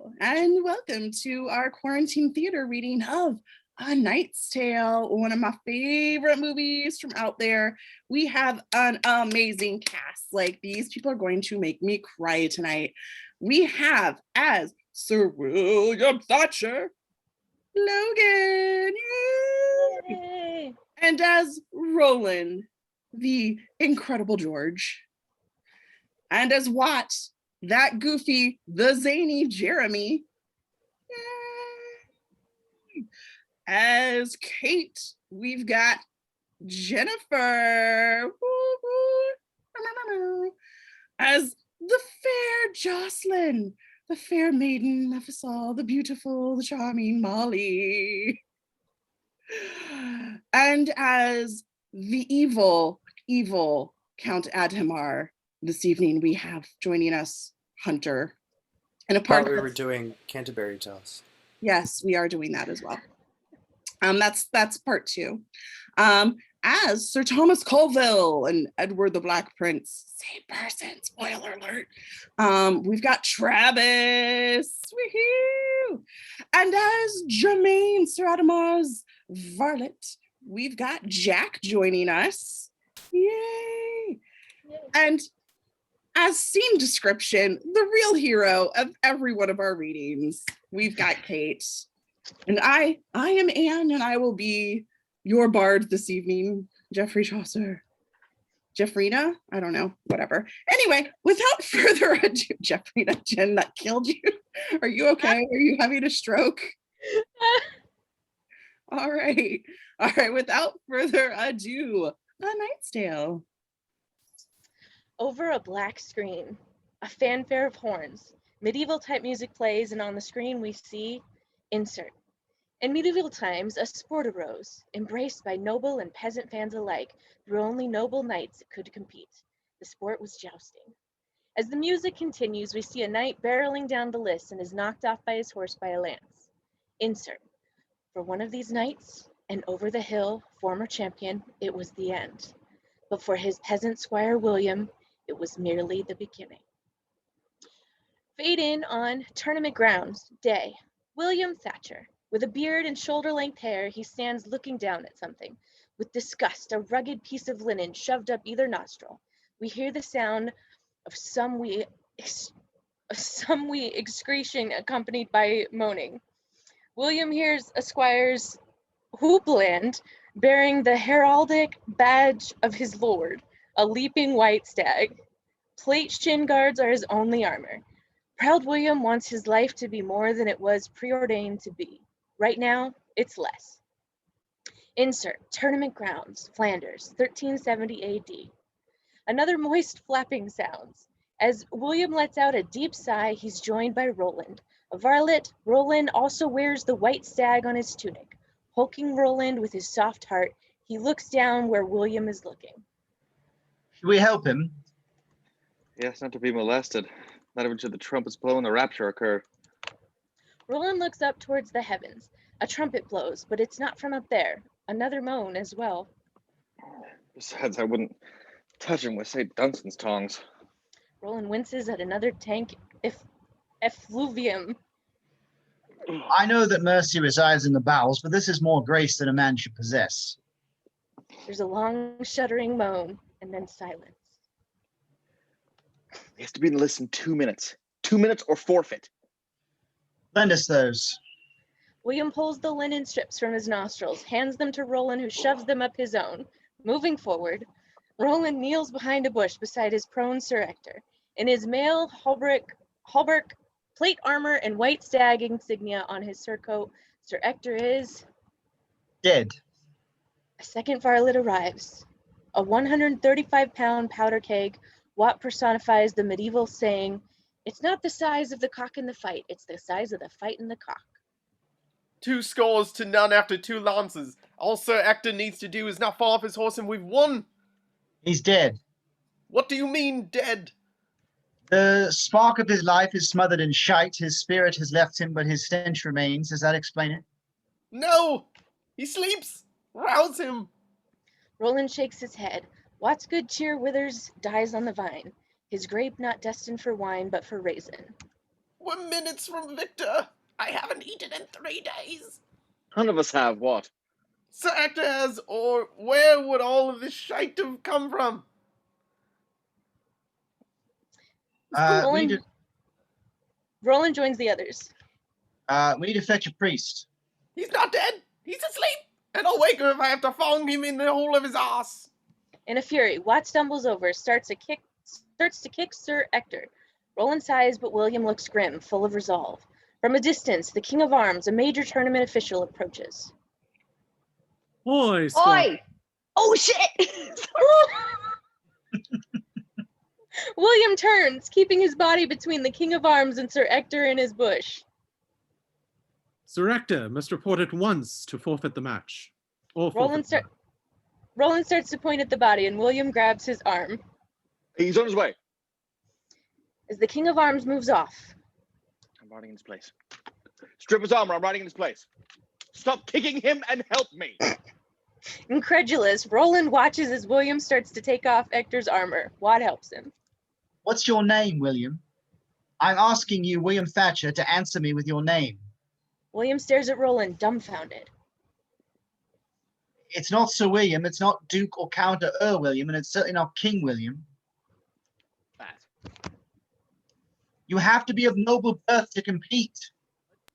Hello, and welcome to our quarantine theater reading of A Knight's Tale, one of my favorite movies from out there. We have an amazing cast. Like, these people are going to make me cry tonight. We have as Sir William Thatcher, Logan, yay! And as Roland, the incredible George. And as Watt, that goofy, the zany Jeremy. Yay! As Kate, we've got Jennifer. As the fair Jocelyn, the fair maiden of us all, the beautiful, the charming Molly. And as the evil Count Adhemar, this evening we have joining us Hunter. And a part we were doing Canterbury Tales. Yes, we are doing that as well. That's part two. As Sir Thomas Colville and Edward the Black Prince, same person, spoiler alert. We've got Travis, woohoo! And as Jermaine Sir Adhemar's varlet, we've got Jack joining us. Yay! And as scene description, the real hero of every one of our readings, we've got Kate. And I am Anne, and I will be your bard this evening, Geoffrey Chaucer. Jeffrina? I don't know, whatever. Anyway, without further ado, Jeffrina, Jen, that killed you. Are you okay? Are you having a stroke? All right, without further ado, A Knight's Tale. Over a black screen, a fanfare of horns, medieval type music plays, and on the screen we see insert. In medieval times, a sport arose, embraced by noble and peasant fans alike, through only noble knights could compete. The sport was jousting. As the music continues, we see a knight barreling down the lists and is knocked off by his horse by a lance. Insert. For one of these knights, and over the hill, former champion, it was the end. But for his peasant squire William, it was merely the beginning. Fade in on tournament grounds, day. William Thatcher. With a beard and shoulder-length hair, he stands looking down at something. With disgust, a rugged piece of linen shoved up either nostril. We hear the sound of some wee excretion accompanied by moaning. William hears a squire's hoopland bearing the heraldic badge of his lord, a leaping white stag. Plate shin guards are his only armor. Proud William wants his life to be more than it was preordained to be. Right now, it's less. Insert, tournament grounds, Flanders, 1370 AD. Another moist flapping sounds. As William lets out a deep sigh, he's joined by Roland. A varlet, Roland also wears the white stag on his tunic. Hulking Roland with his soft heart, he looks down where William is looking. Should we help him? Yes, not to be molested. Not even should the trumpets blow and the rapture occur. Roland looks up towards the heavens. A trumpet blows, but it's not from up there. Another moan as well. Besides, I wouldn't touch him with St. Dunstan's tongs. Roland winces at another tank effluvium. I know that mercy resides in the bowels, but this is more grace than a man should possess. There's a long shuddering moan, and then silence. He has to be in the list in 2 minutes. 2 minutes or forfeit. Lend us those. William pulls the linen strips from his nostrils, hands them to Roland, who shoves them up his own. Moving forward, Roland kneels behind a bush beside his prone Sir Ector. In his mail hauberk, plate armor, and white stag insignia on his surcoat, Sir Ector is... dead. A second varlet arrives. A 135-pound powder keg. Watt personifies the medieval saying, "It's not the size of the cock in the fight, it's the size of the fight in the cock." 2 scores to none after 2 lances. All Sir Ector needs to do is not fall off his horse and we've won. He's dead. What do you mean, dead? The spark of his life is smothered in shite. His spirit has left him, but his stench remains. Does that explain it? No! He sleeps! Rouse him! Roland shakes his head. Watt's good cheer withers, dies on the vine. His grape not destined for wine, but for raisin. We're minutes from Victor. I haven't eaten in 3 days. None of us have what? Sir Ector has, or where would all of this shite have come from? We need Roland joins the others. to fetch a priest. He's not dead. He's asleep. And I'll wake him if I have to fong him in the hole of his ass. In a fury, Watt stumbles over, starts to kick Sir Ector. Roland sighs, but William looks grim, full of resolve. From a distance, the King of Arms, a major tournament official, approaches. Oi, Scott. Oi! Oh shit! William turns, keeping his body between the King of Arms and Sir Ector in his bush. Sir Ector must report at once to forfeit the match. Or Roland forfeit starts to point at the body, and William grabs his arm. He's on his way. As the King of Arms moves off, I'm riding in his place. Strip his armor. I'm riding in his place. Stop kicking him and help me. incredulous, Roland watches as William starts to take off Ector's armor. Watt helps him. What's your name, William? I'm asking you, William Thatcher, to answer me with your name. William stares at Roland, dumbfounded. It's not Sir William, it's not Duke or Count or Earl William, and it's certainly not King William. That. You have to be of noble birth to compete.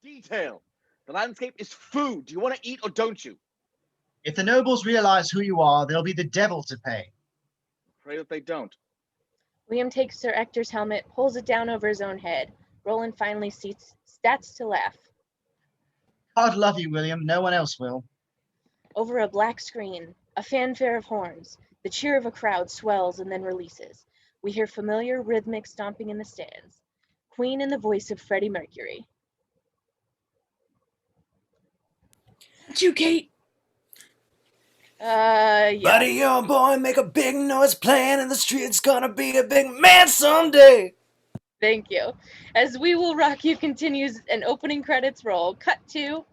Detail. The landscape is food. Do you want to eat or don't you? If the nobles realize who you are, there'll be the devil to pay. Pray that they don't. William takes Sir Ector's helmet, pulls it down over his own head. Roland finally starts to laugh. God love you, William. No one else will. Over a black screen, a fanfare of horns. The cheer of a crowd swells and then releases. We hear familiar rhythmic stomping in the stands. Queen in the voice of Freddie Mercury. You, Kate. Yeah. Buddy, your boy, make a big noise playing in the streets. Gonna be a big man someday. Thank you. As We Will Rock You continues, an opening credits roll. Cut to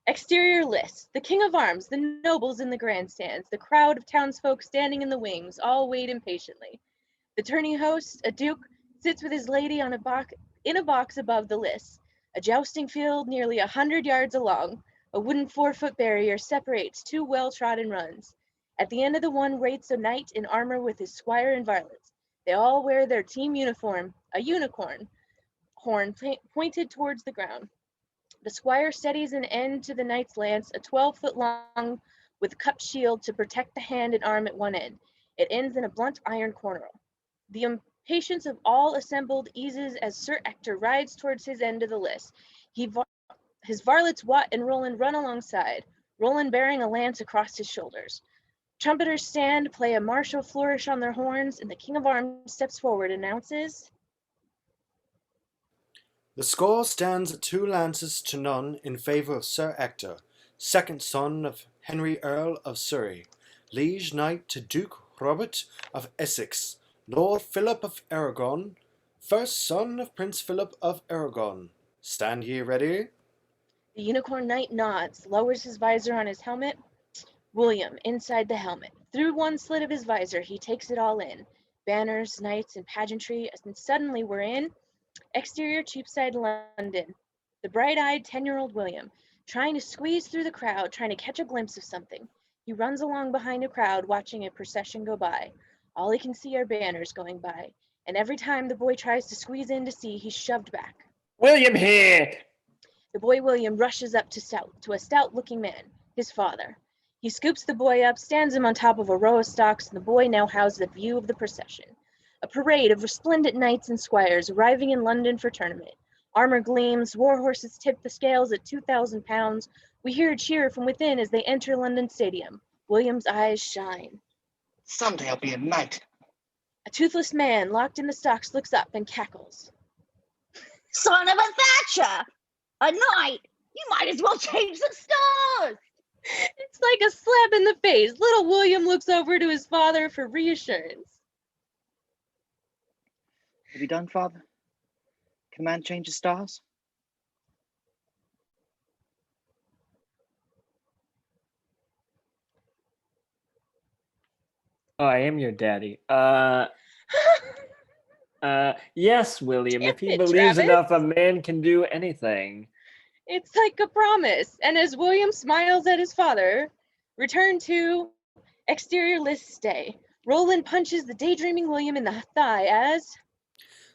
exterior list. The King of Arms, the nobles in the grandstands, the crowd of townsfolk standing in the wings, all wait impatiently. The tourney host, a duke, sits with his lady on in a box above the list. A jousting field nearly 100 yards along. A wooden 4-foot barrier separates two well-trodden runs. At the end of the one waits a knight in armor with his squire and varlets. They all wear their team uniform, a unicorn horn pointed towards the ground. The squire steadies an end to the knight's lance, a 12-foot long with cupped shield to protect the hand and arm at one end. It ends in a blunt iron corner. The impatience of all assembled eases as Sir Ector rides towards his end of the list. His varlets Watt and Roland run alongside, Roland bearing a lance across his shoulders. Trumpeters stand, play a martial flourish on their horns, and the King of Arms steps forward and announces, The score stands at 2 lances to none in favour of Sir Ector, second son of Henry Earl of Surrey, liege knight to Duke Robert of Essex, Lord Philip of Aragon, first son of Prince Philip of Aragon. Stand ye ready? The unicorn knight nods, lowers his visor on his helmet. William, inside the helmet. Through one slit of his visor, he takes it all in. Banners, knights, and pageantry, and suddenly we're in exterior Cheapside, London. The bright-eyed 10-year-old William, trying to squeeze through the crowd, trying to catch a glimpse of something. He runs along behind a crowd, watching a procession go by. All he can see are banners going by, and every time the boy tries to squeeze in to see, he's shoved back. William here! The boy William rushes up to a stout-looking man, his father. He scoops the boy up, stands him on top of a row of stocks, and the boy now has the view of the procession. A parade of resplendent knights and squires arriving in London for tournament. Armor gleams, war horses tip the scales at 2,000 pounds. We hear a cheer from within as they enter London Stadium. William's eyes shine. Someday I'll be a knight. A toothless man locked in the stocks looks up and cackles. Son of a Thatcher! A knight! You might as well change the stars! It's like a slap in the face. Little William looks over to his father for reassurance. Have you done, Father? Can man change the stars? Oh, I am your daddy. Yes, William, if he Damn it, believes Travis. enough, a man can do anything. It's like a promise. And as William smiles at his father, return to exterior list stay. Roland punches the daydreaming William in the thigh as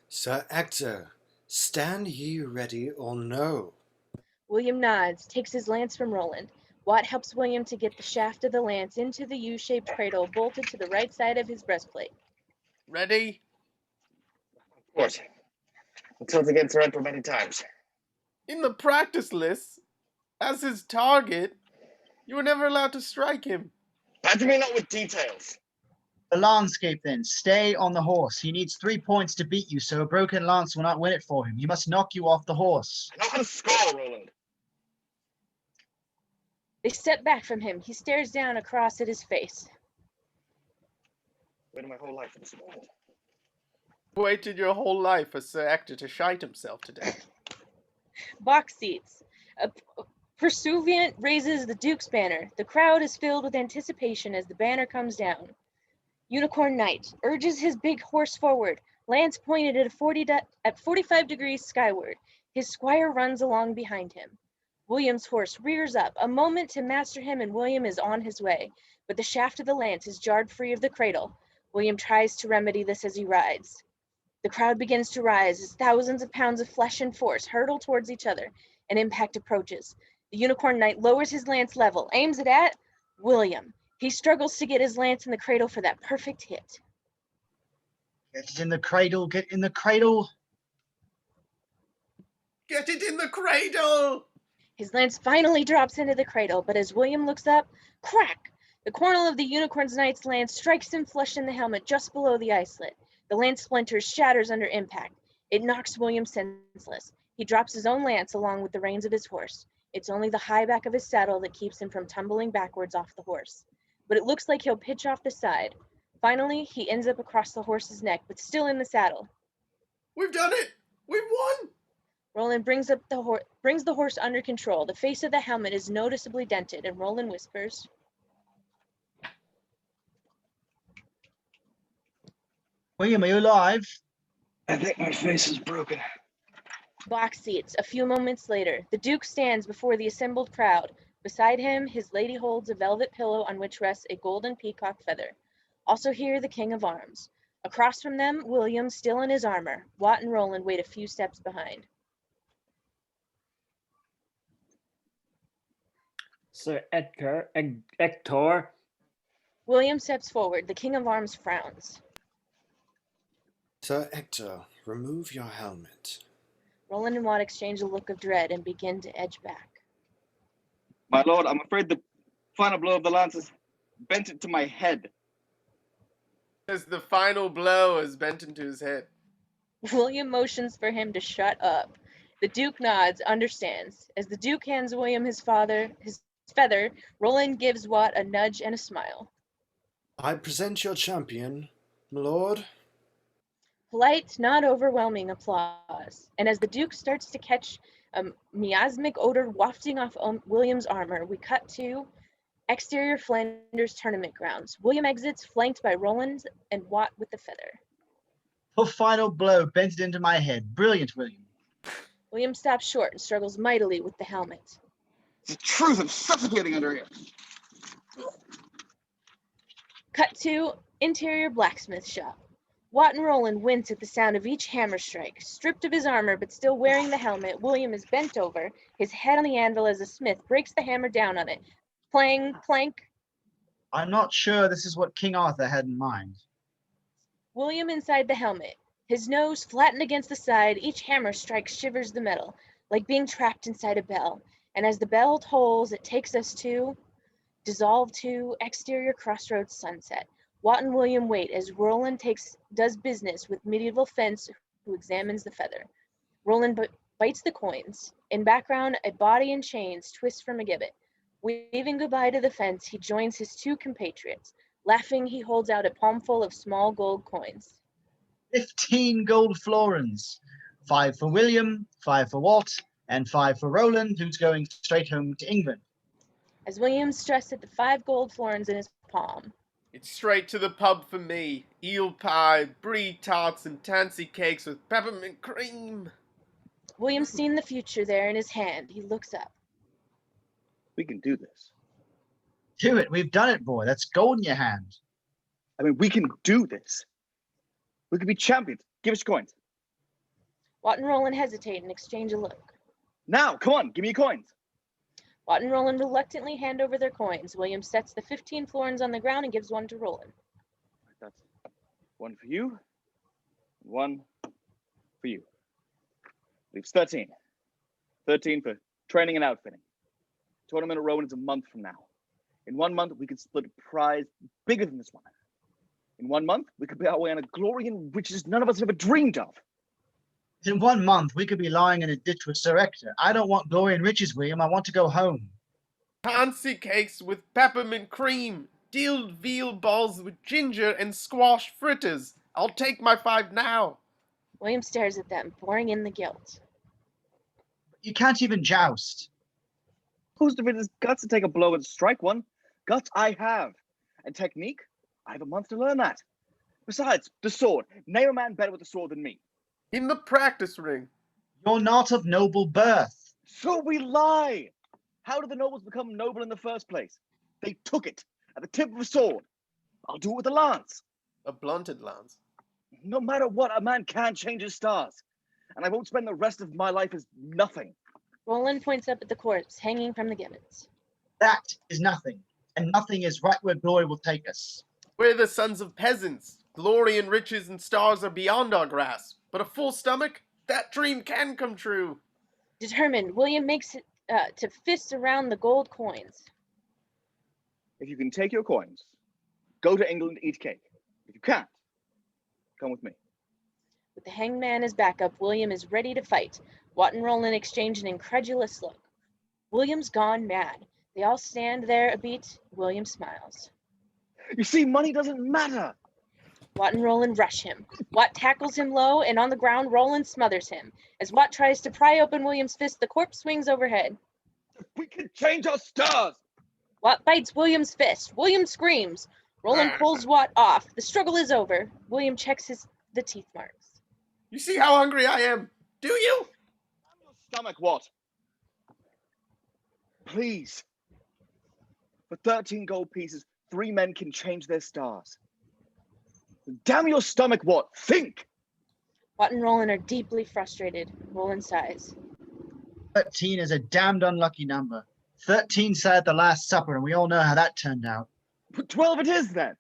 Sir Ector, stand ye ready or no? William nods, takes his lance from Roland. Watt helps William to get the shaft of the lance into the U-shaped cradle bolted to the right side of his breastplate. Ready? Of course. I've tilted against Sir Ector many times. In the practice list, as his target, you were never allowed to strike him. Badger me not with details. The landscape then. Stay on the horse. He needs 3 points to beat you, so a broken lance will not win it for him. He must knock you off the horse. I know how to score, Roland. They step back from him. He stares down across at his face. Waited my whole life for this moment. Waited your whole life for Sir Ector to shite himself to death. Box seats. A pursuivant raises the Duke's banner. The crowd is filled with anticipation as the banner comes down. Unicorn Knight urges his big horse forward, lance pointed at 45 degrees skyward. His squire runs along behind him. William's horse rears up, a moment to master him, and William is on his way, but the shaft of the lance is jarred free of the cradle. William tries to remedy this as he rides. The crowd begins to rise as thousands of pounds of flesh and force hurtle towards each other, and impact approaches. The Unicorn Knight lowers his lance level, aims it at William. He struggles to get his lance in the cradle for that perfect hit. Get it in the cradle. Get in the cradle. Get it in the cradle! His lance finally drops into the cradle, but as William looks up, crack! The corner of the Unicorn Knight's lance strikes him flush in the helmet just below the eye slit. The lance splinters, shatters under impact. It knocks William senseless. He drops his own lance along with the reins of his horse. It's only the high back of his saddle that keeps him from tumbling backwards off the horse. But it looks like he'll pitch off the side. Finally, he ends up across the horse's neck, but still in the saddle. We've done it! We've won! Roland brings the horse under control. The face of the helmet is noticeably dented, and Roland whispers, William, are you alive? I think my face is broken. Box seats. A few moments later, the Duke stands before the assembled crowd. Beside him, his lady holds a velvet pillow on which rests a golden peacock feather. Also here, the King of Arms. Across from them, William, still in his armor. Watt and Roland wait a few steps behind. Sir Ector. William steps forward. The King of Arms frowns. Sir Ector, remove your helmet. Roland and Watt exchange a look of dread and begin to edge back. My lord, I'm afraid the final blow of the lance has bent it to my head. As the final blow is bent into his head. William motions for him to shut up. The Duke nods, understands. As the Duke hands William his feather, Roland gives Watt a nudge and a smile. I present your champion, my lord. Polite, not overwhelming applause. And as the Duke starts to catch a miasmic odor wafting off William's armor, we cut to exterior Flanders tournament grounds. William exits, flanked by Roland and Watt with the feather. The final blow bent it into my head. Brilliant, William. William stops short and struggles mightily with the helmet. The truth, I'm suffocating under here. Cut to interior blacksmith shop. Watt and Roland wince at the sound of each hammer strike. Stripped of his armor but still wearing the helmet, William is bent over, his head on the anvil as the smith breaks the hammer down on it. Clang, clank. I'm not sure this is what King Arthur had in mind. William inside the helmet. His nose flattened against the side, each hammer strike shivers the metal, like being trapped inside a bell. And as the bell tolls, it takes us to dissolve to exterior crossroads sunset. Watt and William wait as Roland does business with medieval fence who examines the feather. Roland bites the coins. In background, a body in chains twists from a gibbet. Waving goodbye to the fence, he joins his two compatriots. Laughing, he holds out a palmful of small gold coins. 15 gold florins. 5 for William, 5 for Watt, and 5 for Roland, who's going straight home to England. As William stressed at the 5 gold florins in his palm. It's straight to the pub for me. Eel pie, brie tarts, and tansy cakes with peppermint cream. William's seen the future there in his hand. He looks up. We can do this. Do it. We've done it, boy. That's gold in your hand. I mean, we can do this. We could be champions. Give us coins. Watt and Roland hesitate and exchange a look. Now, come on, give me your coins. Watt and Roland reluctantly hand over their coins. William sets the 15 florins on the ground and gives one to Roland. That's one for you, one for you. Leaves 13. 13 for training and outfitting. Tournament at Rowan is a month from now. In 1 month, we could split a prize bigger than this one. In 1 month, we could be our way on a glory and riches none of us have ever dreamed of. In 1 month, we could be lying in a ditch with Sir Ector. I don't want glory and riches, William. I want to go home. Tansy cakes with peppermint cream. Dilled veal balls with ginger and squash fritters. I'll take my 5 now. William stares at them, pouring in the guilt. You can't even joust. Most of it is guts to take a blow and strike one. Guts I have. And technique, I have a month to learn that. Besides, the sword. Name a man better with the sword than me. In the practice ring. You're not of noble birth. So we lie. How did the nobles become noble in the first place? They took it at the tip of a sword. I'll do it with a lance. A blunted lance. No matter what, a man can change his stars. And I won't spend the rest of my life as nothing. Roland points up at the corpse hanging from the gibbets. That is nothing. And nothing is right where glory will take us. We're the sons of peasants. Glory and riches and stars are beyond our grasp. But a full stomach, that dream can come true. Determined, William makes it to fist around the gold coins. If you can take your coins, go to England, eat cake. If you can't, come with me. With the hangman as backup, William is ready to fight. Watt and Roland exchange an incredulous look. William's gone mad. They all stand there a beat. William smiles. You see, money doesn't matter. Watt and Roland rush him. Watt tackles him low, and on the ground, Roland smothers him. As Watt tries to pry open William's fist, the corpse swings overhead. We can change our stars. Watt bites William's fist. William screams. Roland pulls Watt off. The struggle is over. William checks the teeth marks. You see how hungry I am, do you? Your stomach, what? Please. For 13 gold pieces, 3 men can change their stars. Damn your stomach, what? Think! Watt and Roland are deeply frustrated. Roland sighs. 13 is a damned unlucky number. 13 sat at the Last Supper, and we all know how that turned out. But 12 it is, then.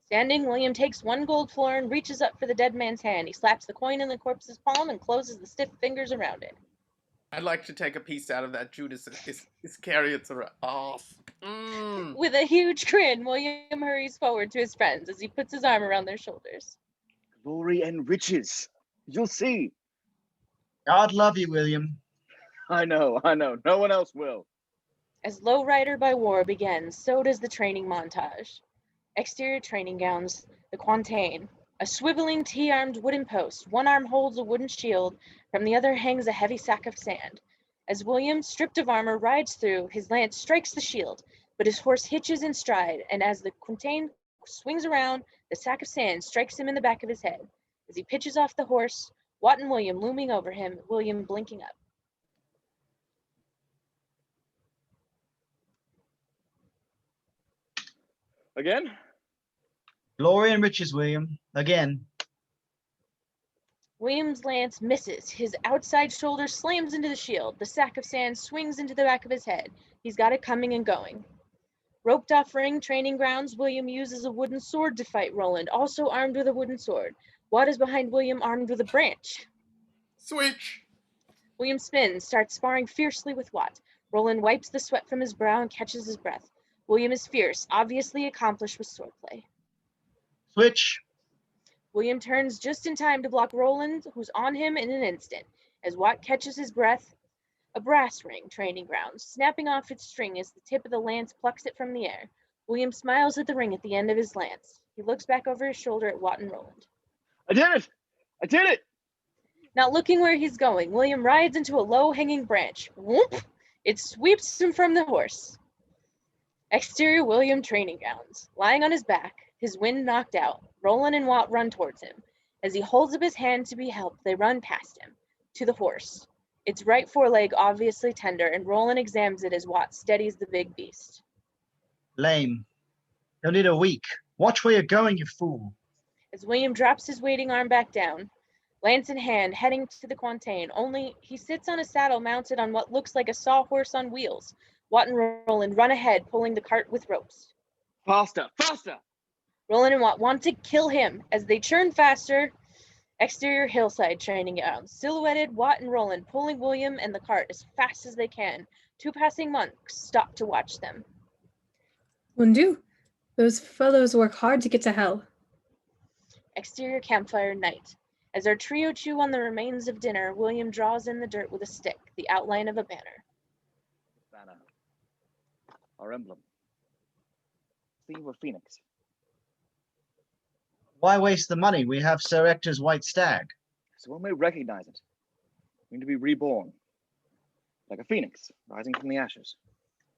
Standing, William takes 1 gold florin, reaches up for the dead man's hand. He slaps the coin in the corpse's palm and closes the stiff fingers around it. I'd like to take a piece out of that Judas Iscariot's ass. With a huge grin, William hurries forward to his friends as he puts his arm around their shoulders. Glory and riches. You'll see. God love you, William. I know. No one else will. As Lowrider by War begins, so does the training montage. Exterior training gowns, the quantain, a swiveling T-armed wooden post. One arm holds a wooden shield, from the other hangs a heavy sack of sand. As William, stripped of armor, rides through, his lance strikes the shield, but his horse hitches in stride, and as the quantain swings around, the sack of sand strikes him in the back of his head. As he pitches off the horse, Watt and William looming over him, William blinking up. Again? Glory and riches, William. Again. William's lance misses. His outside shoulder slams into the shield. The sack of sand swings into the back of his head. He's got it coming and going. Roped off ring training grounds, William uses a wooden sword to fight Roland, also armed with a wooden sword. Watt is behind William, armed with a branch. Switch! William spins, starts sparring fiercely with Watt. Roland wipes the sweat from his brow and catches his breath. William is fierce, obviously accomplished with swordplay. Switch. William turns just in time to block Roland, who's on him in an instant. As Watt catches his breath, a brass ring training grounds, snapping off its string as the tip of the lance plucks it from the air. William smiles at the ring at the end of his lance. He looks back over his shoulder at Watt and Roland. I did it! Not looking where he's going, William rides into a low-hanging branch. Whoop! It sweeps him from the horse. Exterior William training grounds. Lying on his back, his wind knocked out, Roland and Watt run towards him. As he holds up his hand to be helped, they run past him, to the horse. Its right foreleg obviously tender, and Roland examines it as Watt steadies the big beast. Lame. You'll need a week. Watch where you're going, you fool. As William drops his waiting arm back down, lance in hand, heading to the quintain, only he sits on a saddle mounted on what looks like a sawhorse on wheels. Watt and Roland run ahead, pulling the cart with ropes. Faster, faster! Roland and Watt want to kill him. As they churn faster, exterior hillside training grounds. Silhouetted, Watt and Roland pulling William and the cart as fast as they can. Two passing monks stop to watch them. Undu, those fellows work hard to get to hell. Exterior campfire night. As our trio chew on the remains of dinner, William draws in the dirt with a stick, the outline of a banner. Banner. Our emblem. Theme of Phoenix. Why waste the money? We have Sir Ector's white stag. So one may recognize it. We need to be reborn. Like a phoenix rising from the ashes.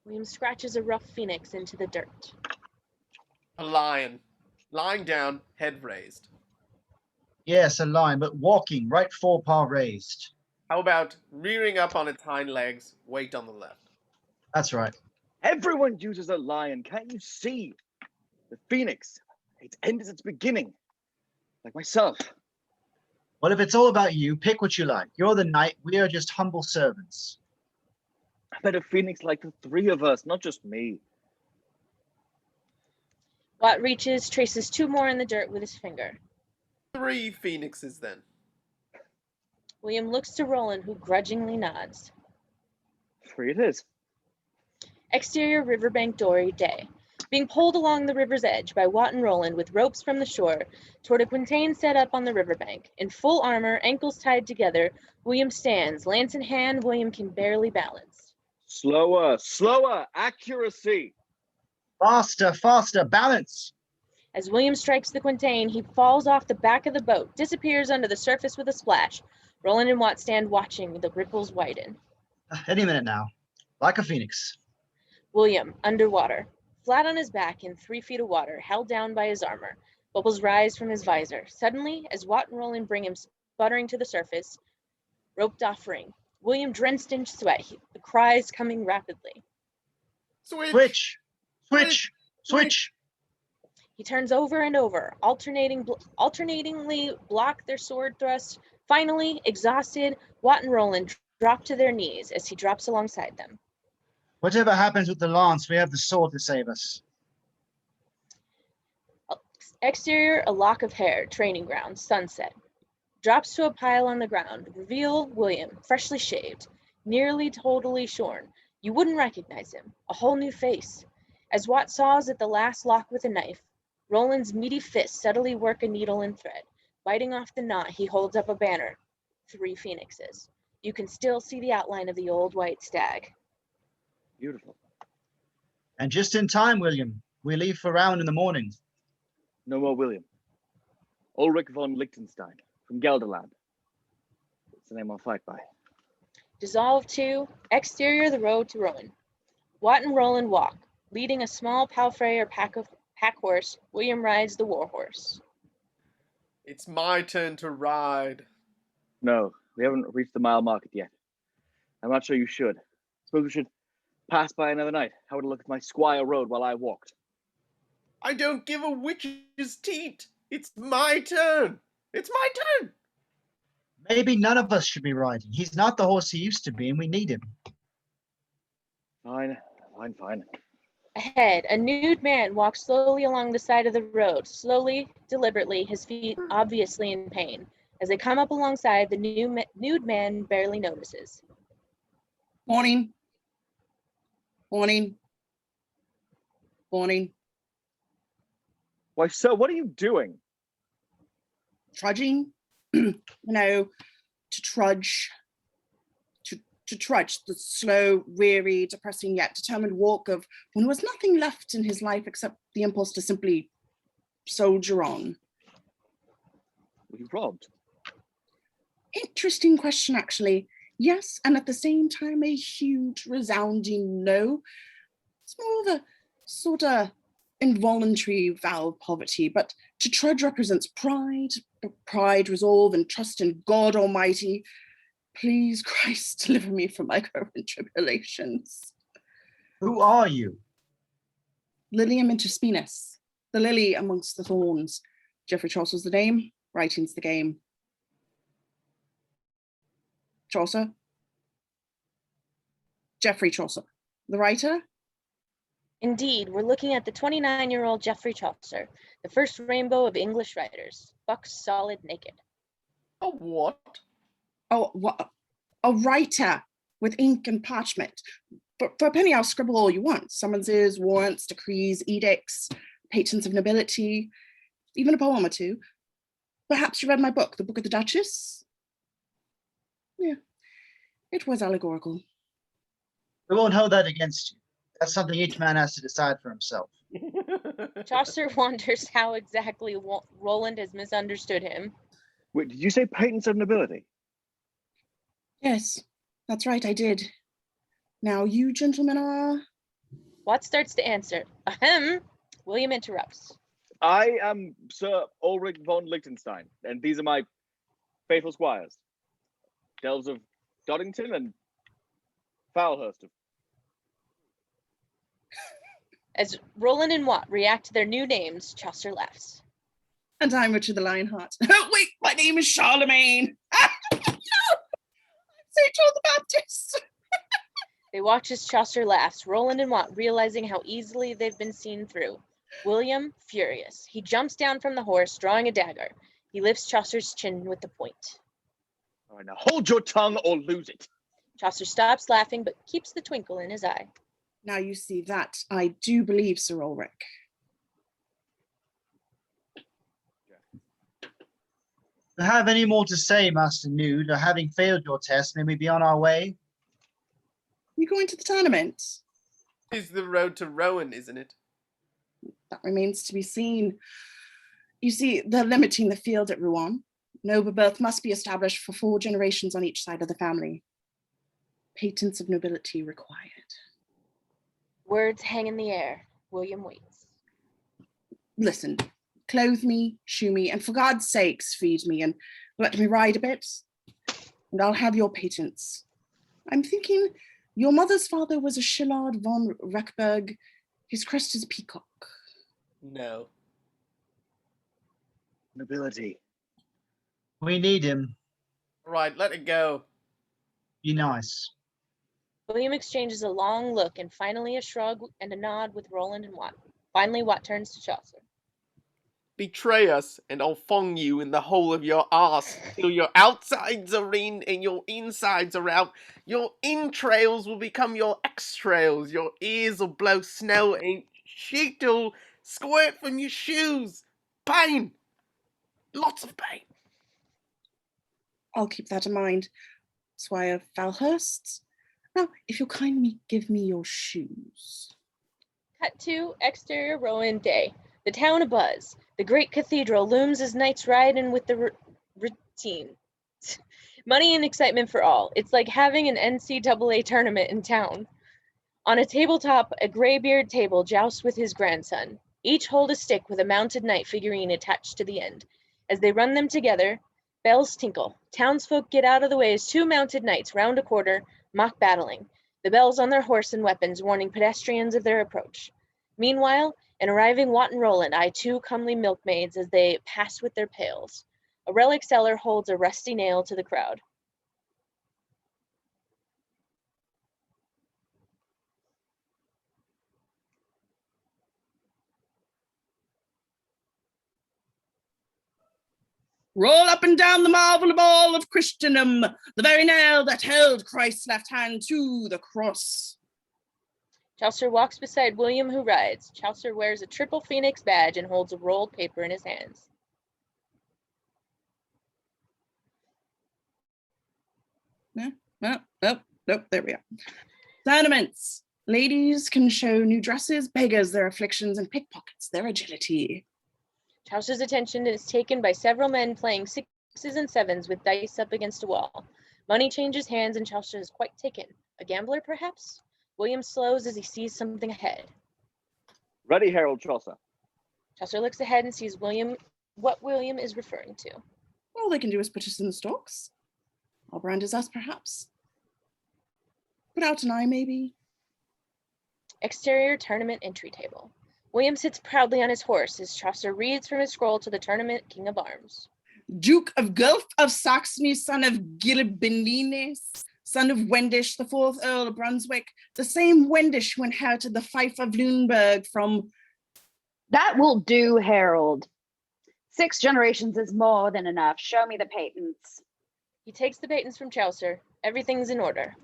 William scratches a rough phoenix into the dirt. A lion, lying down, head raised. Yes, a lion, but walking, right forepaw raised. How about rearing up on its hind legs, weight on the left? That's right. Everyone uses a lion. Can't you see? The phoenix. Its end is its beginning. Like myself. Well, if it's all about you, pick what you like. You're the knight. We are just humble servants. I bet a phoenix like the three of us, not just me. Watt reaches, traces two more in the dirt with his finger. 3 phoenixes then. William looks to Roland, who grudgingly nods. 3 it is. Exterior riverbank dory day. Being pulled along the river's edge by Watt and Roland with ropes from the shore toward a quintain set up on the riverbank. In full armor, ankles tied together, William stands. Lance in hand, William can barely balance. Slower, slower, accuracy. Faster, faster, balance. As William strikes the quintain, he falls off the back of the boat, disappears under the surface with a splash. Roland and Watt stand watching the ripples widen. Any minute now. Like a phoenix. William, underwater, flat on his back in 3 feet of water, held down by his armor. Bubbles rise from his visor. Suddenly, as Watt and Roland bring him sputtering to the surface, roped off ring. William drenched in sweat, the cries coming rapidly. Switch! Switch! Switch! He turns over and over, alternatingly block their sword thrusts. Finally, exhausted, Watt and Roland drop to their knees as he drops alongside them. Whatever happens with the lance, we have the sword to save us. Exterior, a lock of hair, training ground, sunset. Drops to a pile on the ground. Reveal William, freshly shaved, nearly totally shorn. You wouldn't recognize him. A whole new face. As Watt saws at the last lock with a knife, Roland's meaty fists subtly work a needle and thread. Biting off the knot, he holds up a banner. 3 phoenixes. You can still see the outline of the old white stag. Beautiful. And just in time, William. We leave for Round in the morning. No more William. Ulrich von Liechtenstein from Gelderland. That's the name I'll fight by. Dissolve 2, exterior the road to ruin. Watt and Roland walk, leading a small palfrey or pack horse. William rides the war horse. It's my turn to ride. No, we haven't reached the mile market yet. I'm not sure you should. Suppose we should pass by another night. How would it look if my squire rode while I walked? I don't give a witch's teat. It's my turn. It's my turn. Maybe none of us should be riding. He's not the horse he used to be, and we need him. Fine, fine, fine. Ahead, a nude man walks slowly along the side of the road, slowly, deliberately, his feet obviously in pain. As they come up alongside, the nude man barely notices. Morning. Morning. Morning. Why, sir, what are you doing? Trudging. To trudge. To trudge the slow, weary, depressing yet determined walk of when there was nothing left in his life except the impulse to simply soldier on. Were you robbed? Interesting question, actually. Yes, and at the same time, a huge, resounding no. It's more of a sort of involuntary vow of poverty, but to trudge represents pride, resolve, and trust in God Almighty. Please, Christ, deliver me from my current tribulations. Who are you? Lilium interspinus, the lily amongst the thorns. Geoffrey Chaucer's the name, writing's the game. Chaucer? Geoffrey Chaucer, the writer? Indeed, we're looking at the 29-year-old Geoffrey Chaucer, the first rainbow of English writers, buck solid naked. A what? Oh, what? A writer with ink and parchment. For a penny, I'll scribble all you want. Summonses, warrants, decrees, edicts, patents of nobility, even a poem or two. Perhaps you read my book, The Book of the Duchess? Yeah, it was allegorical. We won't hold that against you. That's something each man has to decide for himself. Chaucer wonders how exactly Roland has misunderstood him. Wait, did you say patents of nobility? Yes, that's right, I did. Now you gentlemen are... Watt starts to answer. Ahem. William interrupts. I am Sir Ulrich von Liechtenstein, and these are my faithful squires. Delves of Doddington and Foulhurst. As Roland and Watt react to their new names, Chaucer laughs. And I'm Richard the Lionheart. Oh, wait, my name is Charlemagne. No! I'm St. John the Baptist. They watch as Chaucer laughs, Roland and Watt realizing how easily they've been seen through. William, furious. He jumps down from the horse, drawing a dagger. He lifts Chaucer's chin with the point. All right, now hold your tongue or lose it. Chaucer stops laughing, but keeps the twinkle in his eye. Now you see that I do believe Sir Ulrich. Do you have any more to say, Master Nude, or having failed your test, may we be on our way? You going to the tournament? Is the road to Rowan, isn't it? That remains to be seen. You see, they're limiting the field at Rouen. Noble birth must be established for 4 generations on each side of the family. Patents of nobility required. Words hang in the air. William waits. Listen, clothe me, shoe me, and for God's sakes, feed me and let me ride a bit, and I'll have your patents. I'm thinking your mother's father was a Schillard von Reckberg. His crest is a peacock. No. Nobility. We need him. Right, let it go. Be nice. William exchanges a long look and finally a shrug and a nod with Roland and Watt. Finally, Watt turns to Chaucer. Betray us, and I'll fong you in the hole of your arse till your outsides are in and your insides are out. Your entrails will become your extrails. Your ears will blow snow and shit'll squirt from your shoes. Pain. Lots of pain. I'll keep that in mind. Squire Falhurst. Now, if you'll kindly give me your shoes. Cut to exterior Rowan day. The town abuzz. The great cathedral looms as knights ride in with the routine. Money and excitement for all. It's like having an NCAA tournament in town. On a tabletop, a graybeard table jousts with his grandson. Each hold a stick with a mounted knight figurine attached to the end. As they run them together, bells tinkle. Townsfolk get out of the way as 2 mounted knights round a quarter, mock battling, the bells on their horse and weapons warning pedestrians of their approach. Meanwhile, an arriving Watt and Roland eye 2 comely milkmaids as they pass with their pails. A relic seller holds a rusty nail to the crowd. Roll up and down the marble ball of Christendom, the very nail that held Christ's left hand to the cross. Chaucer walks beside William, who rides. Chaucer wears a triple phoenix badge and holds a rolled paper in his hands. Nope, there we are. Tournaments. Ladies can show new dresses, beggars their afflictions, and pickpockets their agility. Chaucer's attention is taken by several men playing 6s and 7s with dice up against a wall. Money changes hands and Chaucer is quite taken. A gambler, perhaps? William slows as he sees something ahead. Ready, Harold Chaucer. Chaucer looks ahead and sees what William is referring to. All they can do is put us in the stocks. I'll brand as us, perhaps. Put out an eye, maybe. Exterior tournament entry table. William sits proudly on his horse as Chaucer reads from his scroll to the tournament king of arms. Duke of Guelph of Saxony, son of Gilbendines, son of Wendish, the fourth Earl of Brunswick, the same Wendish who inherited the fief of Lunenburg from... That will do, Harold. 6 generations is more than enough. Show me the patents. He takes the patents from Chaucer. Everything's in order.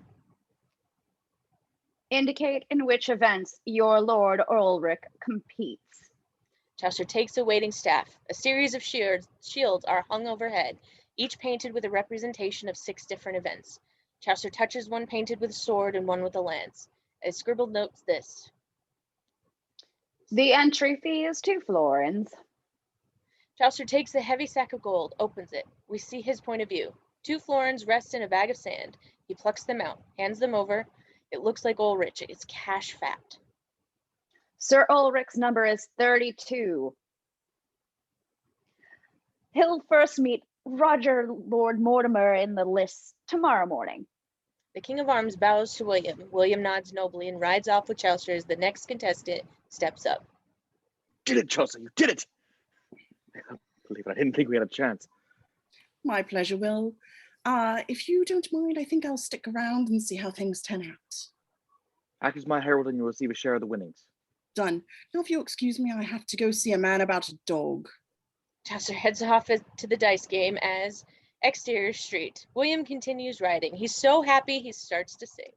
Indicate in which events your Lord Ulrich competes. Chaucer takes a waiting staff. A series of shields are hung overhead, each painted with a representation of 6 different events. Chaucer touches one painted with a sword and one with a lance. A scribbled notes this. The entry fee is 2 florins. Chaucer takes a heavy sack of gold, opens it. We see his point of view. 2 florins rest in a bag of sand. He plucks them out, hands them over. It looks like Ulrich. It's cash fat. Sir Ulrich's number is 32. He'll first meet Roger Lord Mortimer in the lists tomorrow morning. The King of Arms bows to William. William nods nobly and rides off with Chaucer as the next contestant steps up. Did it, Chaucer, you did it! Believe it, I didn't think we had a chance. My pleasure, Will. If you don't mind, I think I'll stick around and see how things turn out. Act as my herald and you'll receive a share of the winnings. Done. Now, if you'll excuse me, I have to go see a man about a dog. Chaucer heads off to the dice game as exterior street. William continues riding. He's so happy he starts to sing.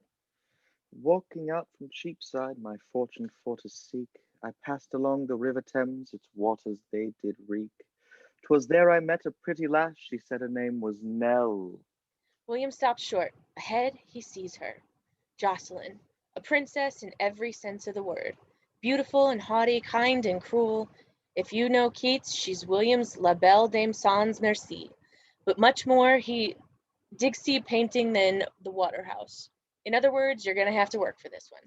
Walking out from Cheapside, my fortune for to seek, I passed along the river Thames, its waters they did reek. 'Twas there I met a pretty lass, she said her name was Nell. William stops short. Ahead, he sees her. Jocelyn, a princess in every sense of the word. Beautiful and haughty, kind and cruel. If you know Keats, she's William's La Belle Dame Sans Merci. But much more Dixie painting than the Waterhouse. In other words, you're going to have to work for this one.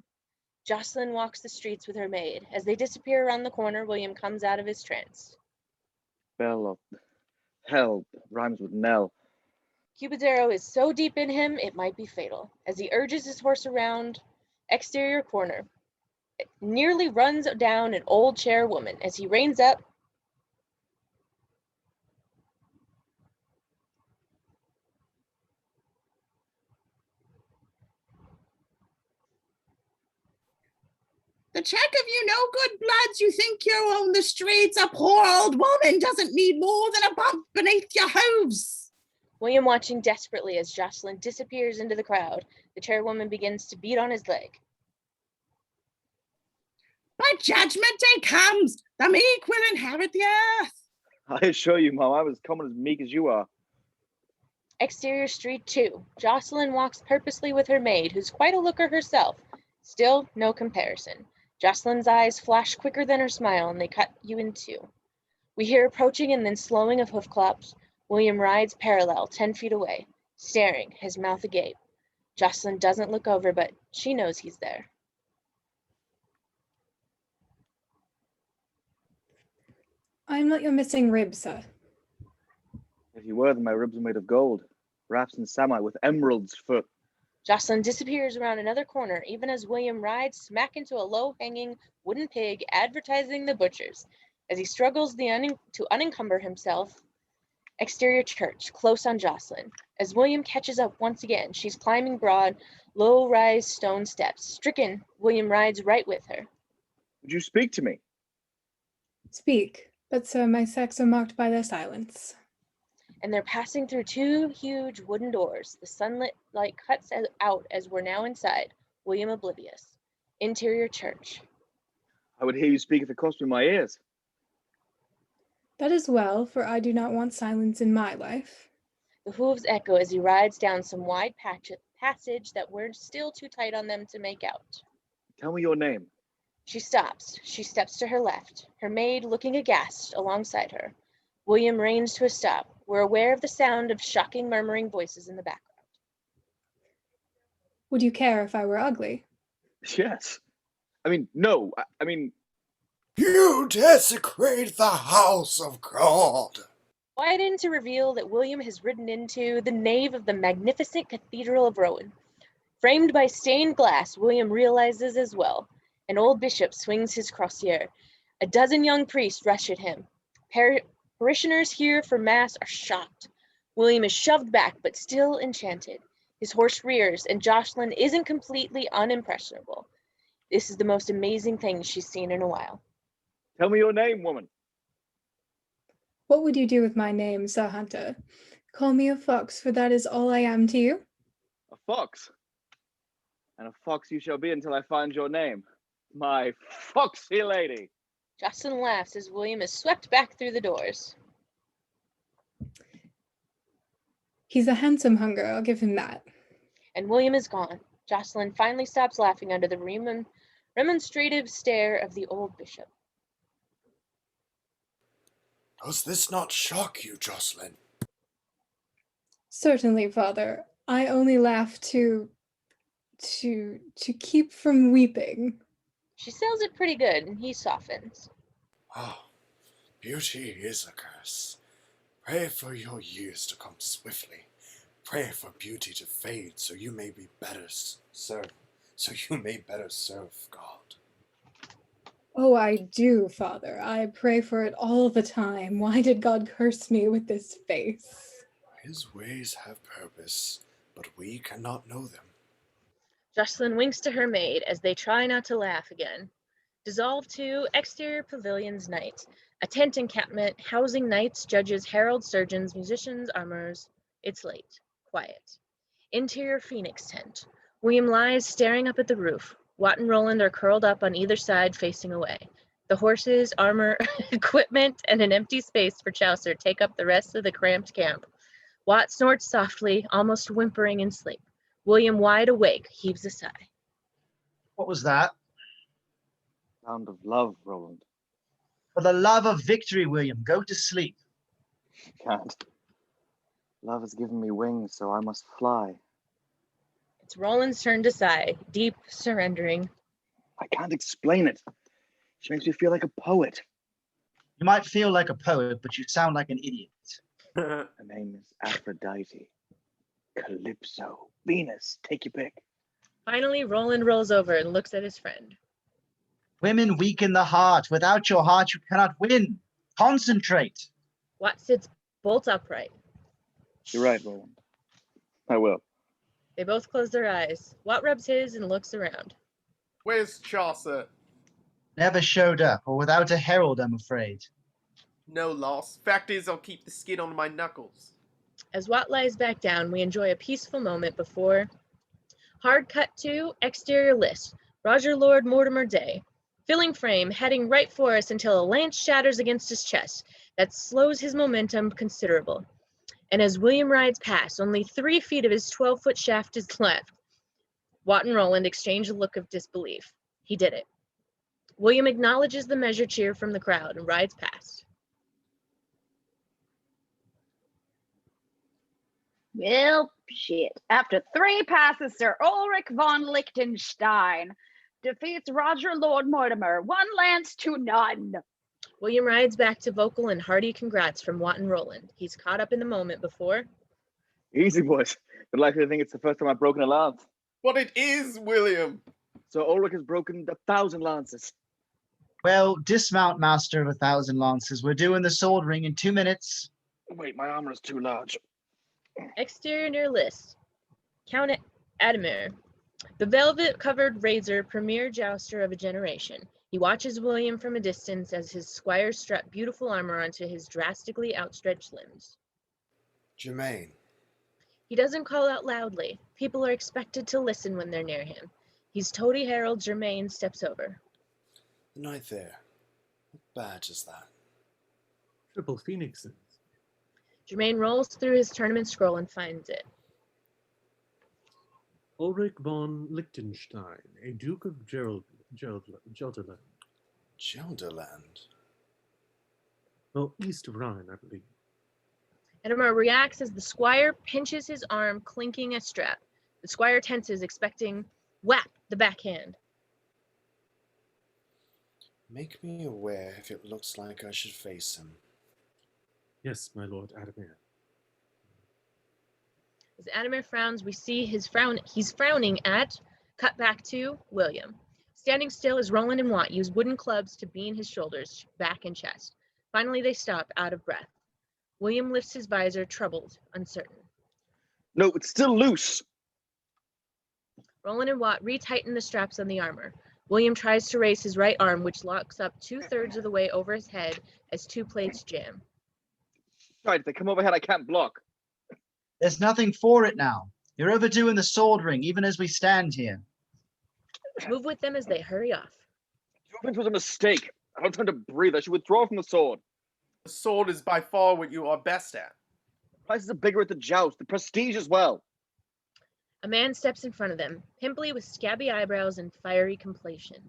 Jocelyn walks the streets with her maid. As they disappear around the corner, William comes out of his trance. Belle of hell rhymes with Nell. Cupid's arrow is so deep in him, it might be fatal. As he urges his horse around, exterior corner, nearly runs down an old chairwoman. As he reins up, The check of you no good bloods, you think you own the streets. A poor old woman doesn't need more than a bump beneath your hooves. William watching desperately as Jocelyn disappears into the crowd. The chairwoman begins to beat on his leg. But judgment day comes. The meek will inherit the earth. I assure you, Mom, I was common as meek as you are. Exterior street 2. Jocelyn walks purposely with her maid, who's quite a looker herself. Still, no comparison. Jocelyn's eyes flash quicker than her smile, and they cut you in two. We hear approaching and then slowing of hoofclops. William rides parallel, 10 feet away, staring, his mouth agape. Jocelyn doesn't look over, but she knows he's there. I'm not your missing rib, sir. If you were, then my ribs are made of gold, perhaps in samite with emeralds for... Jocelyn disappears around another corner, even as William rides smack into a low-hanging wooden pig advertising the butchers. As he struggles to unencumber himself, exterior church, close on Jocelyn. As William catches up once again, she's climbing broad, low-rise stone steps. Stricken, William rides right with her. Would you speak to me? Speak, but sir, my sex are marked by their silence. And they're passing through two huge wooden doors. The sunlit light cuts out as we're now inside. William oblivious. Interior church. I would hear you speak if it cost me my ears. That is well, for I do not want silence in my life. The hooves echo as he rides down some wide passage that were still too tight on them to make out. Tell me your name. She stops. She steps to her left, her maid looking aghast alongside her. William reins to a stop. We're aware of the sound of shocking murmuring voices in the background. Would you care if I were ugly? Yes. I mean, no. I mean, You desecrate the house of God. Widen to reveal that William has ridden into the nave of the magnificent Cathedral of Rowan. Framed by stained glass, William realizes as well. An old bishop swings his crosier. A dozen young priests rush at him. Parishioners here for mass are shocked. William is shoved back, but still enchanted. His horse rears, and Jocelyn isn't completely unimpressionable. This is the most amazing thing she's seen in a while. Tell me your name, woman. What would you do with my name, Sir Hunter? Call me a fox, for that is all I am to you. A fox. And a fox you shall be until I find your name. My foxy lady. Jocelyn laughs as William is swept back through the doors. He's a handsome hunger, I'll give him that. And William is gone. Jocelyn finally stops laughing under the remonstrative stare of the old bishop. Does this not shock you, Jocelyn? Certainly, father. I only laugh to keep from weeping. She sells it pretty good, and he softens. Oh, beauty is a curse. Pray for your years to come swiftly. Pray for beauty to fade, so you may better serve God. Oh, I do, father. I pray for it all the time. Why did God curse me with this face? His ways have purpose, but we cannot know them. Jocelyn winks to her maid as they try not to laugh again. Dissolve to exterior pavilions night. A tent encampment housing knights, judges, heralds, surgeons, musicians, armorers. It's late. Quiet. Interior phoenix tent. William lies staring up at the roof. Watt and Roland are curled up on either side facing away. The horses, armor, equipment, and an empty space for Chaucer take up the rest of the cramped camp. Watt snorts softly, almost whimpering in sleep. William, wide awake, heaves a sigh. What was that? Sound of love, Roland. For the love of victory, William, go to sleep. Can't. Love has given me wings, so I must fly. It's Roland's turn to sigh, deep, surrendering. I can't explain it. She makes me feel like a poet. You might feel like a poet, but you sound like an idiot. Her name is Aphrodite. Calypso. Venus. Take your pick. Finally, Roland rolls over and looks at his friend. Women weaken the heart. Without your heart, you cannot win. Concentrate. Watt sits bolt upright. You're right, Roland. I will. They both close their eyes. Watt rubs his and looks around. Where's Chaucer? Never showed up, or without a herald, I'm afraid. No loss. Fact is, I'll keep the skin on my knuckles. As Watt lies back down, we enjoy a peaceful moment before hard cut to exterior list. Roger Lord Mortimer Day. Filling frame, heading right for us until a lance shatters against his chest. That slows his momentum considerable. And as William rides past, only 3 feet of his 12-foot shaft is left. Watt and Roland exchange a look of disbelief. He did it. William acknowledges the measured cheer from the crowd and rides past. Well, shit. After 3 passes, Sir Ulrich von Liechtenstein defeats Roger Lord Mortimer, 1 lance to none. William rides back to vocal and hearty congrats from Watt and Roland. He's caught up in the moment before. Easy, boys. They're likely to think it's the first time I've broken a lance. But it is, William. So Ulrich has broken 1,000 lances. Well, dismount, master of 1,000 lances. We're doing the sword ring in 2 minutes. Wait, my armor is too large. Exterior list. Count Adamir. The velvet-covered razor premier jouster of a generation. He watches William from a distance as his squires strap beautiful armor onto his drastically outstretched limbs. Germain. He doesn't call out loudly. People are expected to listen when they're near him. He's toady herald. Germain steps over. The knight there. What badge is that? Triple Phoenixes. Germain rolls through his tournament scroll and finds it. Ulrich von Liechtenstein, a Duke of Gelderland. Gelderland? Well, east of Rhine, I believe. Edamar reacts as the squire pinches his arm, clinking a strap. The squire tenses, expecting whap, the backhand. Make me aware if it looks like I should face him. Yes, my lord Adamir. As Adamir frowns, we see he's frowning at, cut back to, William. Standing still as Roland and Watt use wooden clubs to bean his shoulders, back, and chest. Finally, they stop, out of breath. William lifts his visor, troubled, uncertain. No, it's still loose. Roland and Watt retighten the straps on the armor. William tries to raise his right arm, which locks up 2/3 of the way over his head as two plates jam. Right, if they come overhead, I can't block. There's nothing for it now. You're overdoing the sword ring, even as we stand here. Move with them as they hurry off. Movement was a mistake. I don't have time to breathe. I should withdraw from the sword. The sword is by far what you are best at. Prices are bigger at the joust. The prestige as well. A man steps in front of them, pimply with scabby eyebrows and fiery complexion.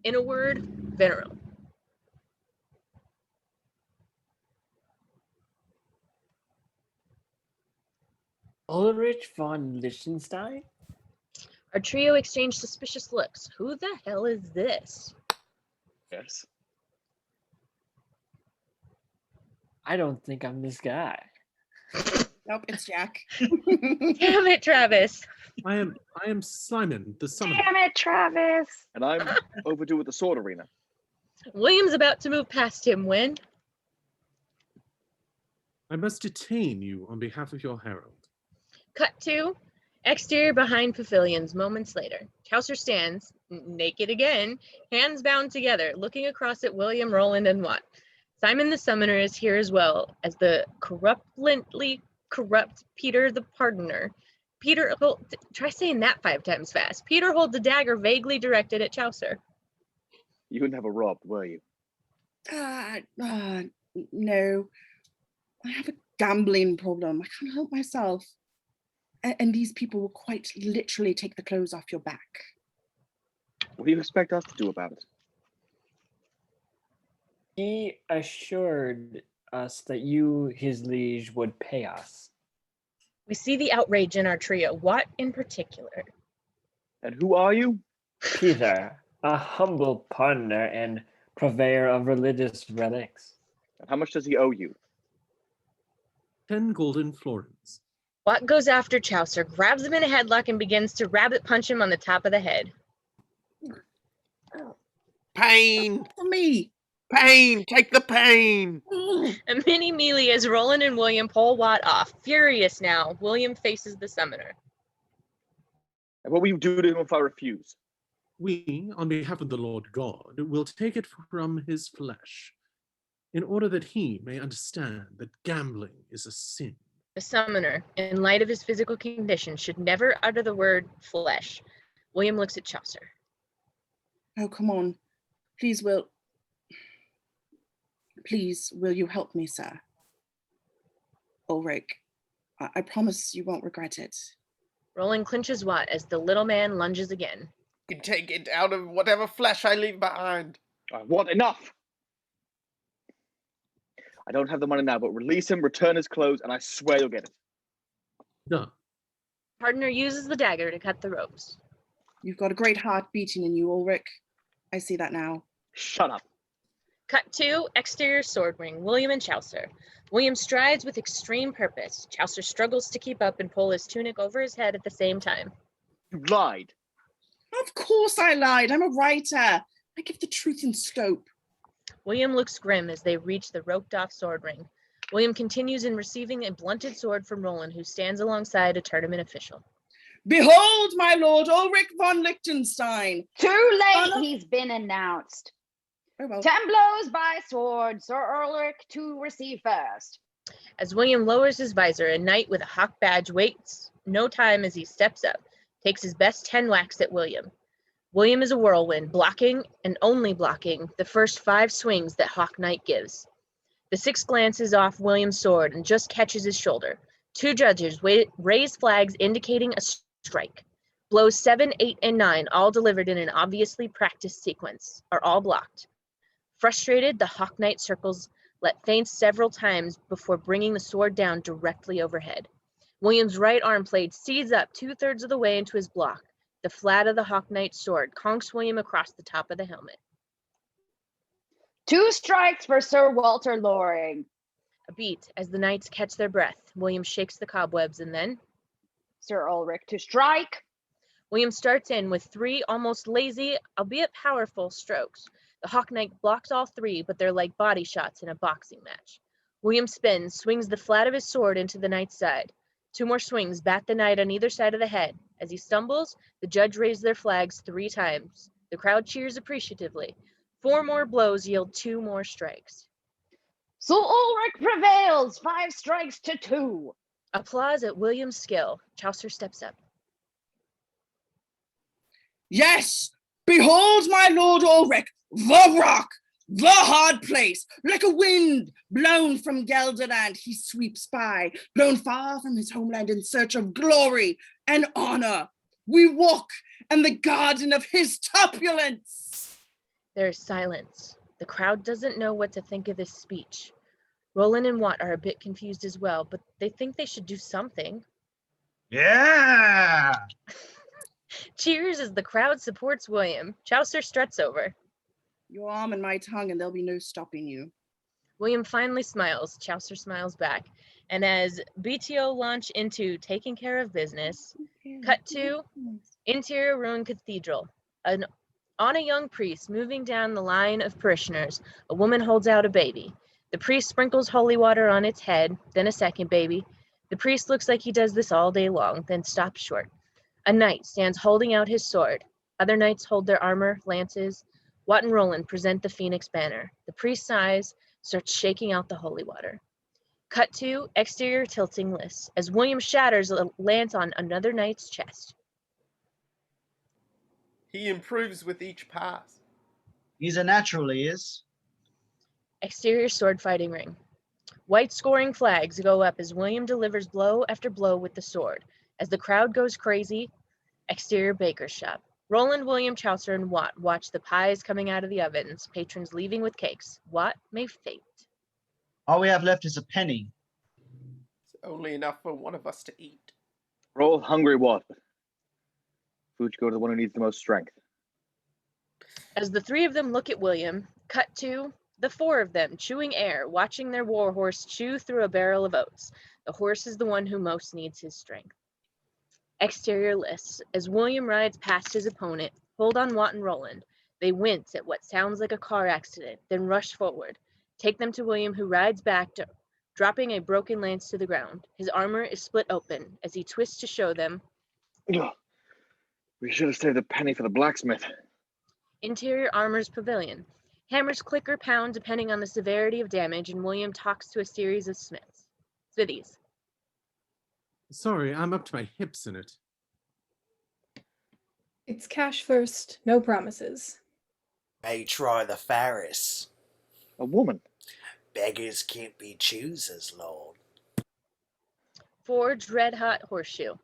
In a word, venerable. Ulrich von Liechtenstein? Our trio exchange suspicious looks. Who the hell is this? Yes. I don't think I'm this guy. Nope, it's Jack. Damn it, Travis. I am Simon, the summoner. Damn it, Travis. And I'm overdue with the sword arena. William's about to move past him when... I must detain you on behalf of your herald. Cut to exterior behind pavilions moments later. Chaucer stands, naked again, hands bound together, looking across at William, Roland, and Watt. Simon the Summoner is here as well as the corruptly corrupt Peter the Pardoner. Try saying that 5 times fast. Peter holds a dagger vaguely directed at Chaucer. You wouldn't have a robbed, were you? No. I have a gambling problem. I can't help myself. And these people will quite literally take the clothes off your back. What do you expect us to do about it? He assured us that you, his liege, would pay us. We see the outrage in our trio, Watt in particular. And who are you? Peter, a humble pardoner and purveyor of religious relics. And how much does he owe you? 10 golden florins. Watt goes after Chaucer, grabs him in a headlock, and begins to rabbit punch him on the top of the head. Pain! For me. Pain! Take the pain! A mini melee as Roland and William pull Watt off. Furious now, William faces the Summoner. And what will you do to him if I refuse? We, on behalf of the Lord God, will take it from his flesh, in order that he may understand that gambling is a sin. The Summoner, in light of his physical condition, should never utter the word flesh. William looks at Chaucer. Oh, come on. Please, will you help me, sir? Ulrich, I promise you won't regret it. Roland clinches Watt as the little man lunges again. You can take it out of whatever flesh I leave behind. I want enough! I don't have the money now, but release him, return his clothes, and I swear you'll get it. Done. Pardoner uses the dagger to cut the ropes. You've got a great heart beating in you, Ulrich. I see that now. Shut up. Cut to exterior sword ring, William and Chaucer. William strides with extreme purpose. Chaucer struggles to keep up and pull his tunic over his head at the same time. You lied. Of course I lied. I'm a writer. I give the truth in scope. William looks grim as they reach the roped-off sword ring. William continues in receiving a blunted sword from Roland, who stands alongside a tournament official. Behold, my lord, Ulrich von Liechtenstein. Too late, he's been announced. Oh, well. 10 blows by sword, Sir Ulrich to receive first. As William lowers his visor, a knight with a hawk badge waits no time as he steps up, takes his best 10 whacks at William. William is a whirlwind, blocking and only blocking the first 5 swings that Hawk Knight gives. The 6th glances off William's sword and just catches his shoulder. 2 judges raise flags indicating a strike. Blows 7, 8, and 9, all delivered in an obviously practiced sequence, are all blocked. Frustrated, the Hawk Knight circles let feints several times before bringing the sword down directly overhead. William's right arm blade sees up 2/3 of the way into his block. The flat of the Hawk Knight's sword conks William across the top of the helmet. 2 strikes for Sir Walter Loring. A beat as the knights catch their breath. William shakes the cobwebs and then Sir Ulrich to strike. William starts in with 3 almost lazy, albeit powerful, strokes. The Hawk Knight blocks all 3, but they're like body shots in a boxing match. William spins, swings the flat of his sword into the knight's side. 2 more swings bat the knight on either side of the head. As he stumbles, the judge raises their flags 3 times. The crowd cheers appreciatively. 4 more blows yield 2 more strikes. Sir Ulrich prevails, 5 strikes to 2. Applause at William's skill. Chaucer steps up. Yes, behold my Lord Ulrich, the rock, the hard place. Like a wind blown from Gelderland, he sweeps by, blown far from his homeland in search of glory and honor. We walk in the garden of his opulence. There is silence. The crowd doesn't know what to think of this speech. Roland and Watt are a bit confused as well, but they think they should do something. Yeah! Cheers as the crowd supports William. Chaucer struts over. Your arm in my tongue and there'll be no stopping you. William finally smiles. Chaucer smiles back. And as BTO launch into taking care of business, cut to interior ruined cathedral. On a young priest moving down the line of parishioners, a woman holds out a baby. The priest sprinkles holy water on its head, then a second baby. The priest looks like he does this all day long, then stops short. A knight stands holding out his sword. Other knights hold their armor, lances. Watt and Roland present the phoenix banner. The priest sighs, starts shaking out the holy water. Cut to exterior tilting lists as William shatters a lance on another knight's chest. He improves with each pass. He's a natural, he is. Exterior sword fighting ring. White scoring flags go up as William delivers blow after blow with the sword. As the crowd goes crazy, exterior baker's shop. Roland, William, Chaucer, and Watt watch the pies coming out of the ovens, patrons leaving with cakes. Watt may faint. All we have left is a penny. It's only enough for one of us to eat. We're all hungry, what? Food should go to the one who needs the most strength. As the 3 of them look at William, cut to the 4 of them chewing air, watching their war horse chew through a barrel of oats. The horse is the one who most needs his strength. Exterior lists. As William rides past his opponent, hold on Watt and Roland. They wince at what sounds like a car accident, then rush forward. Take them to William, who rides back, dropping a broken lance to the ground. His armor is split open as he twists to show them. Ugh. We should have saved a penny for the blacksmith. Interior armor's pavilion. Hammers click or pound depending on the severity of damage, and William talks to a series of smithies. Sorry, I'm up to my hips in it. It's cash first, no promises. May try the Ferris. A woman. Beggars can't be choosers, Lord. Forged red-hot horseshoe.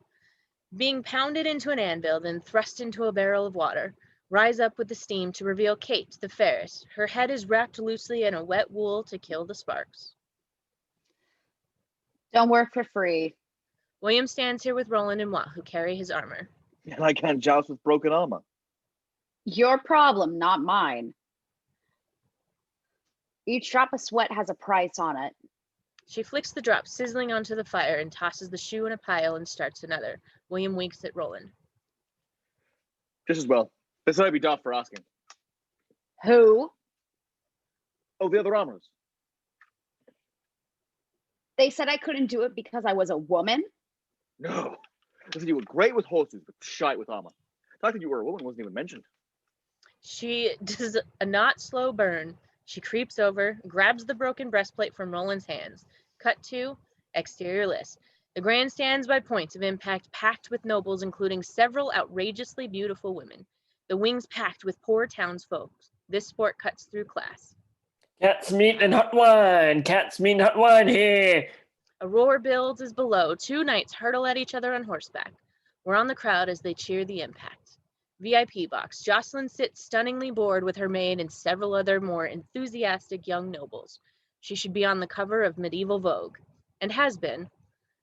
Being pounded into an anvil, then thrust into a barrel of water. Rise up with the steam to reveal Kate, the Ferris. Her head is wrapped loosely in a wet wool to kill the sparks. Don't work for free. William stands here with Roland and Watt, who carry his armor. And I can't joust with broken armor. Your problem, not mine. Each drop of sweat has a price on it. She flicks the drop sizzling onto the fire and tosses the shoe in a pile and starts another. William winks at Roland. Just as well. This might be doff for asking. Who? Oh, the other armorers. They said I couldn't do it because I was a woman? No. They said you were great with horses, but shite with armor. The fact that you were a woman wasn't even mentioned. She does a not slow burn. She creeps over, grabs the broken breastplate from Roland's hands. Cut to exterior list. The grand stands by points of impact packed with nobles, including several outrageously beautiful women. The wings packed with poor townsfolk. This sport cuts through class. Cat's meat and hot wine. Cat's meat and hot wine here. A roar builds as below 2 knights hurtle at each other on horseback. We're on the crowd as they cheer the impact. VIP box. Jocelyn sits stunningly bored with her maid and several other more enthusiastic young nobles. She should be on the cover of medieval Vogue, and has been.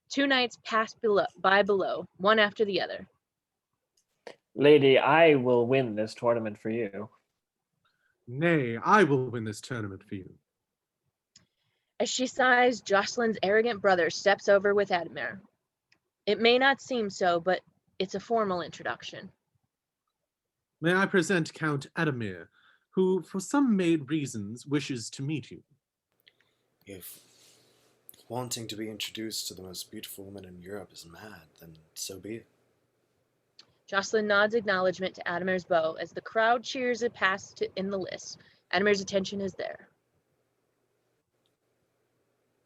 2 knights pass by below, one after the other. Lady, I will win this tournament for you. Nay, I will win this tournament for you. As she sighs, Jocelyn's arrogant brother steps over with Admir. It may not seem so, but it's a formal introduction. May I present Count Adamir, who, for some made reasons, wishes to meet you. If wanting to be introduced to the most beautiful woman in Europe is mad, then so be it. Jocelyn nods acknowledgement to Adamir's bow as the crowd cheers a pass in the list. Adamir's attention is there.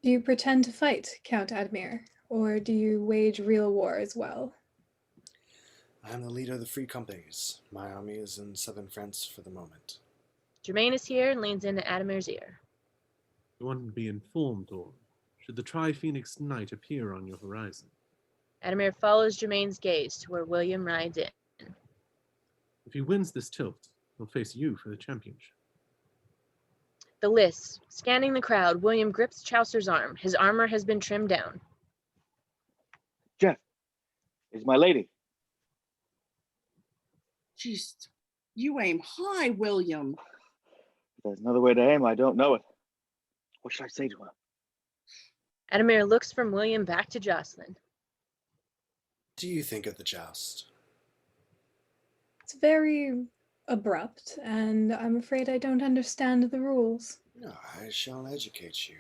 Do you pretend to fight, Count Admir, or do you wage real war as well? I am the leader of the Free Companies. My army is in southern France for the moment. Germain is here and leans into Adamir's ear. You want to be informed, or should the Tri-Phoenix Knight appear on your horizon? Adamir follows Germain's gaze to where William rides in. If he wins this tilt, he'll face you for the championship. The list. Scanning the crowd, William grips Chaucer's arm. His armor has been trimmed down. Jeff, is my lady. Jeez, you aim high, William. If there's another way to aim, I don't know it. What should I say to her? Adamir looks from William back to Jocelyn. Do you think of the joust? It's very abrupt, and I'm afraid I don't understand the rules. No, I shall educate you.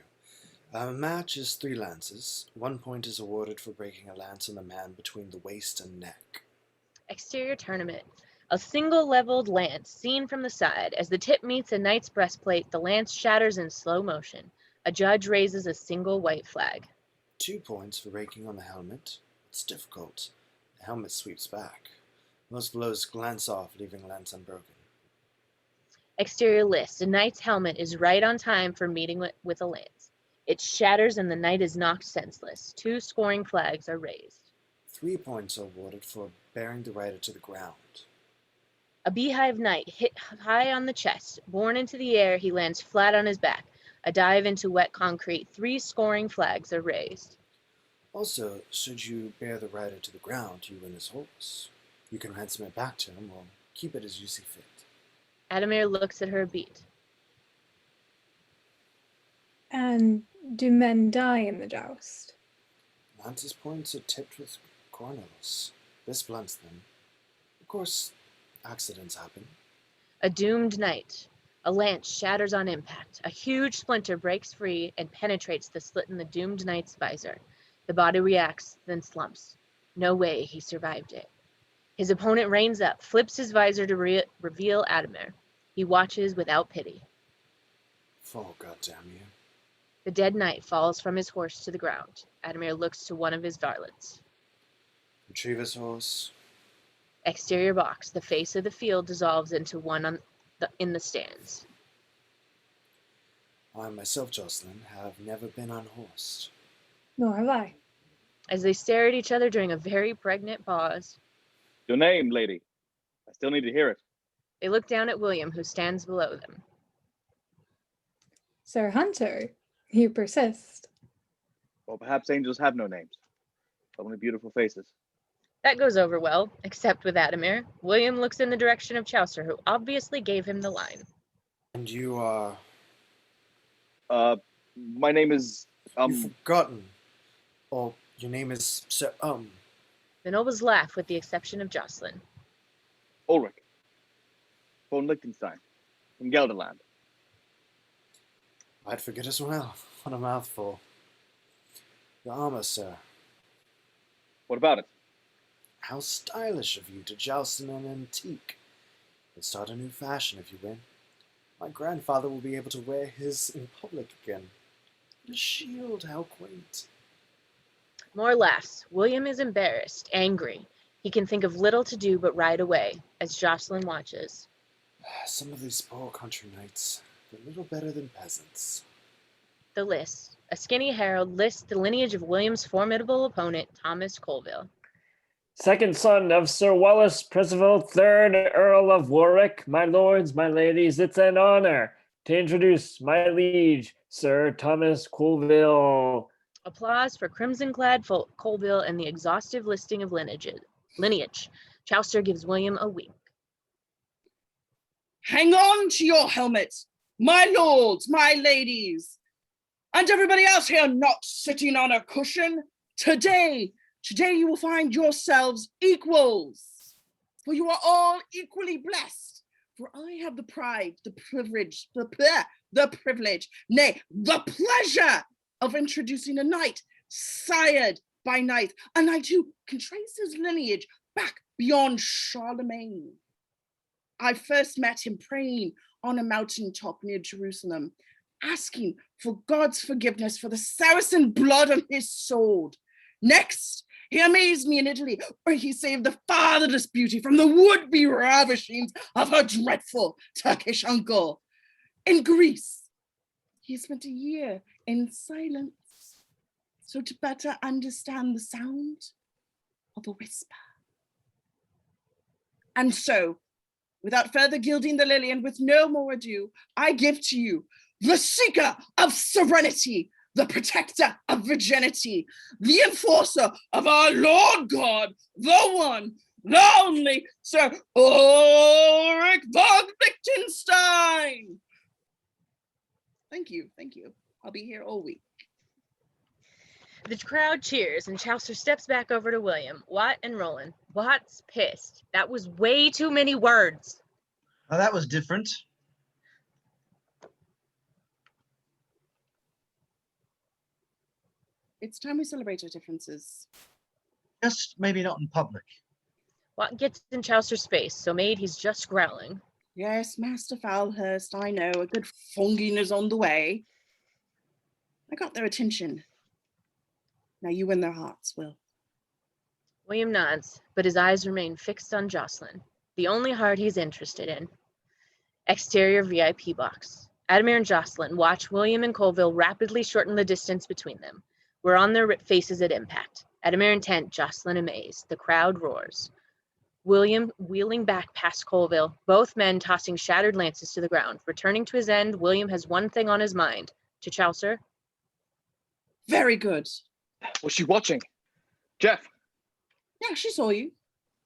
A match is 3 lances. 1 point is awarded for breaking a lance on the man between the waist and neck. Exterior tournament. A single leveled lance seen from the side. As the tip meets a knight's breastplate, the lance shatters in slow motion. A judge raises a single white flag. 2 points for breaking on the helmet. It's difficult. The helmet sweeps back. Most blows glance off, leaving lance unbroken. Exterior list. A knight's helmet is right on time for meeting with a lance. It shatters and the knight is knocked senseless. 2 scoring flags are raised. 3 points are awarded for bearing the rider to the ground. A beehive knight hit high on the chest. Borne into the air, he lands flat on his back. A dive into wet concrete. 3 scoring flags are raised. Also, should you bear the rider to the ground, you win his horse. You can ransom it back to him or keep it as you see fit. Adamir looks at her a beat. And do men die in the joust? Lance's points are tipped with cornels. This blunts them. Of course, accidents happen. A doomed knight. A lance shatters on impact. A huge splinter breaks free and penetrates the slit in the doomed knight's visor. The body reacts, then slumps. No way he survived it. His opponent reins up, flips his visor to reveal Adamir. He watches without pity. Oh, goddamn you. The dead knight falls from his horse to the ground. Adamir looks to one of his varlets. Retrieve his horse. Exterior box. The face of the field dissolves into one in the stands. I myself, Jocelyn, have never been unhorsed. Nor have I. As they stare at each other during a very pregnant pause, Your name, lady. I still need to hear it. they look down at William, who stands below them. Sir Hunter, you persist. Or perhaps angels have no names. Only beautiful faces. That goes over well, except with Adamir. William looks in the direction of Chaucer, who obviously gave him the line. And you are... My name is, You've forgotten. Or your name is Sir, The nobles laugh, with the exception of Jocelyn. Ulrich. Von Liechtenstein. From Gelderland. I'd forget as well. What a mouthful. Your armor, sir. What about it? How stylish of you to joust in an antique. You'll start a new fashion if you win. My grandfather will be able to wear his in public again. And a shield, how quaint. More laughs. William is embarrassed, angry. He can think of little to do but ride away, as Jocelyn watches. Some of these poor country knights, they're little better than peasants. The list. A skinny herald lists the lineage of William's formidable opponent, Thomas Colville. Second son of Sir Wallace Percival, 3rd Earl of Warwick. My lords, my ladies, it's an honor to introduce my liege, Sir Thomas Colville. Applause for crimson-clad Colville and the exhaustive listing of lineage. Chaucer gives William a wink. Hang on to your helmets, my lords, my ladies, and everybody else here not sitting on a cushion. Today you will find yourselves equals, for you are all equally blessed. For I have the pride, the privilege, nay, the pleasure of introducing a knight sired by night, a knight who can trace his lineage back beyond Charlemagne. I first met him praying on a mountaintop near Jerusalem, asking for God's forgiveness for the Saracen blood on his sword. Next, he amazed me in Italy, where he saved the fatherless beauty from the would-be ravishings of her dreadful Turkish uncle. In Greece, he spent a year in silence, so to better understand the sound of a whisper. And so, without further gilding the lily and with no more ado, I give to you the seeker of serenity, the protector of virginity, the enforcer of our Lord God, the one, the only, Sir Ulrich von Liechtenstein. Thank you. I'll be here all week. The crowd cheers, and Chaucer steps back over to William, Watt, and Roland. Watt's pissed. That was way too many words. Oh, that was different. It's time we celebrate our differences. Just maybe not in public. Watt gets in Chaucer's space, so made he's just growling. Yes, Master Falhurst, I know, a good fonging is on the way. I got their attention. Now you win their hearts, Will. William nods, but his eyes remain fixed on Jocelyn, the only heart he's interested in. Exterior VIP box. Adamir and Jocelyn watch William and Colville rapidly shorten the distance between them. We're on their faces at impact. Adamir intent, Jocelyn amazed. The crowd roars. William wheeling back past Colville, both men tossing shattered lances to the ground. Returning to his end, William has one thing on his mind. To Chaucer. Very good. Was she watching? Jeff, Yeah, she saw you.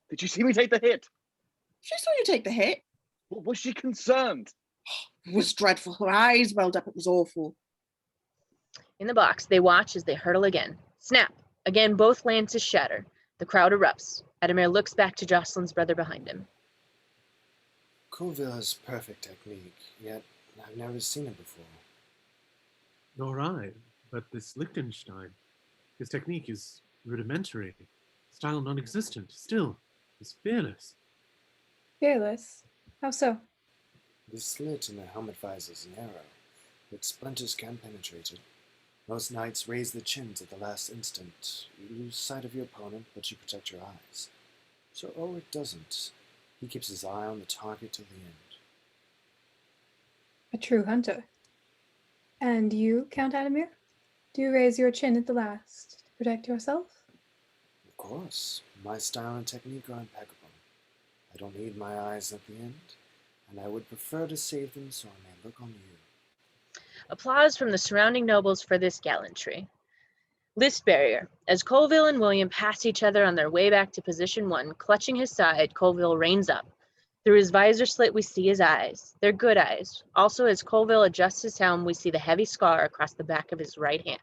did you see me take the hit? She saw you take the hit. Was she concerned? It was dreadful. Her eyes welled up. It was awful. In the box, they watch as they hurtle again. Snap! Again, both lances shatter. The crowd erupts. Adamir looks back to Jocelyn's brother behind him. Colville has perfect technique, yet I've never seen it before. Nor I, but this Liechtenstein, his technique is rudimentary, style non-existent, still, is fearless. Fearless? How so? The slit in the helmet visor is narrow, but splinters can penetrate it. Most knights raise their chins at the last instant. You lose sight of your opponent, but you protect your eyes. Sir Ulrich doesn't. He keeps his eye on the target till the end. A true hunter. And you, Count Adamir? Do you raise your chin at the last to protect yourself? Of course. My style and technique are impeccable. I don't need my eyes at the end, and I would prefer to save them so I may look on you. Applause from the surrounding nobles for this gallantry. List barrier. As Colville and William pass each other on their way back to position 1, clutching his side, Colville reins up. Through his visor slit, we see his eyes. They're good eyes. Also, as Colville adjusts his helm, we see the heavy scar across the back of his right hand.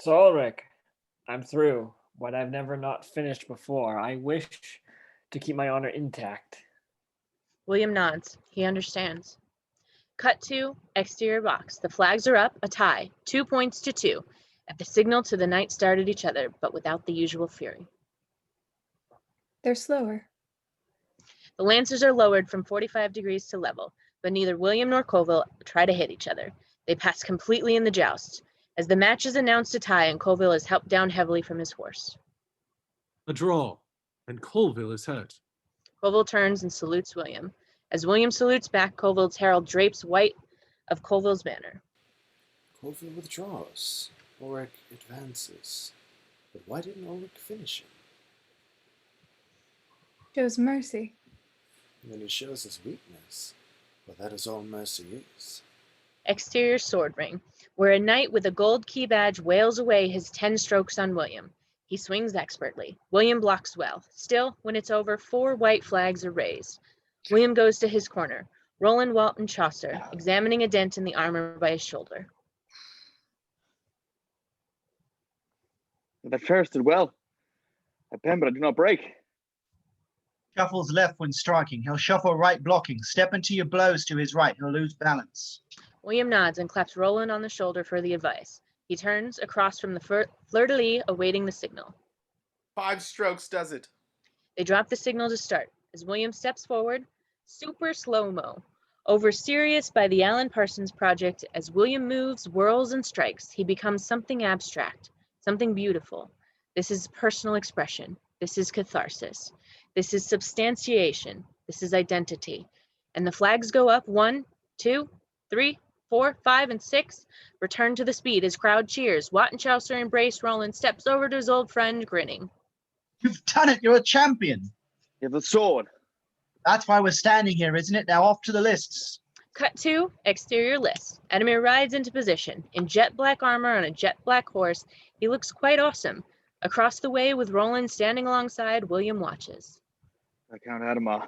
So Ulrich, I'm through. What I've never not finished before. I wish to keep my honor intact. William nods. He understands. Cut to exterior box. The flags are up, a tie, 2 points to 2. At the signal to the knights start at each other, but without the usual fury. They're slower. The lancers are lowered from 45 degrees to level, but neither William nor Colville try to hit each other. They pass completely in the joust. As the match is announced a tie and Colville is helped down heavily from his horse. A draw, and Colville is hurt. Colville turns and salutes William. As William salutes back, Colville's herald drapes white of Colville's banner. Colville withdraws. Ulrich advances. But why didn't Ulrich finish him? Shows mercy. And then he shows his weakness. Well, that is all mercy is. Exterior sword ring, where a knight with a gold key badge wails away his 10 strokes on William. He swings expertly. William blocks well. Still, when it's over, 4 white flags are raised. William goes to his corner. Roland, Walt, and Chaucer, examining a dent in the armor by his shoulder. That Ferris did well. I bend, but I do not break. Shuffles left when striking. He'll shuffle right blocking. Step into your blows to his right. He'll lose balance. William nods and claps Roland on the shoulder for the advice. He turns across from the fleur-de-lis, awaiting the signal. 5 strokes does it. They drop the signal to start. As William steps forward, super slow-mo. Over serious by the Alan Parsons Project, as William moves, whirls, and strikes, he becomes something abstract, something beautiful. This is personal expression. This is catharsis. This is substantiation. This is identity. And the flags go up 1, 2, 3, 4, 5, and 6. Return to the speed as crowd cheers. Watt and Chaucer embrace. Roland steps over to his old friend, grinning. You've done it. You're a champion. You have the sword. That's why we're standing here, isn't it? Now off to the lists. Cut to exterior list. Adamir rides into position. In jet black armor on a jet black horse, he looks quite awesome. Across the way with Roland standing alongside, William watches. Count Adamar. I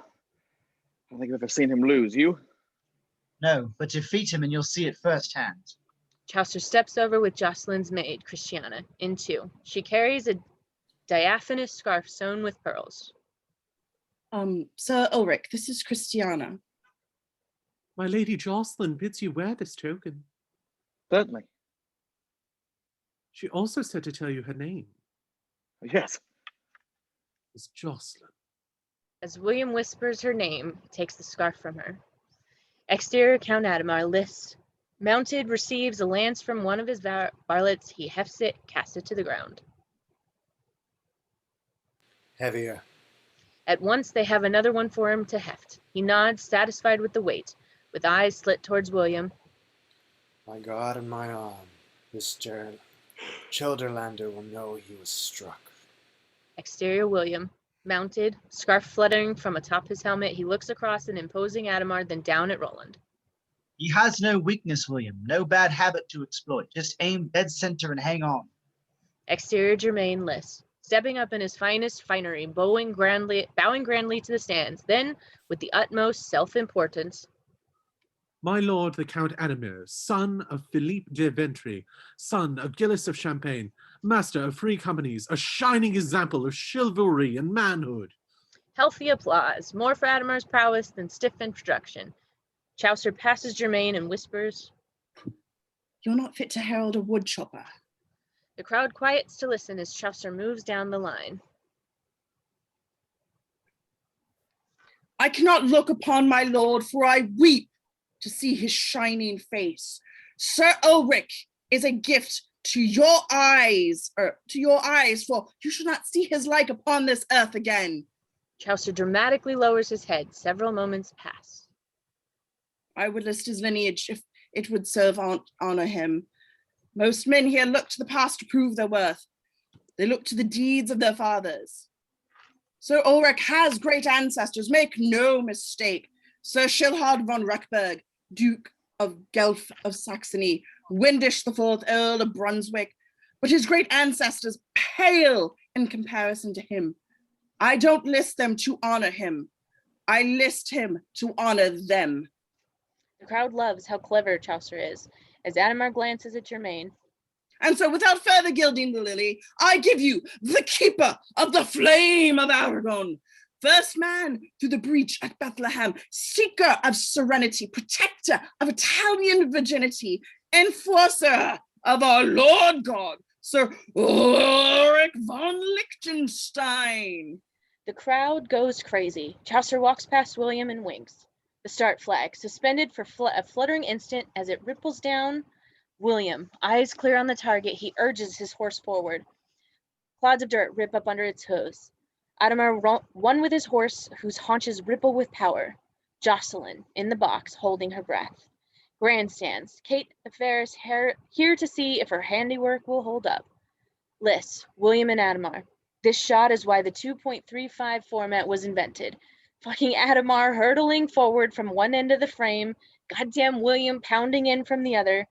don't think I've ever seen him lose. You? No, but defeat him and you'll see it firsthand. Chaucer steps over with Jocelyn's maid, Christiana, in 2. She carries a diaphanous scarf sewn with pearls. Sir Ulrich, this is Christiana. My Lady Jocelyn bids you wear this token. Certainly. She also said to tell you her name. Yes. Is Jocelyn. As William whispers her name, he takes the scarf from her. Exterior Count Adamar lists. Mounted, receives a lance from one of his varlets. He hefts it, casts it to the ground. Heavier. At once they have another one for him to heft. He nods, satisfied with the weight, with eyes slit towards William. My God and my arm, Mr. Childerlander will know he was struck. Exterior William, mounted, scarf fluttering from atop his helmet. He looks across an imposing Adamar, then down at Roland. He has no weakness, William. No bad habit to exploit. Just aim dead center and hang on. Exterior Germain lists. Stepping up in his finest finery, bowing grandly to the stands. Then, with the utmost self-importance, My lord, the Count Adamir, son of Philippe de Ventry, son of Gilles of Champagne, master of free companies, a shining example of chivalry and manhood. healthy applause, more for Adamar's prowess than stiff introduction. Chaucer passes Germain and whispers, You're not fit to herald a woodchopper. The crowd quiets to listen as Chaucer moves down the line. I cannot look upon my lord, for I weep to see his shining face. Sir Ulrich is a gift to your eyes, for you should not see his like upon this earth again. Chaucer dramatically lowers his head. Several moments pass. I would list his lineage if it would serve honor him. Most men here look to the past to prove their worth. They look to the deeds of their fathers. Sir Ulrich has great ancestors, make no mistake. Sir Schilhard von Ruckberg, Duke of Guelph of Saxony, Windisch IV, Earl of Brunswick, but his great ancestors pale in comparison to him. I don't list them to honor him. I list him to honor them. The crowd loves how clever Chaucer is, as Adamar glances at Germain. And so without further gilding the lily, I give you the keeper of the flame of Aragon, first man through the breach at Bethlehem, seeker of serenity, protector of Italian virginity, enforcer of our Lord God, Sir Ulrich von Liechtenstein. The crowd goes crazy. Chaucer walks past William and winks. The start flag, suspended for a fluttering instant as it ripples down. William, eyes clear on the target, he urges his horse forward. Clods of dirt rip up under its hooves. Adamar one with his horse, whose haunches ripple with power. Jocelyn, in the box, holding her breath. Grandstands, Kate the Ferris here to see if her handiwork will hold up. Lists, William and Adamar. This shot is why the 2.35 format was invented. Fucking Adamar hurtling forward from one end of the frame, goddamn William pounding in from the other,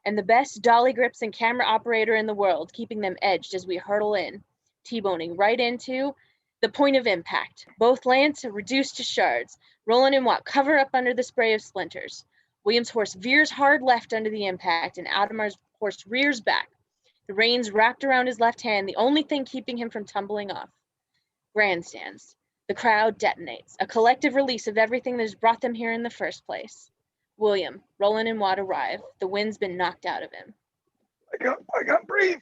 and the best dolly grips and camera operator in the world, keeping them edged as we hurtle in. T-boning right into the point of impact. Both lance are reduced to shards. Roland and Watt cover up under the spray of splinters. William's horse veers hard left under the impact, and Adamar's horse rears back. The reins wrapped around his left hand, the only thing keeping him from tumbling off. Grandstands. The crowd detonates, a collective release of everything that has brought them here in the first place. William, Roland, and Watt arrive. The wind's been knocked out of him. I can't breathe.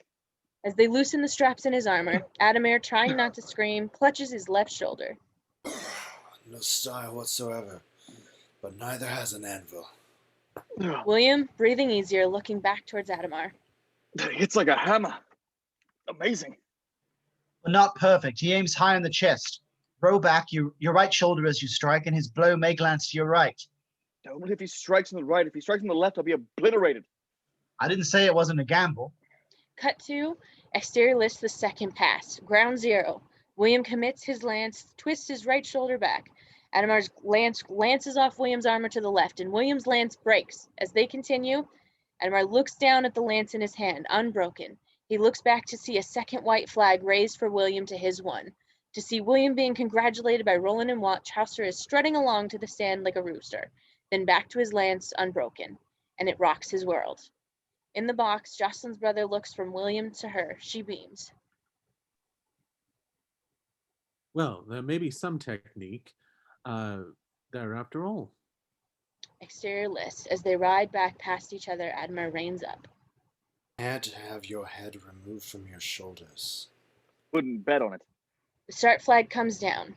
As they loosen the straps in his armor, Adamir, trying not to scream, clutches his left shoulder. No style whatsoever, but neither has an anvil. William, breathing easier, looking back towards Adamar. It's like a hammer. Amazing. But not perfect. He aims high on the chest. Throw back your right shoulder as you strike, and his blow may glance to your right. Only if he strikes on the right. If he strikes on the left, I'll be obliterated. I didn't say it wasn't a gamble. Cut to exterior lists the second pass. Ground zero. William commits his lance, twists his right shoulder back. Adamar's lance lances off William's armor to the left, and William's lance breaks. As they continue, Adamar looks down at the lance in his hand, unbroken. He looks back to see a second white flag raised for William to his one. To see William being congratulated by Roland and Watt, Chaucer is strutting along to the stand like a rooster, then back to his lance, unbroken, and it rocks his world. In the box, Jocelyn's brother looks from William to her. She beams. Well, there may be some technique there after all. Exterior lists. As they ride back past each other, Adamar reins up. I had to have your head removed from your shoulders. Wouldn't bet on it. The start flag comes down.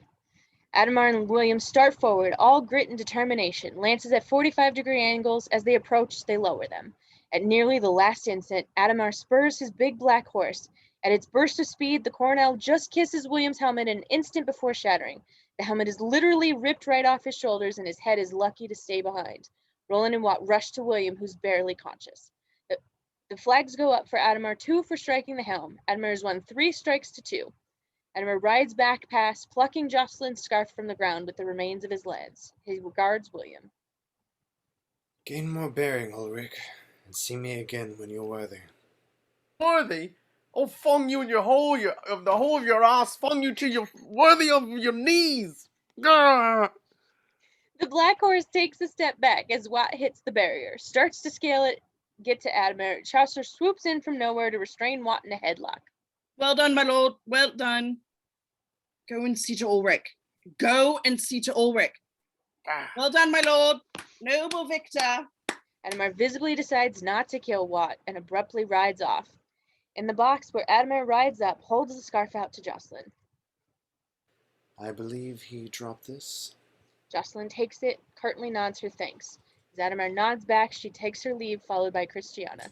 Adamar and William start forward, all grit and determination. Lances at 45-degree angles. As they approach, they lower them. At nearly the last instant, Adamar spurs his big black horse. At its burst of speed, the Cornell just kisses William's helmet an instant before shattering. The helmet is literally ripped right off his shoulders, and his head is lucky to stay behind. Roland and Watt rush to William, who's barely conscious. The flags go up for Adamar, 2 for striking the helm. Adamar has won 3 strikes to 2. Adamar rides back past, plucking Jocelyn's scarf from the ground with the remains of his lance. He regards William. Gain more bearing, Ulrich, and see me again when you're worthy. Worthy? I'll fong you in the whole of your ass, fong you till you're worthy of your knees. Grr. The black horse takes a step back as Watt hits the barrier, starts to scale it, get to Adamar. Chaucer swoops in from nowhere to restrain Watt in a headlock. Well done, my lord. Well done. Go and see to Ulrich. Go and see to Ulrich. Well done, my lord. Noble victor. Adamar visibly decides not to kill Watt and abruptly rides off. In the box where Adamar rides up, holds the scarf out to Jocelyn. I believe he dropped this. Jocelyn takes it, curtly nods her thanks. As Adamar nods back, she takes her leave, followed by Christiana.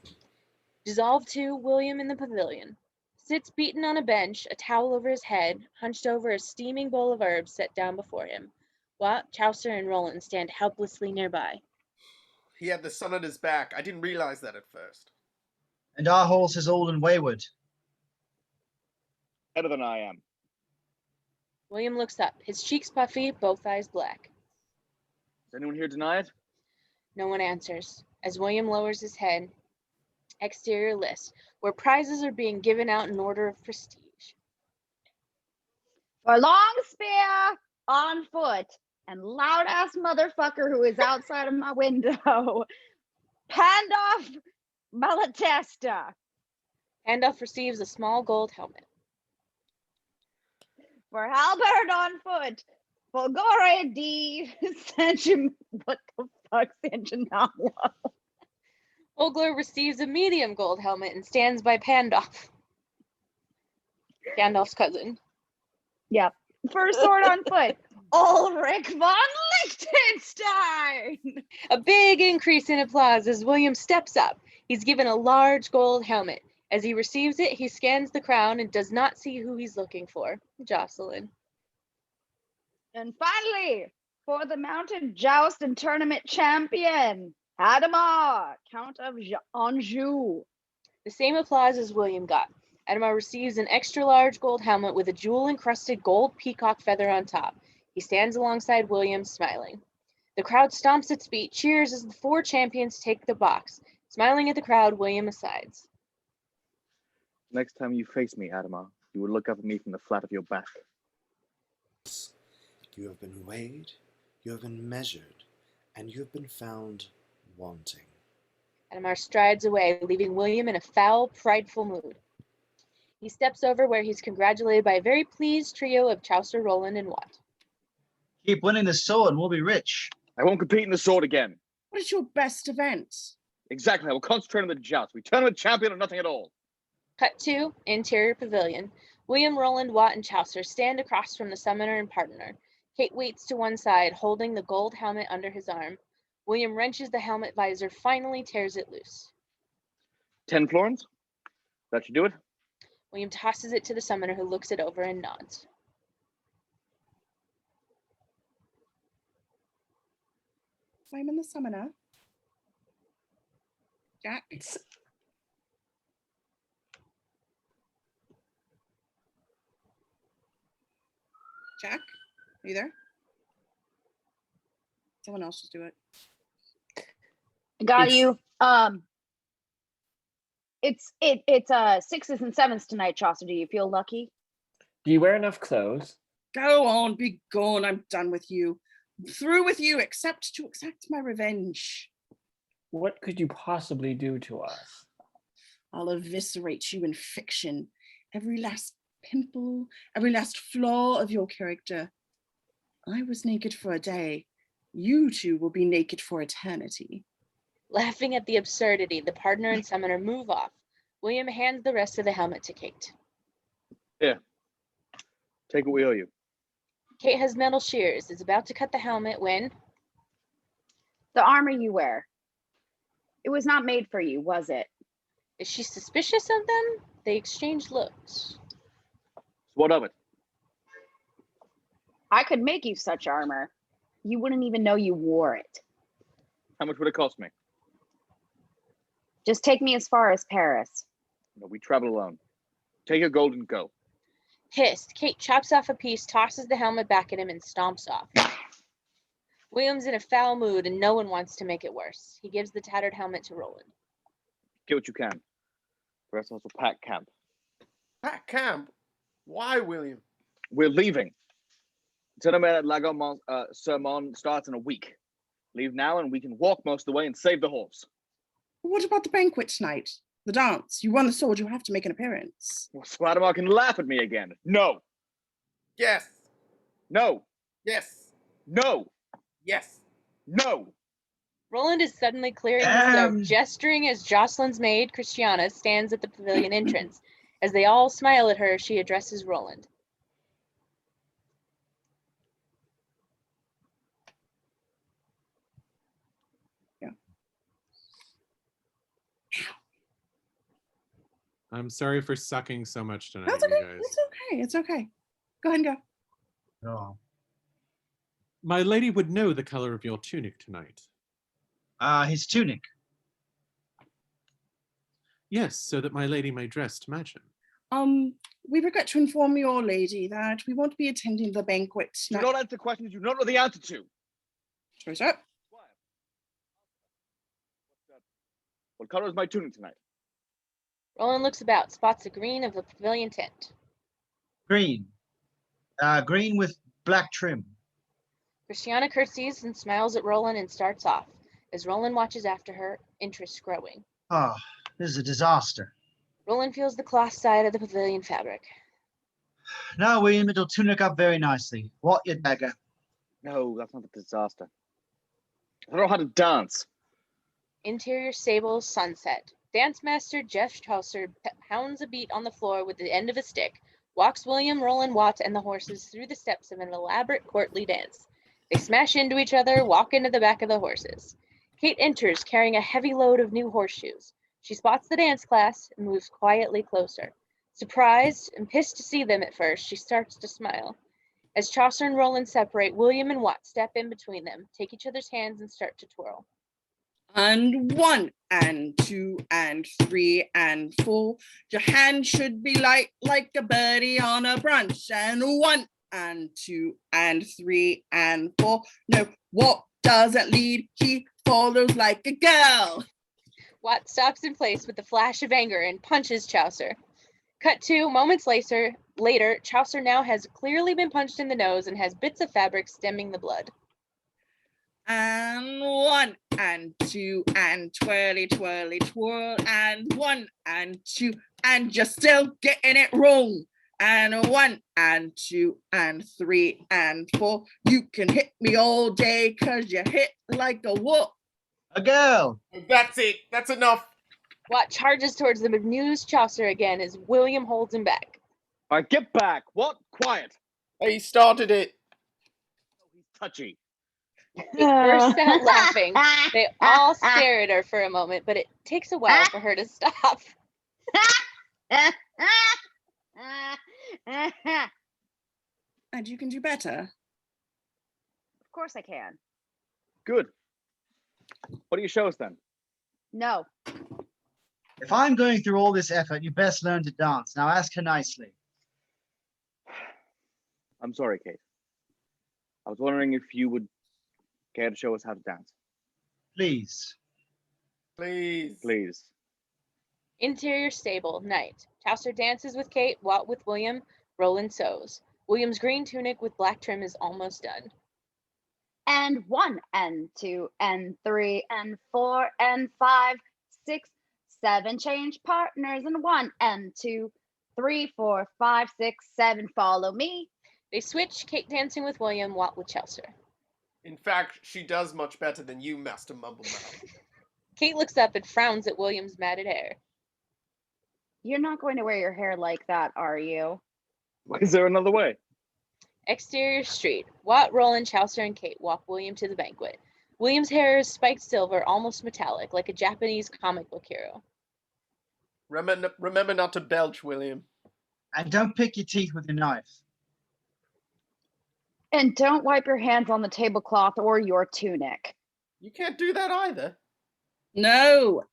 Dissolved to William in the pavilion. Sits beaten on a bench, a towel over his head, hunched over a steaming bowl of herbs set down before him. Watt, Chaucer, and Roland stand helplessly nearby. He had the sun on his back. I didn't realize that at first. And our horse is old and wayward. Better than I am. William looks up, his cheeks puffy, both eyes black. Does anyone here deny it? No one answers. As William lowers his head, exterior list, where prizes are being given out in order of prestige. For long spear, on foot, and loud ass motherfucker who is outside of my window, Pandolf Malatesta. Pandolf receives a small gold helmet. For halberd on foot, Fulgore di Sanchim. What the fuck, Sanchinala? Ogler receives a medium gold helmet and stands by Pandolf. Gandalf's cousin. Yep. For sword on foot, Ulrich von Liechtenstein. A big increase in applause as William steps up. He's given a large gold helmet. As he receives it, he scans the crowd and does not see who he's looking for. Jocelyn. And finally, for the mounted joust and tournament champion, Adamar, Count of Anjou. The same applause as William got. Adamar receives an extra-large gold helmet with a jewel-encrusted gold peacock feather on top. He stands alongside William, smiling. The crowd stomps its feet, cheers as the 4 champions take the box. Smiling at the crowd, William asides. Next time you face me, Adamar, you will look up at me from the flat of your back. You have been weighed, you have been measured, and you have been found wanting. Adamar strides away, leaving William in a foul, prideful mood. He steps over where he's congratulated by a very pleased trio of Chaucer, Roland, and Watt. Keep winning the sword and we'll be rich. I won't compete in the sword again. What is your best event? Exactly, I will concentrate on the joust. We tournament champion or nothing at all. Cut to interior pavilion. William, Roland, Watt, and Chaucer stand across from the summoner and partner. Kate waits to one side, holding the gold helmet under his arm. William wrenches the helmet visor, finally tears it loose. 10 florins? That should do it. William tosses it to the summoner, who looks it over and nods. Simon the Summoner. Jack. Jack, are you there? Someone else just do it. Got you. It's sixes and sevens tonight, Chaucer. Do you feel lucky? Do you wear enough clothes? Go on, be gone. I'm done with you. Through with you, except to exact my revenge. What could you possibly do to us? I'll eviscerate you in fiction. Every last pimple, every last flaw of your character. I was naked for a day. You two will be naked for eternity. Laughing at the absurdity, the partner and summoner move off. William hands the rest of the helmet to Kate. Here. Take what we owe you. Kate has metal shears, is about to cut the helmet when... The armor you wear. It was not made for you, was it? Is she suspicious of them? They exchange looks. What of it? I could make you such armor. You wouldn't even know you wore it. How much would it cost me? Just take me as far as Paris. No, we travel alone. Take your gold and go. Pissed, Kate chops off a piece, tosses the helmet back at him, and stomps off. William's in a foul mood, and no one wants to make it worse. He gives the tattered helmet to Roland. Get what you can. The rest of us will pack camp. Pack camp? Why, William? We're leaving. The tournament at Lagon Sermon starts in a week. Leave now and we can walk most of the way and save the horse. What about the banquet tonight? The dance? You won the sword, you have to make an appearance. Well, Swadamar can laugh at me again. No. Yes. No. Yes. No. Yes. No. Roland is suddenly clearing his throat, gesturing as Jocelyn's maid, Christiana, stands at the pavilion entrance. As they all smile at her, she addresses Roland. I'm sorry for sucking so much tonight, That's okay. you guys. It's okay. It's okay. Go ahead and go. Oh. My lady would know the color of your tunic tonight. His tunic. Yes, so that my lady may dress to match him. We regret to inform your lady that we won't be attending the banquet. Do not answer questions you do not know the answer to. Sorry, sir. What color is my tunic tonight? Roland looks about, spots the green of the pavilion tent. Green. Green with black trim. Christiana curtsies and smiles at Roland and starts off. As Roland watches after her, interest growing. Oh, this is a disaster. Roland feels the cloth side of the pavilion fabric. No, William, it'll tunic up very nicely. What, you dagger? No, that's not a disaster. I don't know how to dance. Interior stable, sunset. Dance master Jeff Chaucer pounds a beat on the floor with the end of a stick, walks William, Roland, Watt, and the horses through the steps of an elaborate courtly dance. They smash into each other, walk into the back of the horses. Kate enters, carrying a heavy load of new horseshoes. She spots the dance class and moves quietly closer. Surprised and pissed to see them at first, she starts to smile. As Chaucer and Roland separate, William and Watt step in between them, take each other's hands, and start to twirl. And 1 and 2 and 3 and 4. Your hand should be light like a birdie on a branch. And 1 and 2 and 3 and 4. No, Watt doesn't lead, he follows like a girl. Watt stops in place with a flash of anger and punches Chaucer. Cut to moments later, Chaucer now has clearly been punched in the nose and has bits of fabric stemming the blood. And 1 and 2 and twirly twirly twirl and 1 and 2 and you're still getting it wrong. And 1 and 2 and 3 and 4. You can hit me all day 'cause you hit like a wolf. A girl. That's it. That's enough. Watt charges towards the bemused Chaucer again as William holds him back. All right, get back. What? Quiet. He started it. Oh, he's touchy. He bursts out laughing. They all stare at her for a moment, but it takes a while for her to stop. And you can do better. Of course I can. Good. What do you show us then? No. If I'm going through all this effort, you best learn to dance. Now ask her nicely. I'm sorry, Kate. I was wondering if you would care to show us how to dance. Please. Please. Please. Interior stable, night. Chaucer dances with Kate, Watt with William, Roland sews. William's green tunic with black trim is almost done. And 1 and 2 and 3 and 4 and 5, 6, 7 change partners and 1 and 2, 3, 4, 5, 6, 7. Follow me. They switch, Kate dancing with William, Watt with Chaucer. In fact, she does much better than you, Master Mumblebell. Kate looks up and frowns at William's matted hair. You're not going to wear your hair like that, are you? Is there another way? Exterior street. Watt, Roland, Chaucer, and Kate walk William to the banquet. William's hair is spiked silver, almost metallic, like a Japanese comic book hero. Remember not to belch, William. And don't pick your teeth with your knife. And don't wipe your hands on the tablecloth or your tunic. You can't do that either. No.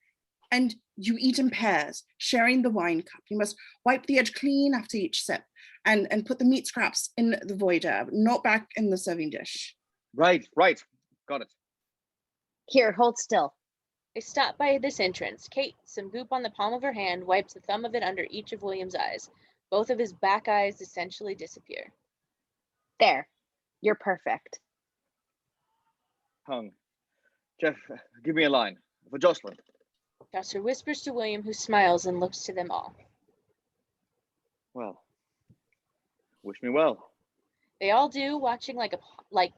And you eat in pairs, sharing the wine cup. You must wipe the edge clean after each sip and put the meat scraps in the voider, not back in the serving dish. Right. Got it. Here, hold still. They stop by this entrance. Kate, some goop on the palm of her hand, wipes the thumb of it under each of William's eyes. Both of his back eyes essentially disappear. There. You're perfect. Hung. Jeff, give me a line. For Jocelyn. Chaucer whispers to William, who smiles and looks to them all. Well. Wish me well. They all do, watching like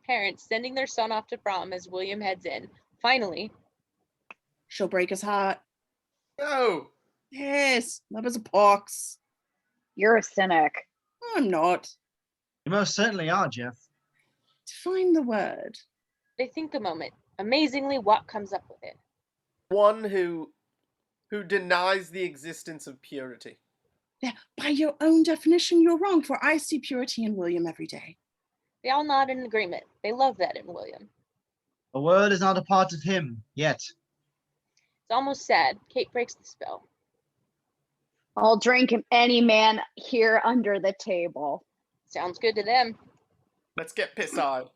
parents sending their son off to prom as William heads in. Finally. She'll break his heart. No. Yes, love is a pox. You're a cynic. I'm not. You most certainly are, Jeff. Define the word. They think a moment. Amazingly, Watt comes up with it. One who denies the existence of purity. Yeah, by your own definition, you're wrong, for I see purity in William every day. They all nod in agreement. They love that in William. The word is not a part of him yet. It's almost sad. Kate breaks the spell. I'll drink any man here under the table. Sounds good to them. Let's get piss-eyed.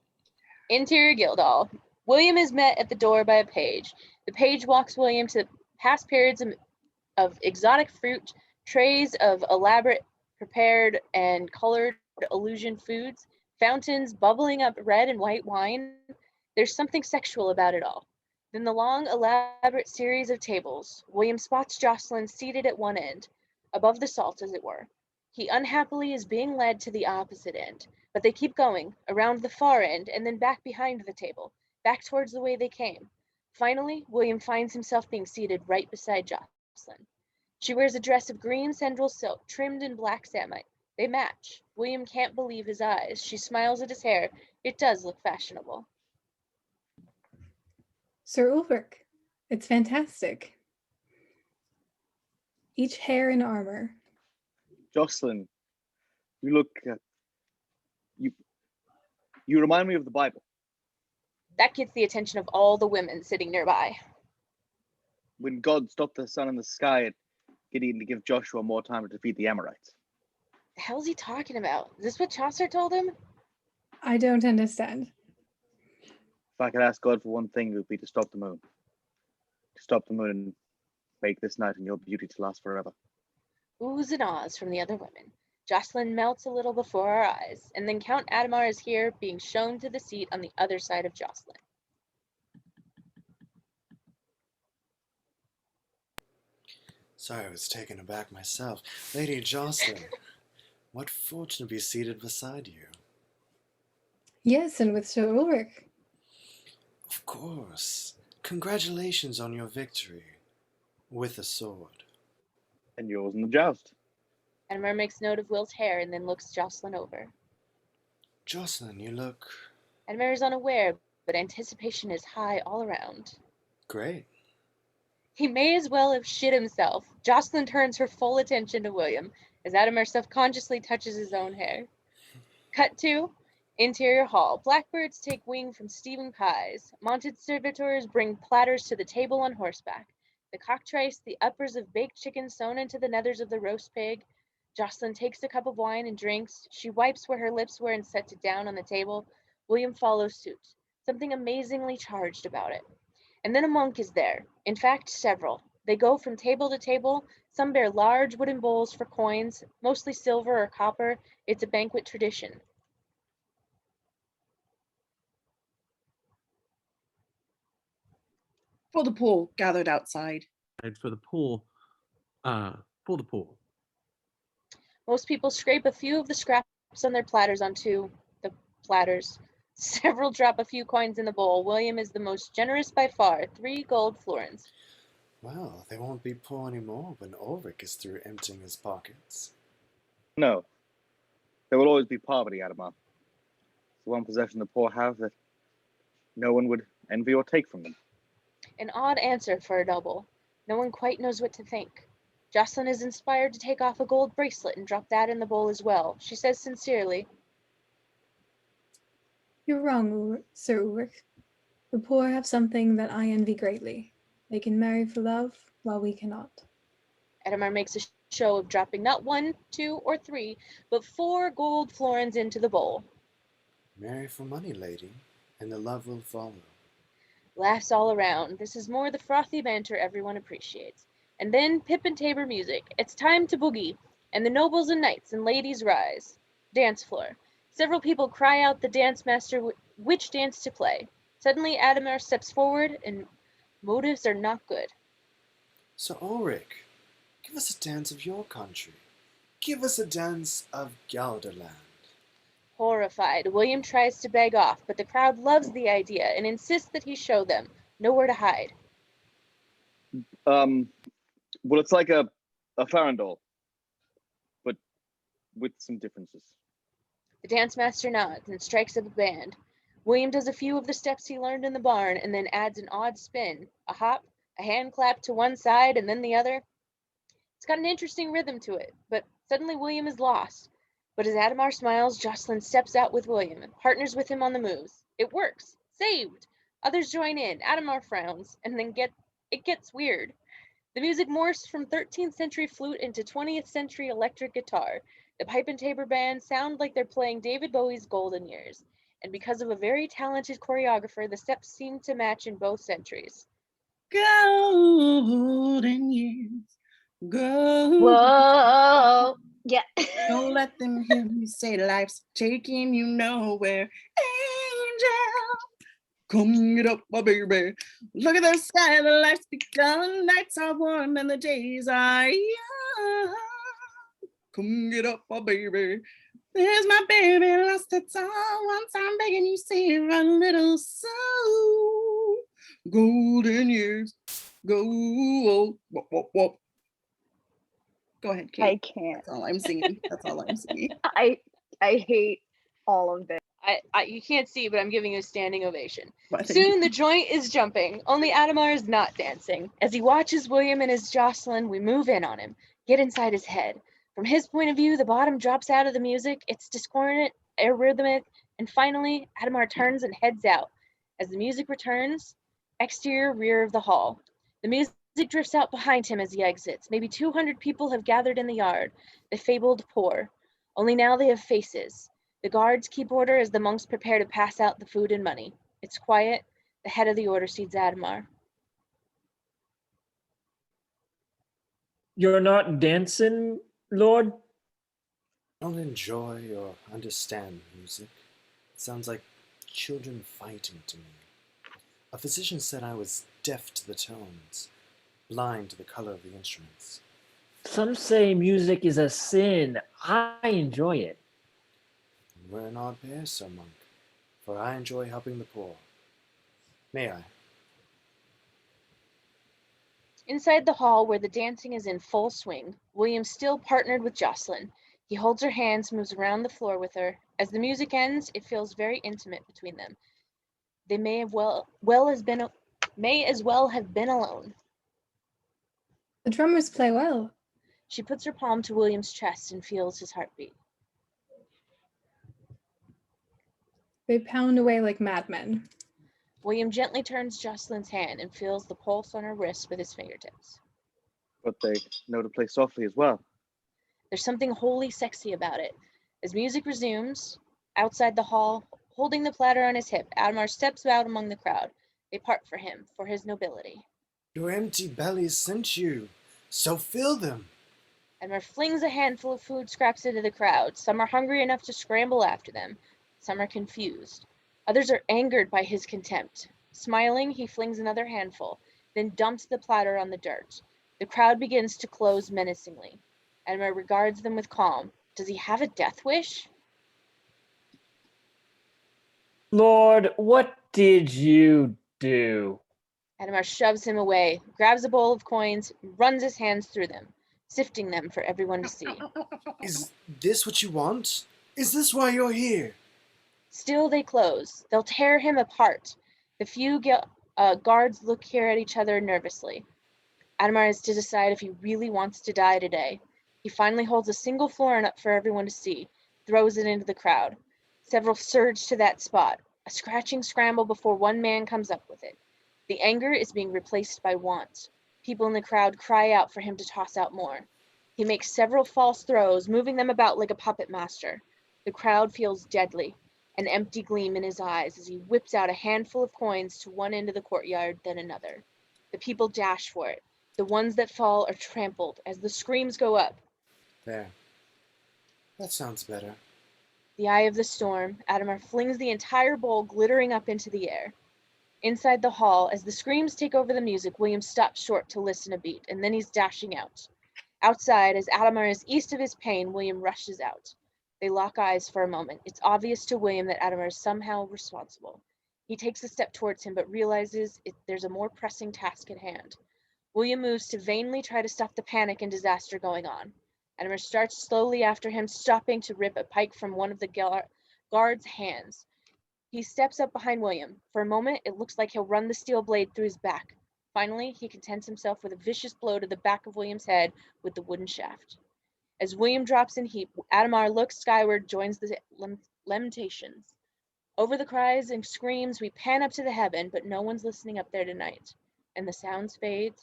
Interior Guildhall. William is met at the door by a page. The page walks William to past periods of exotic fruit, trays of elaborate prepared and colored illusion foods, fountains bubbling up red and white wine. There's something sexual about it all. Then the long, elaborate series of tables. William spots Jocelyn seated at one end, above the salt, as it were. He unhappily is being led to the opposite end, but they keep going, around the far end, and then back behind the table, back towards the way they came. Finally, William finds himself being seated right beside Jocelyn. She wears a dress of green sendril silk, trimmed in black samite. They match. William can't believe his eyes. She smiles at his hair. It does look fashionable. Sir Ulrich, it's fantastic. Each hair in armor. Jocelyn, you look. You remind me of the Bible. That gets the attention of all the women sitting nearby. When God stopped the sun in the sky at Gideon to give Joshua more time to defeat the Amorites. The hell's he talking about? Is this what Chaucer told him? I don't understand. If I could ask God for one thing, it would be to stop the moon. To stop the moon and make this night and your beauty to last forever. Oohs and ahs from the other women. Jocelyn melts a little before our eyes, and then Count Adamar is here, being shown to the seat on the other side of Jocelyn. Sorry, I was taken aback myself. Lady Jocelyn, what fortune to be seated beside you. Yes, and with Sir Ulrich. Of course. Congratulations on your victory. With a sword. And yours in the joust. Adamar makes note of Will's hair and then looks Jocelyn over. Jocelyn, you look Adamar is unaware, but anticipation is high all around. great. He may as well have shit himself. Jocelyn turns her full attention to William as Adamar self-consciously touches his own hair. Cut to interior hall. Blackbirds take wing from steaming pies. Mounted servitors bring platters to the table on horseback. The cockatrice, the uppers of baked chicken sewn into the nethers of the roast pig. Jocelyn takes a cup of wine and drinks. She wipes where her lips were and sets it down on the table. William follows suit, something amazingly charged about it. And then a monk is there. In fact, several. They go from table to table. Some bear large wooden bowls for coins, mostly silver or copper. It's a banquet tradition. For the pool gathered outside. And for the poor, for the poor. Most people scrape a few of the scraps on their platters onto the platters. Several drop a few coins in the bowl. William is the most generous by far, 3 gold florins. Well, they won't be poor anymore when Ulrich is through emptying his pockets. No. There will always be poverty, Adamar. It's the one possession the poor have that no one would envy or take from them. An odd answer for a noble. No one quite knows what to think. Jocelyn is inspired to take off a gold bracelet and drop that in the bowl as well. She says sincerely, You're wrong, Sir Ulrich. The poor have something that I envy greatly. They can marry for love, while we cannot. Adamar makes a show of dropping not 1, 2, or 3, but 4 gold florins into the bowl. Marry for money, lady, and the love will follow. Laughs all around. This is more the frothy banter everyone appreciates. And then pip and tabor music. It's time to boogie, and the nobles and knights and ladies rise. Dance floor. Several people cry out the dance master which dance to play. Suddenly Adamar steps forward, and motives are not good. Sir Ulrich, give us a dance of your country. Give us a dance of Gelderland. Horrified, William tries to beg off, but the crowd loves the idea and insists that he show them. Nowhere to hide. Well, it's like a farandole, but with some differences. The dance master nods and strikes up a band. William does a few of the steps he learned in the barn and then adds an odd spin, a hop, a hand clap to one side and then the other. It's got an interesting rhythm to it, but suddenly William is lost. But as Adamar smiles, Jocelyn steps out with William and partners with him on the moves. It works. Saved. Others join in. Adamar frowns, and then it gets weird. The music morphs from 13th century flute into 20th century electric guitar. The pipe and tabor band sound like they're playing David Bowie's Golden Years. And because of a very talented choreographer, the steps seem to match in both centuries. Golden years. Go. Whoa. Yeah. Don't let them hear you say life's taking you nowhere. Angel, come get up, my baby. Look at the sky, the lights begun. Nights are warm and the days are young. Come get up, my baby. There's my baby, lost its all. Once I'm begging you, save a little soul. Golden years, go. Whoop, whoop, whoop. Go ahead, Kate. I can't. That's all I'm singing. That's all I'm singing. I hate all of this. You can't see, but I'm giving you a standing ovation. Well, thank Soon you. the joint is jumping. Only Adamar is not dancing. As he watches William and his Jocelyn, we move in on him, get inside his head. From his point of view, the bottom drops out of the music. It's discordant, arrhythmic, and finally, Adamar turns and heads out. As the music returns, exterior rear of the hall. The music drifts out behind him as he exits. Maybe 200 people have gathered in the yard, the fabled poor. Only now they have faces. The guards keep order as the monks prepare to pass out the food and money. It's quiet. The head of the order sees Adamar. You're not dancing Lord? I don't enjoy or understand music. It sounds like children fighting to me. A physician said I was deaf to the tones, blind to the color of the instruments. Some say music is a sin. I enjoy it. We're an odd pair, Sir Monk, for I enjoy helping the poor. May I? Inside the hall where the dancing is in full swing, William still partnered with Jocelyn. He holds her hands, moves around the floor with her. As the music ends, it feels very intimate between them. They may as well have been alone. The drummers play well. She puts her palm to William's chest and feels his heartbeat. They pound away like madmen. William gently turns Jocelyn's hand and feels the pulse on her wrist with his fingertips. But they know to play softly as well. There's something wholly sexy about it. As music resumes, outside the hall, holding the platter on his hip, Admar steps out among the crowd. They part for him, for his nobility. Your empty bellies sent you, so fill them. Admar flings a handful of food scraps into the crowd. Some are hungry enough to scramble after them. Some are confused. Others are angered by his contempt. Smiling, he flings another handful, then dumps the platter on the dirt. The crowd begins to close menacingly. Admar regards them with calm. Does he have a death wish? Lord, what did you do? Admar shoves him away, grabs a bowl of coins, runs his hands through them, sifting them for everyone to see. Is this what you want? Is this why you're here? Still they close. They'll tear him apart. The few guards look here at each other nervously. Admar has to decide if he really wants to die today. He finally holds a single florin up for everyone to see, throws it into the crowd. Several surge to that spot, a scratching scramble before one man comes up with it. The anger is being replaced by want. People in the crowd cry out for him to toss out more. He makes several false throws, moving them about like a puppet master. The crowd feels deadly, an empty gleam in his eyes as he whips out a handful of coins to one end of the courtyard, then another. The people dash for it. The ones that fall are trampled as the screams go up. There. That sounds better. The eye of the storm, Adamar flings the entire bowl glittering up into the air. Inside the hall, as the screams take over the music, William stops short to listen a beat, and then he's dashing out. Outside, as Adamar is east of his pain, William rushes out. They lock eyes for a moment. It's obvious to William that Adamar is somehow responsible. He takes a step towards him, but realizes there's a more pressing task at hand. William moves to vainly try to stop the panic and disaster going on. Adamar starts slowly after him, stopping to rip a pike from one of the guard's hands. He steps up behind William. For a moment, it looks like he'll run the steel blade through his back. Finally, he contents himself with a vicious blow to the back of William's head with the wooden shaft. As William drops in heap, Adamar looks skyward, joins the lamentations. Over the cries and screams, we pan up to the heaven, but no one's listening up there tonight. And the sounds fade.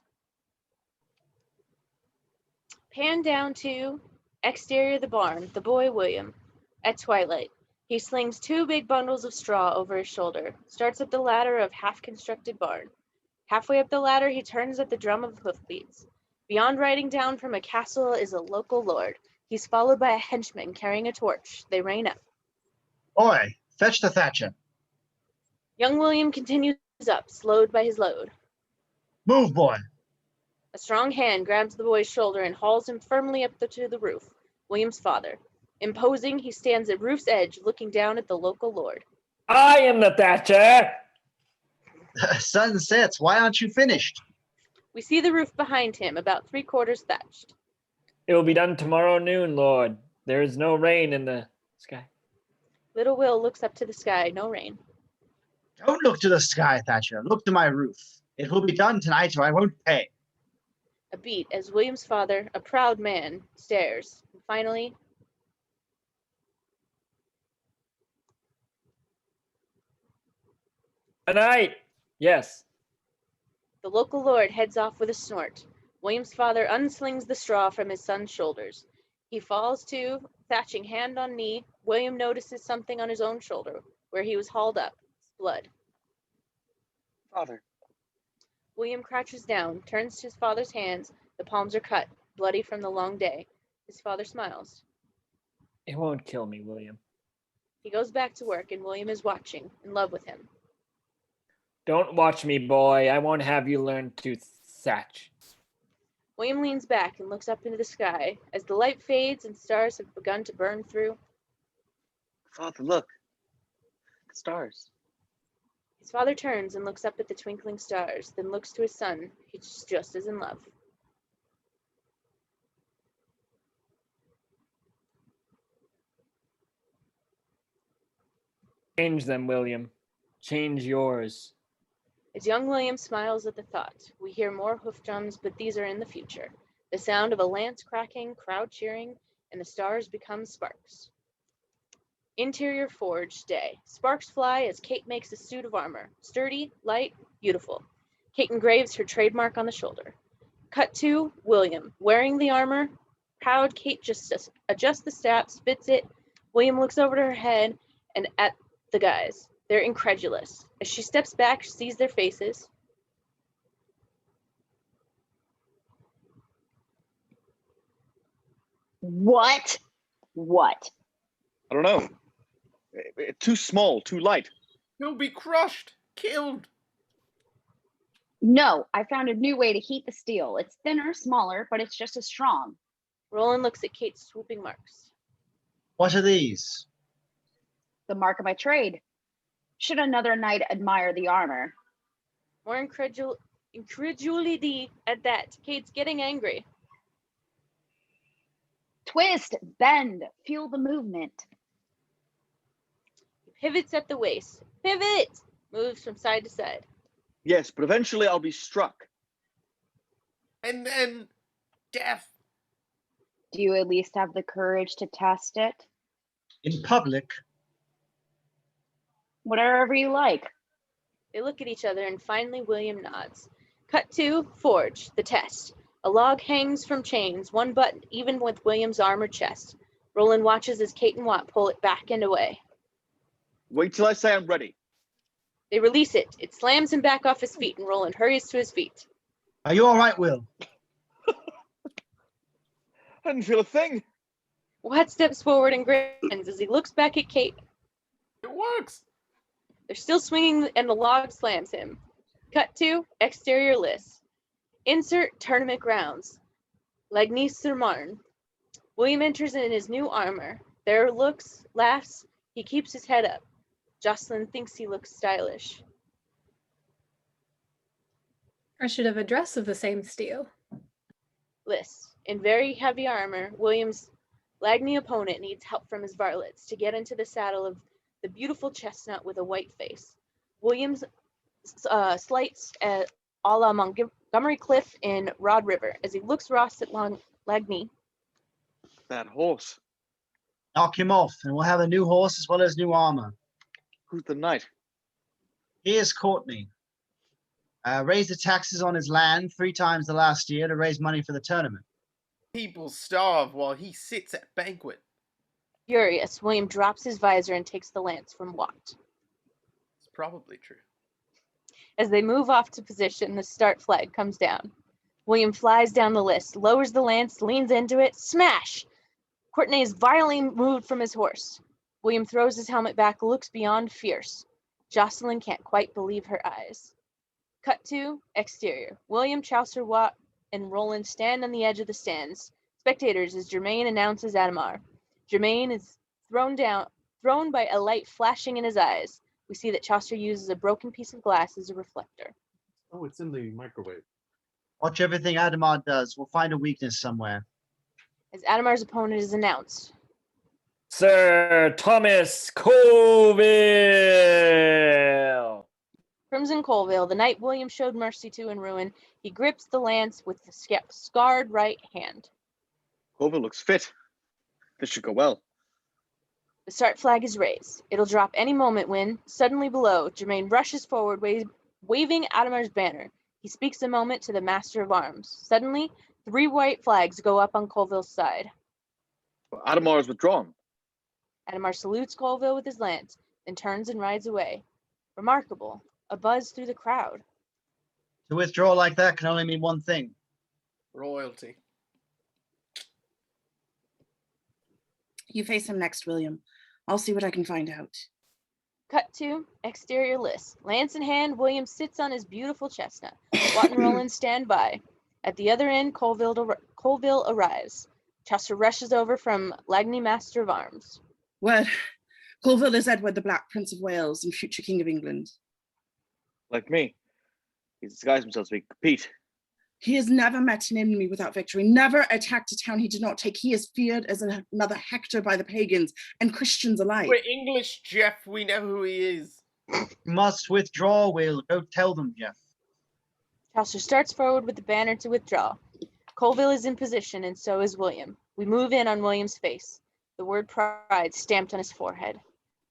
Pan down to exterior of the barn, the boy William. At twilight, he slings 2 big bundles of straw over his shoulder, starts up the ladder of half-constructed barn. Halfway up the ladder, he turns at the drum of hoofbeats. Beyond riding down from a castle is a local lord. He's followed by a henchman carrying a torch. They rein up. Boy, fetch the thatcher. Young William continues up, slowed by his load. Move, boy. A strong hand grabs the boy's shoulder and hauls him firmly up to the roof. William's father. Imposing, he stands at roof's edge, looking down at the local lord. I am the thatcher. Sun sets. Why aren't you finished? We see the roof behind him, about 3/4 thatched. It will be done tomorrow noon, Lord. There is no rain in the sky. Little Will looks up to the sky, no rain. Don't look to the sky, Thatcher. Look to my roof. It will be done tonight or I won't pay. A beat as William's father, a proud man, stares. And finally, A night. Yes. the local lord heads off with a snort. William's father unslings the straw from his son's shoulders. He falls to, thatching hand on knee. William notices something on his own shoulder, where he was hauled up. Blood. Father. William crouches down, turns to his father's hands. The palms are cut, bloody from the long day. His father smiles. It won't kill me, William. He goes back to work, and William is watching, in love with him. Don't watch me, boy. I won't have you learn to thatch. William leans back and looks up into the sky as the light fades and stars have begun to burn through. Father, look. The stars. His father turns and looks up at the twinkling stars, then looks to his son, who's just as in love. Change them, William. Change yours. As young William smiles at the thought, we hear more hoof drums, but these are in the future. The sound of a lance cracking, crowd cheering, and the stars become sparks. Interior forge day. Sparks fly as Kate makes a suit of armor. Sturdy, light, beautiful. Kate engraves her trademark on the shoulder. Cut to William, wearing the armor. Proud, Kate just adjusts the straps, fits it. William looks over to her head and at the guys. They're incredulous. As she steps back, she sees their faces. What? What? I don't know. Too small, too light. He'll be crushed, killed. No, I found a new way to heat the steel. It's thinner, smaller, but it's just as strong. Roland looks at Kate's swooping marks. What are these? The mark of my trade. Should another knight admire the armor? More incredulity at that. Kate's getting angry. Twist, bend, feel the movement. He pivots at the waist. Pivot! Moves from side to side. Yes, but eventually I'll be struck. And then death. Do you at least have the courage to test it? In public? Whatever you like. They look at each other and finally William nods. Cut to forge, the test. A log hangs from chains, one button even with William's armored chest. Roland watches as Kate and Watt pull it back and away. Wait till I say I'm ready. They release it. It slams him back off his feet and Roland hurries to his feet. Are you all right, Will? I didn't feel a thing. Watt steps forward and grins as he looks back at Kate. It works. They're still swinging and the log slams him. Cut to exterior list. Insert tournament grounds. Lagny sur Marne. William enters in his new armor. There looks, laughs. He keeps his head up. Jocelyn thinks he looks stylish. I should have a dress of the same steel. List. In very heavy armor, William's Lagny opponent needs help from his varlets to get into the saddle of the beautiful chestnut with a white face. Williams slights a la Montgomery Cliff in Rod River as he looks Ross at Lagny. That horse. Knock him off, and we'll have a new horse as well as new armor. Who's the knight? Here's Courtney. Raised the taxes on his land 3 times the last year to raise money for the tournament. People starve while he sits at banquet. Furious, William drops his visor and takes the lance from Watt. It's probably true. As they move off to position, the start flag comes down. William flies down the list, lowers the lance, leans into it, smash! Courtney is violently moved from his horse. William throws his helmet back, looks beyond fierce. Jocelyn can't quite believe her eyes. Cut to exterior. William, Chaucer, Watt, and Roland stand on the edge of the stands. Spectators as Germain announces Adamar. Germain is thrown by a light flashing in his eyes. We see that Chaucer uses a broken piece of glass as a reflector. Oh, it's in the microwave. Watch everything Adamar does. We'll find a weakness somewhere. As Adamar's opponent is announced. Sir Thomas Colville. Crimson Colville, the knight William showed mercy to in ruin, he grips the lance with the scarred right hand. Colville looks fit. This should go well. The start flag is raised. It'll drop any moment when, suddenly below, Germain rushes forward, waving Adamar's banner. He speaks a moment to the master of arms. Suddenly, 3 white flags go up on Colville's side. Adamar is withdrawn. Adamar salutes Colville with his lance, then turns and rides away. Remarkable. A buzz through the crowd. To withdraw like that can only mean one thing. Royalty. You face him next, William. I'll see what I can find out. Cut to exterior list. Lance in hand, William sits on his beautiful chestnut. Watt and Roland stand by. At the other end, Colville arrives. Chaucer rushes over from Lagny, Master of Arms. Word. Colville is Edward, the Black Prince of Wales and future King of England. Like me. He's disguised himself to be Pete. He has never met an enemy without victory, never attacked a town he did not take. He is feared as another Hector by the pagans and Christians alike. We're English, Jeff. We know who he is. You must withdraw, Will. Go tell them, Jeff. Chaucer starts forward with the banner to withdraw. Colville is in position, and so is William. We move in on William's face, the word pride stamped on his forehead.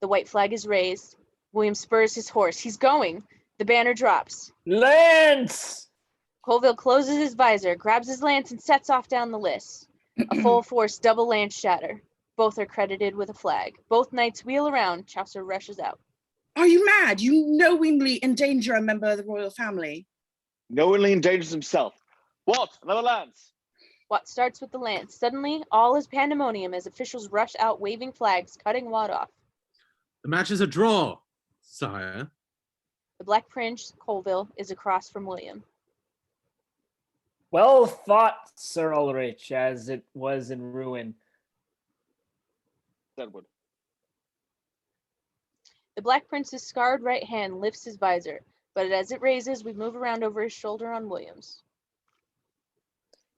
The white flag is raised. William spurs his horse. He's going. The banner drops. Lance! Colville closes his visor, grabs his lance, and sets off down the list. A full force double lance shatter. Both are credited with a flag. Both knights wheel around. Chaucer rushes out. Are you mad? You knowingly endanger a member of the royal family. Knowingly endangers himself. What? Another lance? Watt starts with the lance. Suddenly, all is pandemonium as officials rush out waving flags, cutting Watt off. The match is a draw, sire. The Black Prince, Colville, is across from William. Well fought, Sir Ulrich, as it was in ruin. Edward. The Black Prince's scarred right hand lifts his visor, but as it raises, we move around over his shoulder on William's.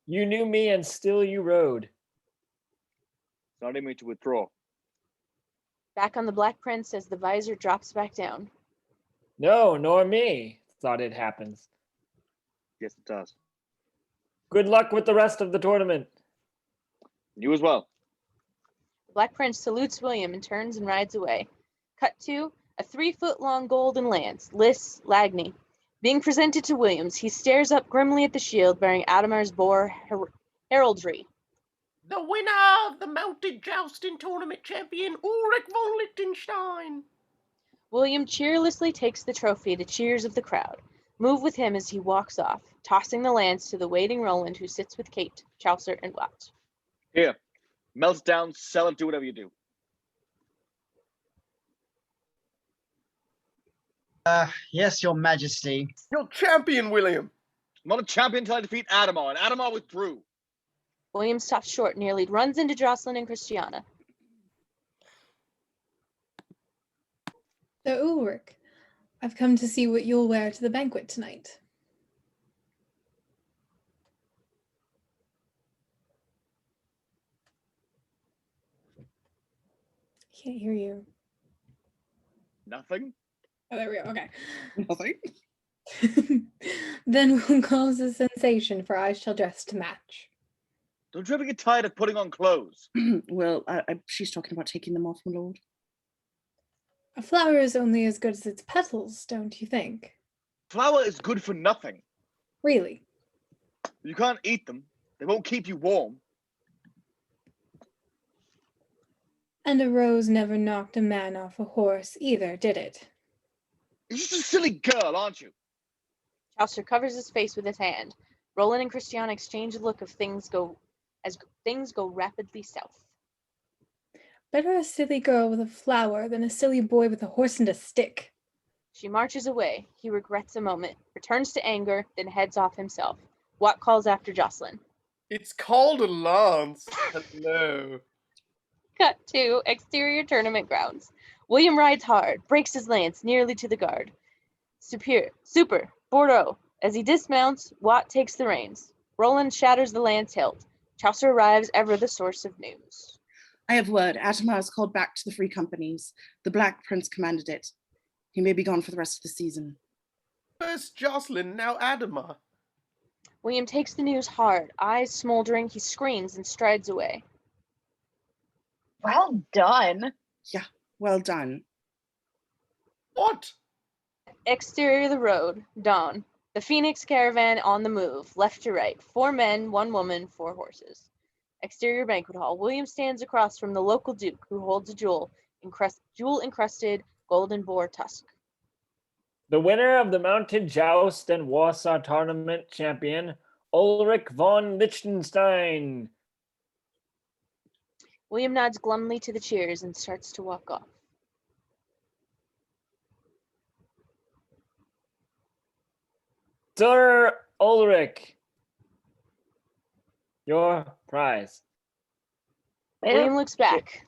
You knew me and still you rode. It's not in me to withdraw. Back on the Black Prince as the visor drops back down. No, nor me, thought it happens. Yes, it does. Good luck with the rest of the tournament. You as well. The Black Prince salutes William and turns and rides away. Cut to a 3-foot-long golden lance, Liss Lagny, being presented to Williams. He stares up grimly at the shield bearing Adamar's boar heraldry. The winner of the mounted jousting tournament champion, Ulrich von Liechtenstein. William cheerlessly takes the trophy to cheers of the crowd. Move with him as he walks off, tossing the lance to the waiting Roland who sits with Kate, Chaucer, and Watt. Here. Melt it down, sell it, do whatever you do. Yes, your majesty. You're champion, William. I'm not a champion until I defeat Adamar, and Adamar withdrew. William stops short, nearly runs into Jocelyn and Christiana. So, Ulrich, I've come to see what you'll wear to the banquet tonight. I can't hear you. Nothing? Oh, there we go. Okay. Nothing. Then we'll cause a sensation, for I shall dress to match. Don't you ever get tired of putting on clothes? Well, she's talking about taking them off, my lord. A flower is only as good as its petals, don't you think? Flour is good for nothing. Really? You can't eat them. They won't keep you warm. And a rose never knocked a man off a horse either, did it? You're just a silly girl, aren't you? Chaucer covers his face with his hand. Roland and Christiana exchange a look of things go rapidly south. Better a silly girl with a flower than a silly boy with a horse and a stick. She marches away. He regrets a moment, returns to anger, then heads off himself. Watt calls after Jocelyn. It's called a lance. Hello. Cut to exterior tournament grounds. William rides hard, breaks his lance nearly to the guard. Super, Bordeaux. As he dismounts, Watt takes the reins. Roland shatters the lance hilt. Chaucer arrives, ever the source of news. I have word. Adamar is called back to the Free Companies. The Black Prince commanded it. He may be gone for the rest of the season. First Jocelyn, now Adamar. William takes the news hard, eyes smoldering. He screams and strides away. Well done. Yeah, well done. What? Exterior of the road, dawn. The Phoenix caravan on the move, left to right. 4 men, 1 woman, 4 horses. Exterior banquet hall. William stands across from the local duke who holds a jewel-encrusted golden boar tusk. The winner of the mounted joust and Warsaw tournament champion, Ulrich von Liechtenstein. William nods glumly to the cheers and starts to walk off. Sir Ulrich, your prize. William looks back.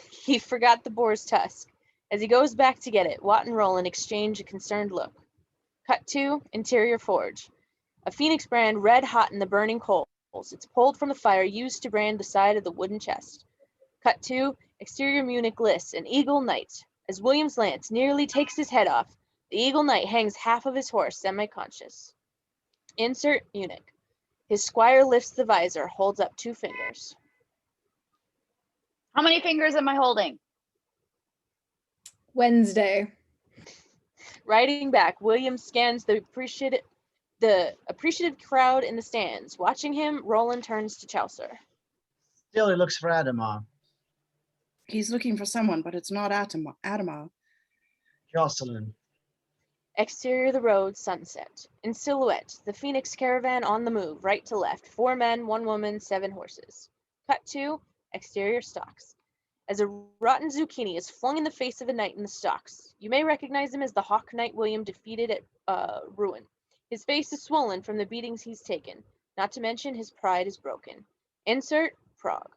He forgot the boar's tusk. As he goes back to get it, Watt and Roland exchange a concerned look. Cut to interior forge. A phoenix brand red hot in the burning coals. It's pulled from the fire used to brand the side of the wooden chest. Cut to exterior Munich lists an eagle knight. As William's lance nearly takes his head off, the eagle knight hangs half of his horse semi-conscious. Insert Munich. His squire lifts the visor, holds up 2 fingers. How many fingers am I holding? Wednesday. Riding back, William scans the appreciative crowd in the stands. Watching him, Roland turns to Chaucer. Still, he looks for Adamar. He's looking for someone, but it's not Adamar. Jocelyn. Exterior the road, sunset. In silhouette, the Phoenix caravan on the move, right to left. 4 men, 1 woman, 7 horses. Cut to exterior stocks. As a rotten zucchini is flung in the face of a knight in the stocks. You may recognize him as the Hawk Knight William defeated at Ruin. His face is swollen from the beatings he's taken. Not to mention his pride is broken. Insert Prague.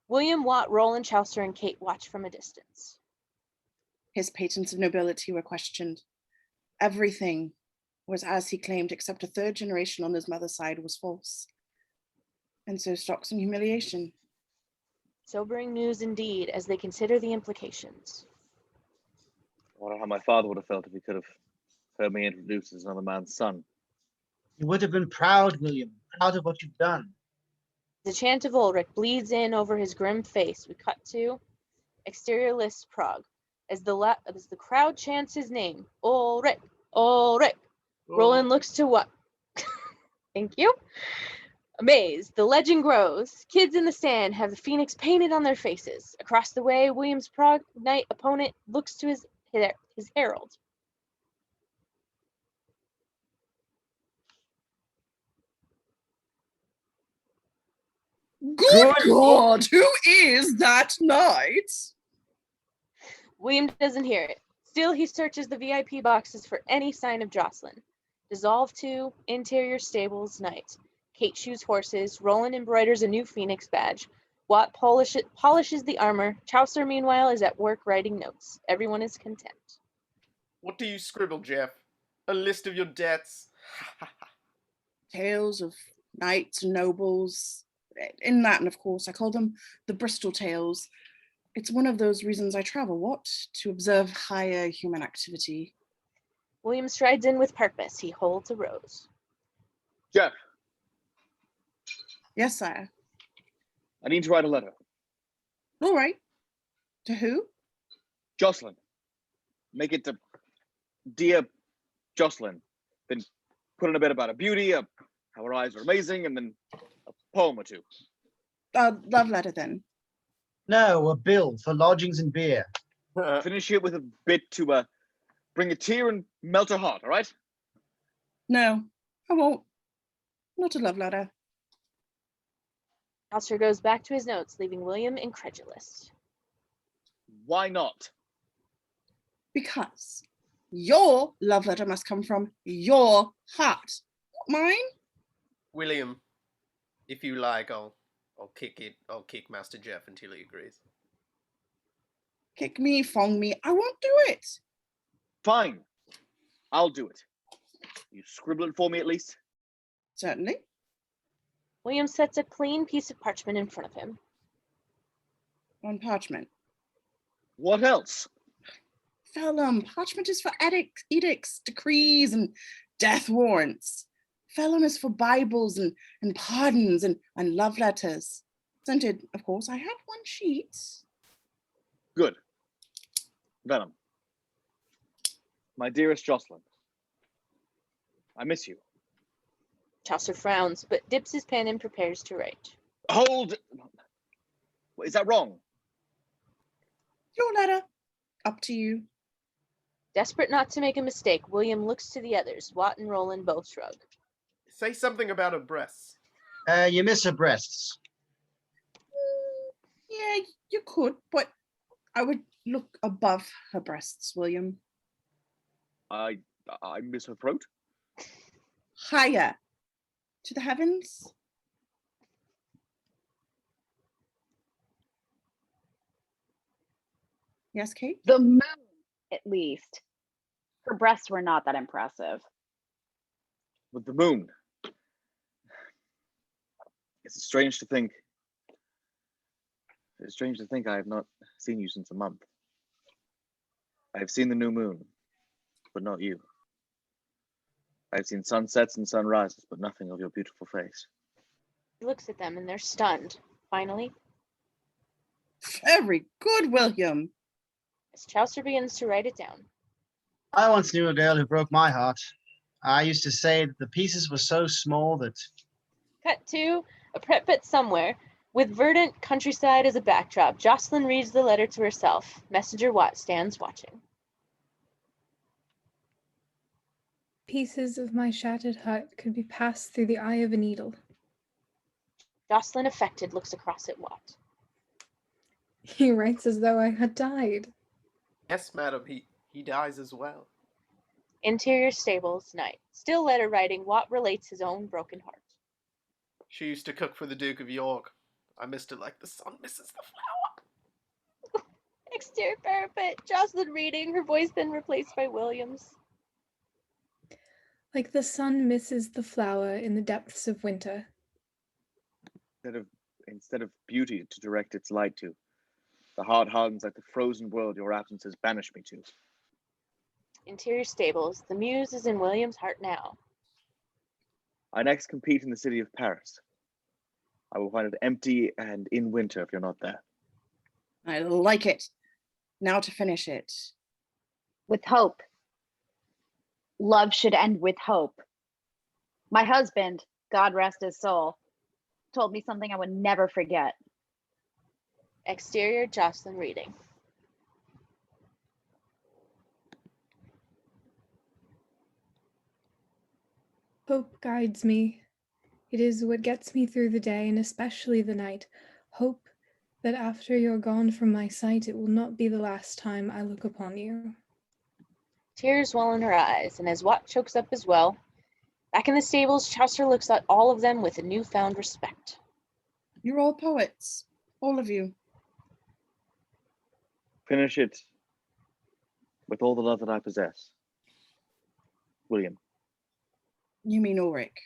William, Watt, Roland, Chaucer, and Kate watch from a distance. His patents of nobility were questioned. Everything was as he claimed, except a 3rd generation on his mother's side was false. And so stocks and humiliation. Sobering news indeed, as they consider the implications. I wonder how my father would have felt if he could have heard me introduced as another man's son. You would have been proud, William, proud of what you've done. The chant of Ulrich bleeds in over his grim face. We cut to exterior list Prague. As the crowd chants his name, Ulrich, Ulrich. Roland looks to what? Thank you. Amazed, the legend grows. Kids in the stand have the phoenix painted on their faces. Across the way, William's Prague knight opponent looks to his herald. Good God, who is that knight? William doesn't hear it. Still, he searches the VIP boxes for any sign of Jocelyn. Dissolve to interior stables night. Kate shoes horses. Roland embroiders a new phoenix badge. Watt polishes the armor. Chaucer, meanwhile, is at work writing notes. Everyone is content. What do you scribble, Jeff? A list of your debts? Tales of knights and nobles. In Latin, of course, I call them the Bristol tales. It's one of those reasons I travel, what? To observe higher human activity. William strides in with purpose. He holds a rose. Jeff, Yes, sire. I need to write a letter. All right. To who? Jocelyn. Make it to Dear Jocelyn. Then put in a bit about her beauty, how her eyes are amazing, and then a poem or 2. Love letter then. No, a bill for lodgings and beer. Finish it with a bit to bring a tear and melt her heart, all right? No, I won't. Not a love letter. Chaucer goes back to his notes, leaving William incredulous. Why not? Because your love letter must come from your heart, not mine. William, if you like, I'll kick it. I'll kick Master Jeff until he agrees. Kick me, fong me. I won't do it. Fine. I'll do it. You scribble it for me at least? Certainly. William sets a clean piece of parchment in front of him. On parchment. What else? Vellum. Parchment is for edicts, decrees, and death warrants. Vellum is for Bibles and pardons and love letters. Scented, of course. I have 1 sheet. Good. Venom. My dearest Jocelyn, I miss you. Chaucer frowns, but dips his pen and prepares to write. Hold! Is that wrong? Your letter. Up to you. Desperate not to make a mistake, William looks to the others. Watt and Roland both shrug. Say something about her breasts. You miss her breasts. Yeah, you could, but I would look above her breasts, William. I miss her throat. Higher. To the heavens. Yes, Kate? The moon, at least. Her breasts were not that impressive. With the moon. It's strange to think. It's strange to think I have not seen you since a month. I have seen the new moon, but not you. I have seen sunsets and sunrises, but nothing of your beautiful face. He looks at them and they're stunned. Finally, Very good, William. as Chaucer begins to write it down. I once knew a girl who broke my heart. I used to say that the pieces were so small that Cut to a prep pit somewhere. With verdant countryside as a backdrop, Jocelyn reads the letter to herself. Messenger Watt stands watching. Pieces of my shattered heart could be passed through the eye of a needle. Jocelyn, affected, looks across at Watt. He writes as though I had died. Yes, madam, he dies as well. Interior stables, night. Still letter writing, Watt relates his own broken heart. She used to cook for the Duke of York. I missed her like the sun misses the flower. Exterior parapet, Jocelyn reading, her voice then replaced by William's. Like the sun misses the flower in the depths of winter. Instead of beauty to direct its light to, the heart hardens like the frozen world your absence has banished me to. Interior stables, the muse is in William's heart now. I next compete in the city of Paris. I will find it empty and in winter if you're not there. I like it. Now to finish it. With hope. Love should end with hope. My husband, God rest his soul, told me something I would never forget. Exterior, Jocelyn reading. Hope guides me. It is what gets me through the day and especially the night. Hope that after you're gone from my sight, it will not be the last time I look upon you. Tears well in her eyes, and as Watt chokes up as well, back in the stables, Chaucer looks at all of them with a newfound respect. You're all poets. All of you. Finish it with all the love that I possess. William. You mean Ulrich.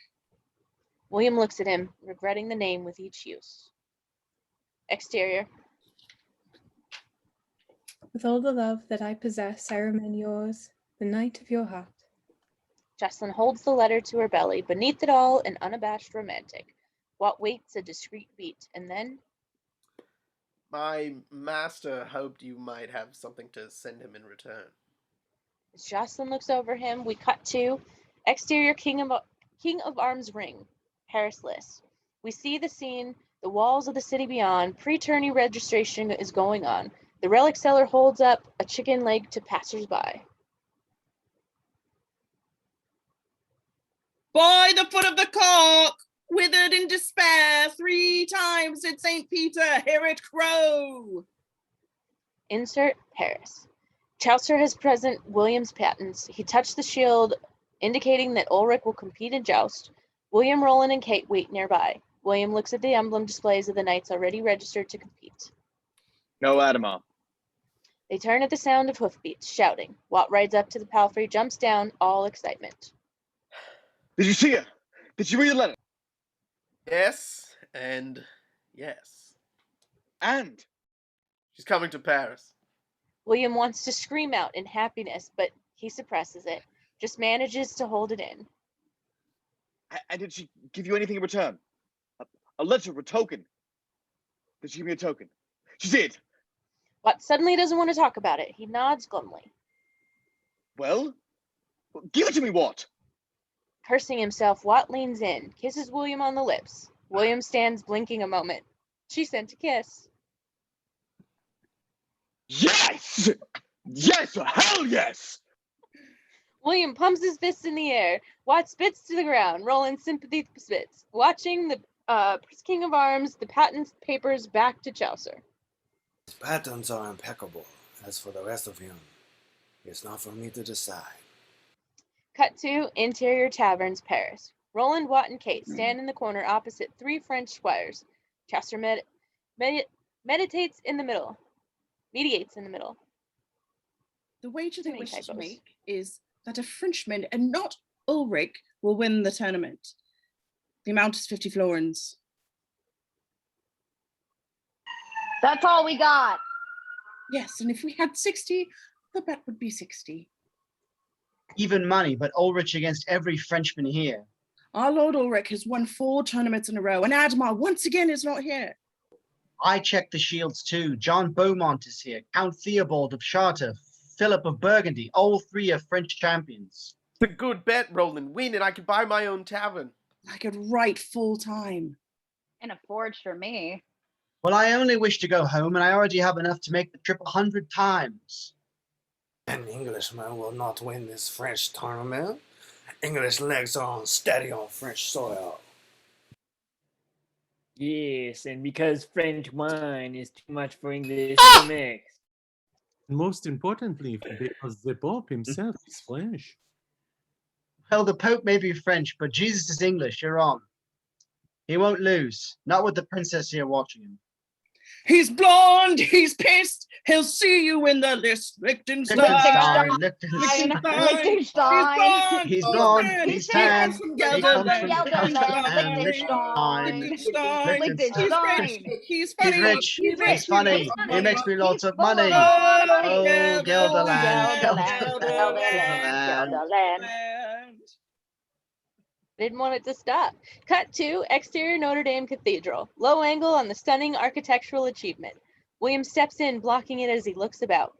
William looks at him, regretting the name with each use. Exterior. With all the love that I possess, I remain yours, the knight of your heart. Jocelyn holds the letter to her belly, beneath it all an unabashed romantic. Watt waits a discreet beat, and then... My master hoped you might have something to send him in return. As Jocelyn looks over him, we cut to exterior King of Arms ring, Paris list. We see the scene, the walls of the city beyond, pre-tourney registration is going on. The relic seller holds up a chicken leg to passersby. By the foot of the cock, withered in despair, 3 times did St. Peter hear it crow. Insert Paris. Chaucer has present William's patents. He touched the shield, indicating that Ulrich will compete in joust. William, Roland, and Kate wait nearby. William looks at the emblem displays of the knights already registered to compete. No, Adama. They turn at the sound of hoofbeats, shouting. Watt rides up to the palfrey, jumps down, all excitement. Did you see her? Did you read the letter? Yes, and yes. And? She's coming to Paris. William wants to scream out in happiness, but he suppresses it, just manages to hold it in. And did she give you anything in return? A letter, a token? Did she give me a token? She did. Watt suddenly doesn't want to talk about it. He nods glumly. Well, give it to me, Watt. Cursing himself, Watt leans in, kisses William on the lips. William stands blinking a moment. She sent a kiss. Yes! Yes! Hell yes! William pumps his fists in the air. Watt spits to the ground. Roland sympathy spits. Watching the King of Arms, the patent papers back to Chaucer. His patterns are impeccable. As for the rest of him, it's not for me to decide. Cut to Interior Taverns, Paris. Roland, Watt, and Kate stand in the corner opposite three French squires. Chester meditates in the middle. Mediates in the middle. The wager Too they many wish to typos. make is that a Frenchman and not Ulrich will win the tournament. The amount is 50 florins. That's all we got. Yes, and if we had 60, the bet would be 60. Even money, but Ulrich against every Frenchman here. Our Lord Ulrich has won 4 tournaments in a row, and Admar once again is not here. I checked the shields too. John Beaumont is here. Count Theobald of Chartres. Philip of Burgundy. All 3 are French champions. It's a good bet, Roland. Win and I could buy my own tavern. I could write full time. And a forge for me. Well, I only wish to go home, and I already have enough to make the trip 100 times. An Englishman will not win this French tournament. English legs are unsteady on French soil. Yes, and because French wine is too much for English to mix. Most importantly, because the Pope himself is French. Well, the Pope may be French, but Jesus is English. You're on. He won't lose. Not with the princess here watching him. He's blonde, he's pissed, he'll see you in the list. Liechtenstein. Liechtenstein. Liechtenstein. He's blonde, he's tan, from he comes from Gelderland. Liechtenstein. Liechtenstein. He's He's funny. rich, he's funny, he makes me lots of full money. Oh, Gelderland. Gelderland. Didn't want it to stop. Cut to exterior Notre Dame Cathedral. Low angle on the stunning architectural achievement. William steps in, blocking it as he looks about.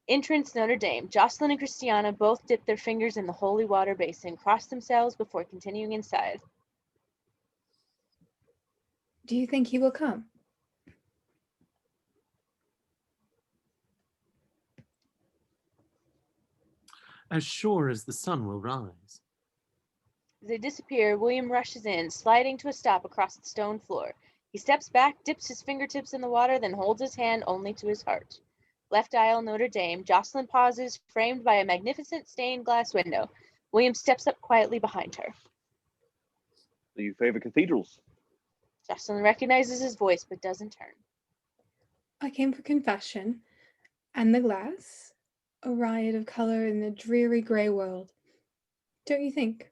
Entrance Notre Dame. Jocelyn and Christiana both dip their fingers in the holy water basin, cross themselves before continuing inside. Do you think he will come? As sure as the sun will rise. As they disappear, William rushes in, sliding to a stop across the stone floor. He steps back, dips his fingertips in the water, then holds his hand only to his heart. Left aisle, Notre Dame. Jocelyn pauses, framed by a magnificent stained glass window. William steps up quietly behind her. Do you favor cathedrals? Jocelyn recognizes his voice, but doesn't turn. I came for confession, and the glass, a riot of color in the dreary gray world. Don't you think?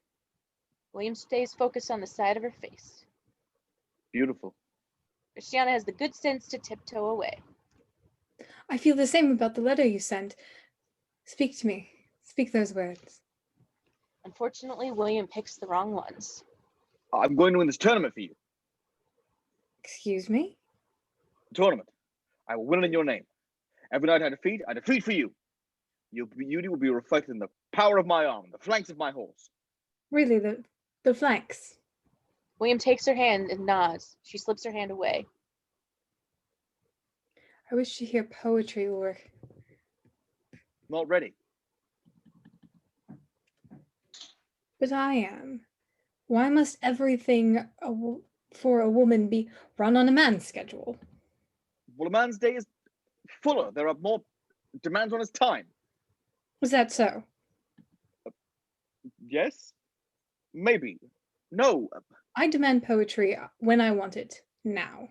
William stays focused on the side of her face. Beautiful. Christiana has the good sense to tiptoe away. I feel the same about the letter you sent. Speak to me. Speak those words. Unfortunately, William picks the wrong ones. I'm going to win this tournament for you. Excuse me? Tournament. I will win it in your name. Every night I defeat for you. Your beauty will be reflected in the power of my arm, the flanks of my horse. Really, the flanks. William takes her hand and nods. She slips her hand away. I wish to hear poetry, Ulrich. Not ready. But I am. Why must everything for a woman be run on a man's schedule? Well, a man's day is fuller. There are more demands on his time. Was that so? Yes? Maybe. No. I demand poetry when I want it, now.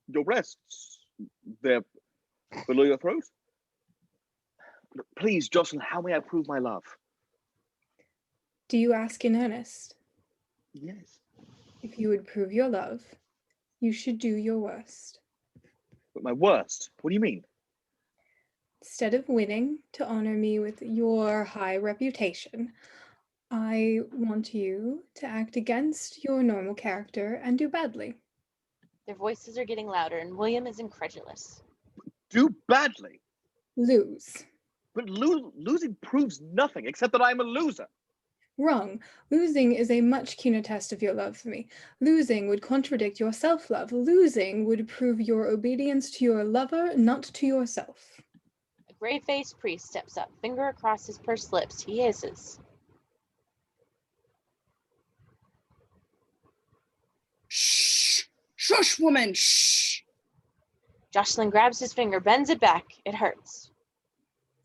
Your breasts, they're below your throat? Please, Jocelyn, how may I prove my love? Do you ask in earnest? Yes. If you would prove your love, you should do your worst. But my worst? What do you mean? Instead of winning to honor me with your high reputation, I want you to act against your normal character and do badly. Their voices are getting louder, and William is incredulous. Do badly? Lose. But losing proves nothing except that I'm a loser. Wrong. Losing is a much keener test of your love for me. Losing would contradict your self-love. Losing would prove your obedience to your lover, not to yourself. A gray-faced priest steps up, finger across his pursed lips. He hisses. Shh! Shush, woman! Shh! Jocelyn grabs his finger, bends it back. It hurts.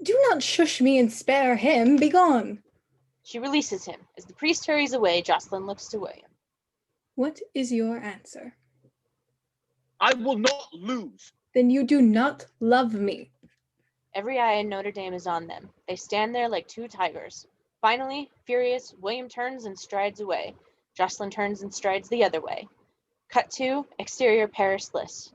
Do not shush me and spare him. Begone. She releases him. As the priest hurries away, Jocelyn looks to William. What is your answer? I will not lose. Then you do not love me. Every eye in Notre Dame is on them. They stand there like two tigers. Finally, furious, William turns and strides away. Jocelyn turns and strides the other way. Cut to exterior Paris list.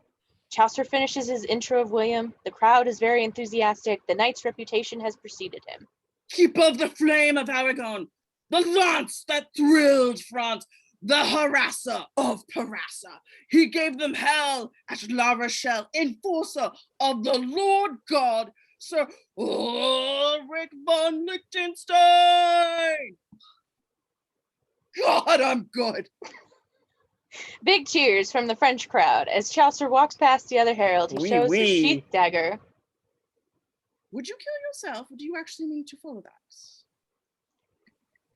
Chaucer finishes his intro of William. The crowd is very enthusiastic. The knight's reputation has preceded him. Keep up the flame of Aragon, the lance that thrilled France, the harasser of Parassa. He gave them hell at La Rochelle, enforcer of the Lord God, Sir Ulrich von Liechtenstein. God, I'm good. Big cheers from the French crowd. As Chaucer walks past the other herald, he shows his sheath dagger. Would you kill yourself, or do you actually mean to follow that?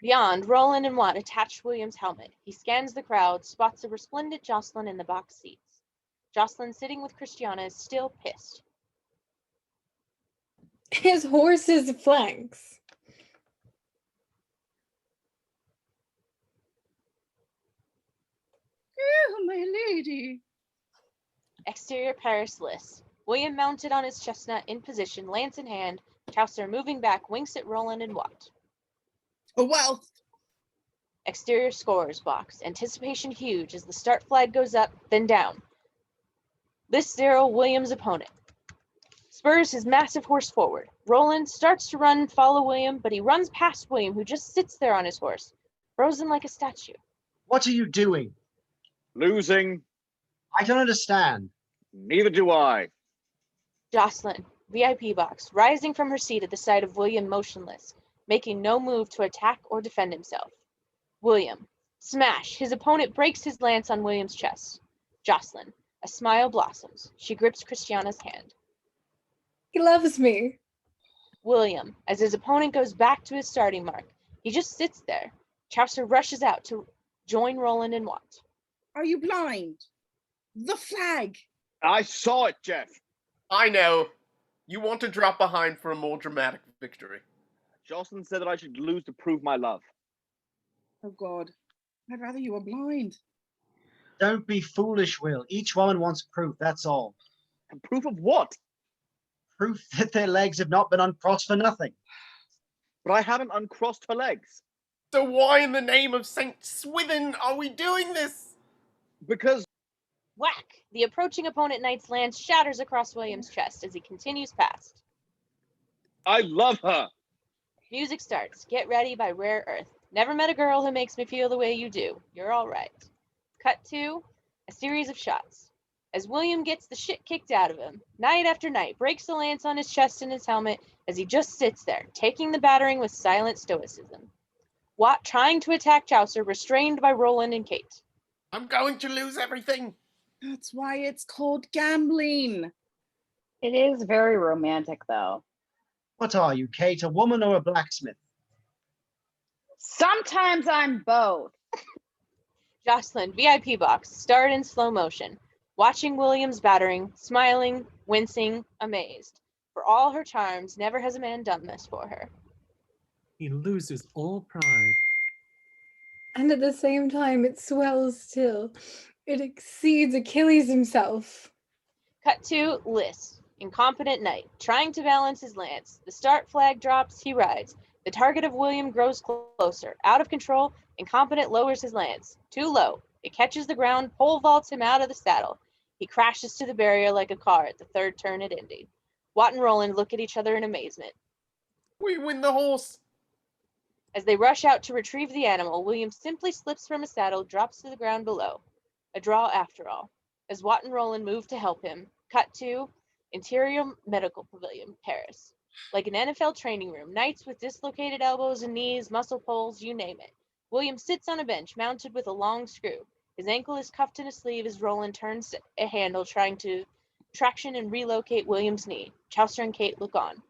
Beyond, Roland and Watt attach William's helmet. He scans the crowd, spots a resplendent Jocelyn in the box seats. Jocelyn, sitting with Christiana, is still pissed. His horse's flanks. Oh, my lady. Exterior Paris list. William mounted on his chestnut in position, lance in hand. Chaucer, moving back, winks at Roland and Watt. A wealth. Exterior scores box. Anticipation huge as the start flag goes up, then down. List 0, William's opponent. Spurs his massive horse forward. Roland starts to run and follow William, but he runs past William, who just sits there on his horse, frozen like a statue. What are you doing? Losing. I don't understand. Neither do I. Jocelyn, VIP box, rising from her seat at the sight of William motionless, making no move to attack or defend himself. William, smash. His opponent breaks his lance on William's chest. Jocelyn, a smile blossoms. She grips Christiana's hand. He loves me. William, as his opponent goes back to his starting mark, he just sits there. Chaucer rushes out to join Roland and Watt. Are you blind? The flag. I saw it, Jeff. I know. You want to drop behind for a more dramatic victory. Jocelyn said that I should lose to prove my love. Oh, God. I'd rather you were blind. Don't be foolish, Will. Each woman wants proof, that's all. And proof of what? Proof that their legs have not been uncrossed for nothing. But I haven't uncrossed her legs. So why in the name of Saint Swithin are we doing this? Because... Whack! The approaching opponent knight's lance shatters across William's chest as he continues past. I love her. Music starts. Get Ready by Rare Earth. Never met a girl who makes me feel the way you do. You're all right. Cut to a series of shots. As William gets the shit kicked out of him, night after night, breaks the lance on his chest and his helmet as he just sits there, taking the battering with silent stoicism. Watt trying to attack Chaucer, restrained by Roland and Kate. I'm going to lose everything. That's why it's called gambling. It is very romantic, though. What are you, Kate, a woman or a blacksmith? Sometimes I'm both. Jocelyn, VIP box, starred in slow motion, watching William's battering, smiling, wincing, amazed. For all her charms, never has a man done this for her. He loses all pride. And at the same time, it swells still. It exceeds Achilles himself. Cut to Lys, incompetent knight, trying to balance his lance. The start flag drops, he rides. The target of William grows closer. Out of control, incompetent lowers his lance. Too low. It catches the ground, pole vaults him out of the saddle. He crashes to the barrier like a car at the third turn at Indy. Watt and Roland look at each other in amazement. We win the horse. As they rush out to retrieve the animal, William simply slips from his saddle, drops to the ground below. A draw after all. As Watt and Roland move to help him, cut to interior medical pavilion, Paris. Like an NFL training room, knights with dislocated elbows and knees, muscle pulls, you name it. William sits on a bench mounted with a long screw. His ankle is cuffed in a sleeve as Roland turns a handle trying to traction and relocate William's knee. Chaucer and Kate look on.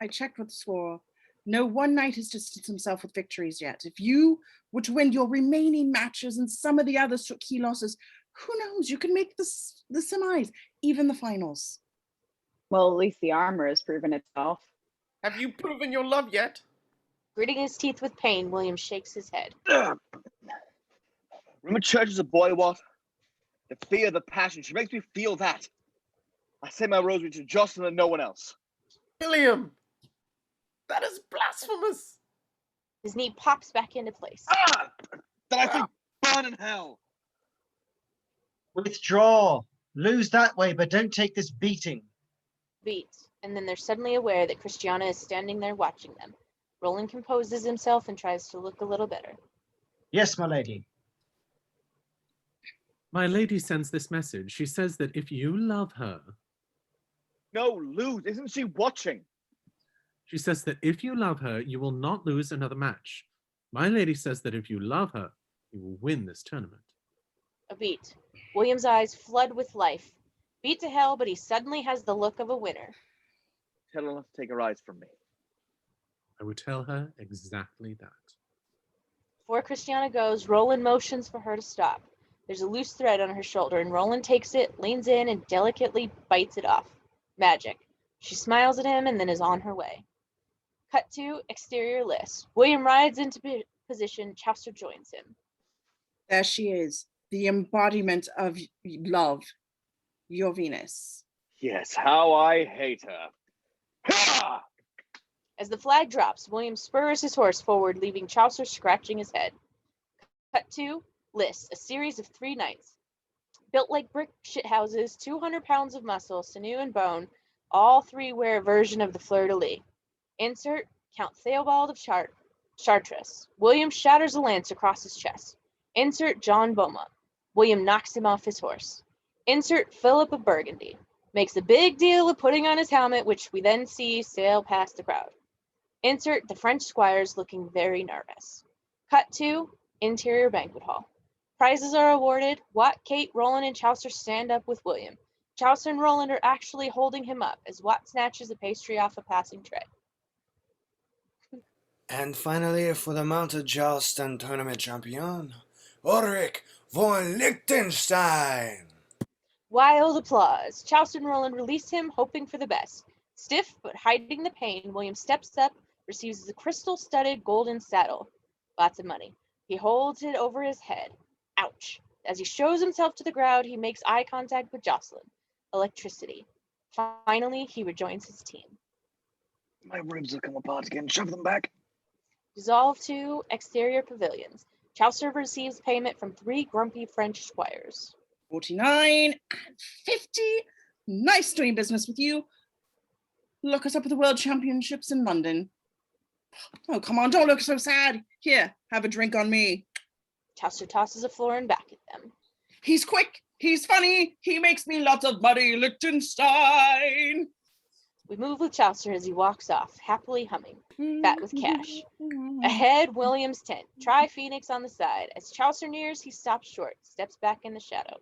I checked with the score. No one knight has distanced himself with victories yet. If you were to win your remaining matches and some of the others took key losses, Who knows? You can make the semis, even the finals. Well, at least the armor has proven itself. Have you proven your love yet? Gritting his teeth with pain, William shakes his head. Remember church as a boy, what? The fear, the passion. She makes me feel that. I say my rosary to Jocelyn and no one else. William! That is blasphemous! His knee pops back into place. That I think burn in hell. Withdraw. Lose that way, but don't take this beating. Beat, and then they're suddenly aware that Christiana is standing there watching them. Roland composes himself and tries to look a little better. Yes, my lady. My lady sends this message. She says that if you love her, No, lose. Isn't she watching? she says that if you love her, you will not lose another match. My lady says that if you love her, you will win this tournament. A beat. William's eyes flood with life. Beat to hell, but he suddenly has the look of a winner. Tell her not to take her eyes from me. I will tell her exactly that. Before Christiana goes, Roland motions for her to stop. There's a loose thread on her shoulder, and Roland takes it, leans in, and delicately bites it off. Magic. She smiles at him and then is on her way. Cut to exterior list. William rides into position. Chaucer joins him. There she is, the embodiment of love, your Venus. Yes, how I hate her. Ha! As the flag drops, William spurs his horse forward, leaving Chaucer scratching his head. Cut to list, a series of 3 knights. Built like brick shithouses, 200 pounds of muscle, sinew and bone, all 3 wear a version of the fleur-de-lis. Insert Count Theobald of Chartres. William shatters a lance across his chest. Insert John Beaumont. William knocks him off his horse. Insert Philip of Burgundy. Makes a big deal of putting on his helmet, which we then see sail past the crowd. Insert the French squires looking very nervous. Cut to interior banquet hall. Prizes are awarded. Watt, Kate, Roland, and Chaucer stand up with William. Chaucer and Roland are actually holding him up as Watt snatches a pastry off a passing tray. And finally, for the mounted joust and tournament champion, Ulrich von Liechtenstein. Wild applause. Chaucer and Roland release him, hoping for the best. Stiff but hiding the pain, William steps up, receives the crystal-studded golden saddle. Lots of money. He holds it over his head. Ouch. As he shows himself to the crowd, he makes eye contact with Jocelyn. Electricity. Finally, he rejoins his team. My ribs have come apart again. Shove them back. Dissolve to exterior pavilions. Chaucer receives payment from 3 grumpy French squires. 49 and 50. Nice doing business with you. Look us up at the World Championships in London. Oh, come on, don't look so sad. Here, have a drink on me. Chaucer tosses a florin back at them. He's quick. He's funny. He makes me lots of money, Liechtenstein. We move with Chaucer as he walks off, happily humming, fat with cash. Ahead, William's tent. Try Phoenix on the side. As Chaucer nears, he stops short, steps back in the shadow.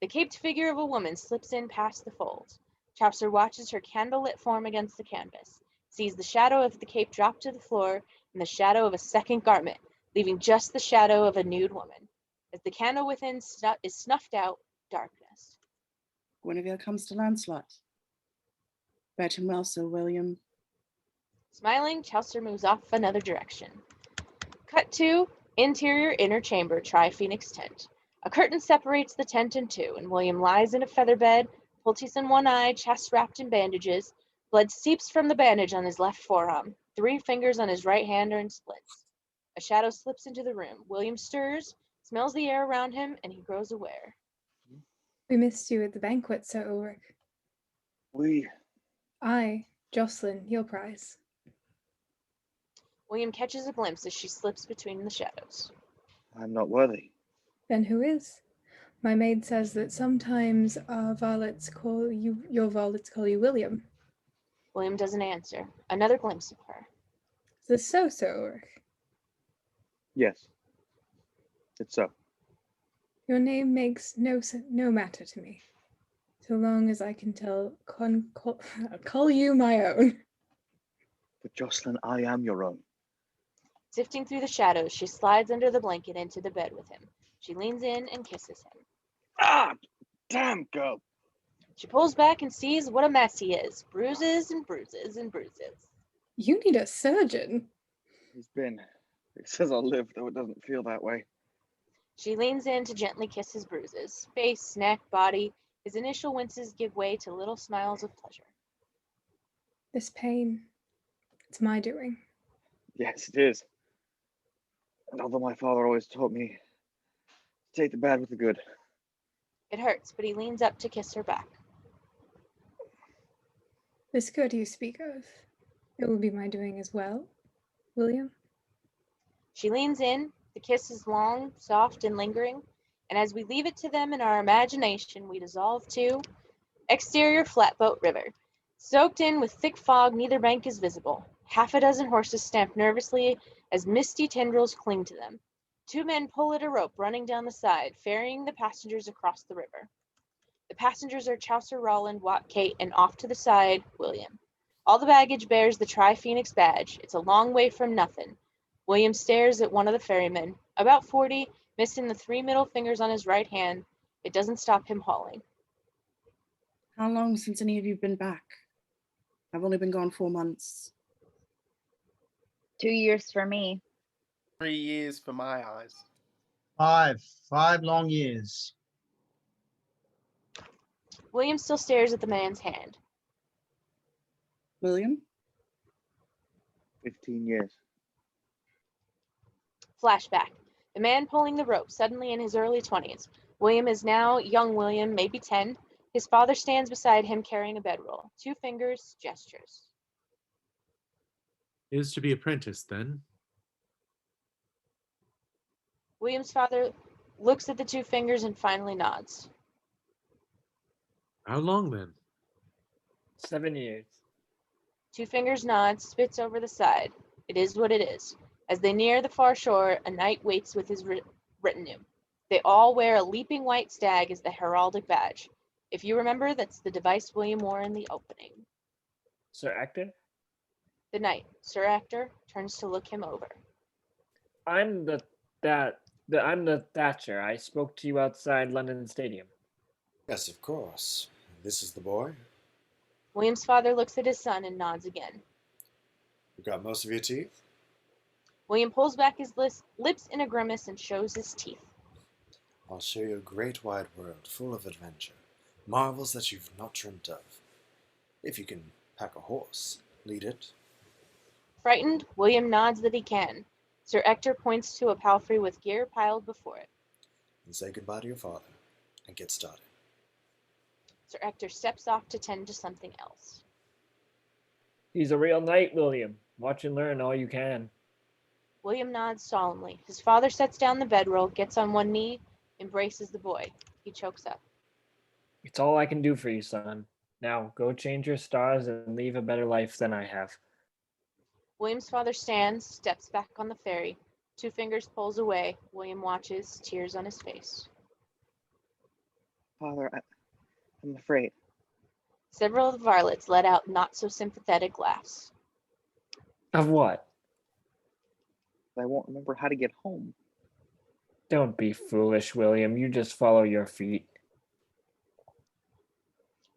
The caped figure of a woman slips in past the folds. Chaucer watches her candlelit form against the canvas, sees the shadow of the cape drop to the floor and the shadow of a second garment, leaving just the shadow of a nude woman. As the candle within is snuffed out, darkness. Guinevere comes to Lancelot. Bet him well, Sir William. Smiling, Chaucer moves off another direction. Cut to interior inner chamber, Tri-Phoenix tent. A curtain separates the tent in 2, and William lies in a feather bed, poultice in one eye, chest wrapped in bandages. Blood seeps from the bandage on his left forearm. 3 fingers on his right hand are in splits. A shadow slips into the room. William stirs, smells the air around him, and he grows aware. We missed you at the banquet, Sir Ulrich. I, Jocelyn, your prize. William catches a glimpse as she slips between the shadows. I'm not worthy. Then who is? My maid says that sometimes your varlets call you William. William doesn't answer. Another glimpse of her. Is this so, Sir Ulrich? Yes. It's so. Your name makes no matter to me, so long as I can call you my own. But Jocelyn, I am your own. Sifting through the shadows, she slides under the blanket into the bed with him. She leans in and kisses him. Ah, damn girl. She pulls back and sees what a mess he is. Bruises and bruises and bruises. You need a surgeon. He's been. He says I'll live, though it doesn't feel that way. She leans in to gently kiss his bruises. Face, neck, body. His initial winces give way to little smiles of pleasure. This pain, it's my doing. Yes, it is. And although my father always taught me to take the bad with the good. It hurts, but he leans up to kiss her back. This good you speak of, it will be my doing as well, William. She leans in. The kiss is long, soft, and lingering. And as we leave it to them in our imagination, we dissolve to exterior Flatboat River. Soaked in with thick fog, neither bank is visible. Half a dozen horses stamp nervously as misty tendrils cling to them. Two men pull at a rope running down the side, ferrying the passengers across the river. The passengers are Chaucer, Roland, Watt, Kate, and off to the side, William. All the baggage bears the Tri-Phoenix badge. It's a long way from nothing. William stares at one of the ferrymen, about 40, missing the 3 middle fingers on his right hand. It doesn't stop him hauling. How long since any of you been back? I've only been gone 4 months. 2 years for me. 3 years for my eyes. 5 long years. William still stares at the man's hand. William? 15 years. Flashback. The man pulling the rope, suddenly in his early 20s. William is now young William, maybe 10. His father stands beside him carrying a bedroll. 2 fingers, gestures. Is to be apprenticed then? William's father looks at the 2 fingers and finally nods. How long then? 7 years. 2 fingers nods, spits over the side. It is what it is. As they near the far shore, a knight waits with his retinue. They all wear a leaping white stag as the heraldic badge. If you remember, that's the device William wore in the opening. Sir Actor? The knight, Sir Actor, turns to look him over. I'm the Thatcher. I spoke to you outside London Stadium. Yes, of course. This is the boy. William's father looks at his son and nods again. You got most of your teeth? William pulls back his lips in a grimace and shows his teeth. I'll show you a great wide world full of adventure, marvels that you've not dreamt of. If you can pack a horse, lead it. Frightened, William nods that he can. Sir Ector points to a palfrey with gear piled before it. And say goodbye to your father, and get started. Sir Ector steps off to tend to something else. He's a real knight, William. Watch and learn all you can. William nods solemnly. His father sets down the bedroll, gets on one knee, embraces the boy. He chokes up. It's all I can do for you, son. Now, go change your stars and leave a better life than I have. William's father stands, steps back on the ferry. 2 fingers pulls away. William watches, tears on his face. Father, I'm afraid. Several of the varlets let out not-so-sympathetic laughs. Of what? I won't remember how to get home. Don't be foolish, William. You just follow your feet.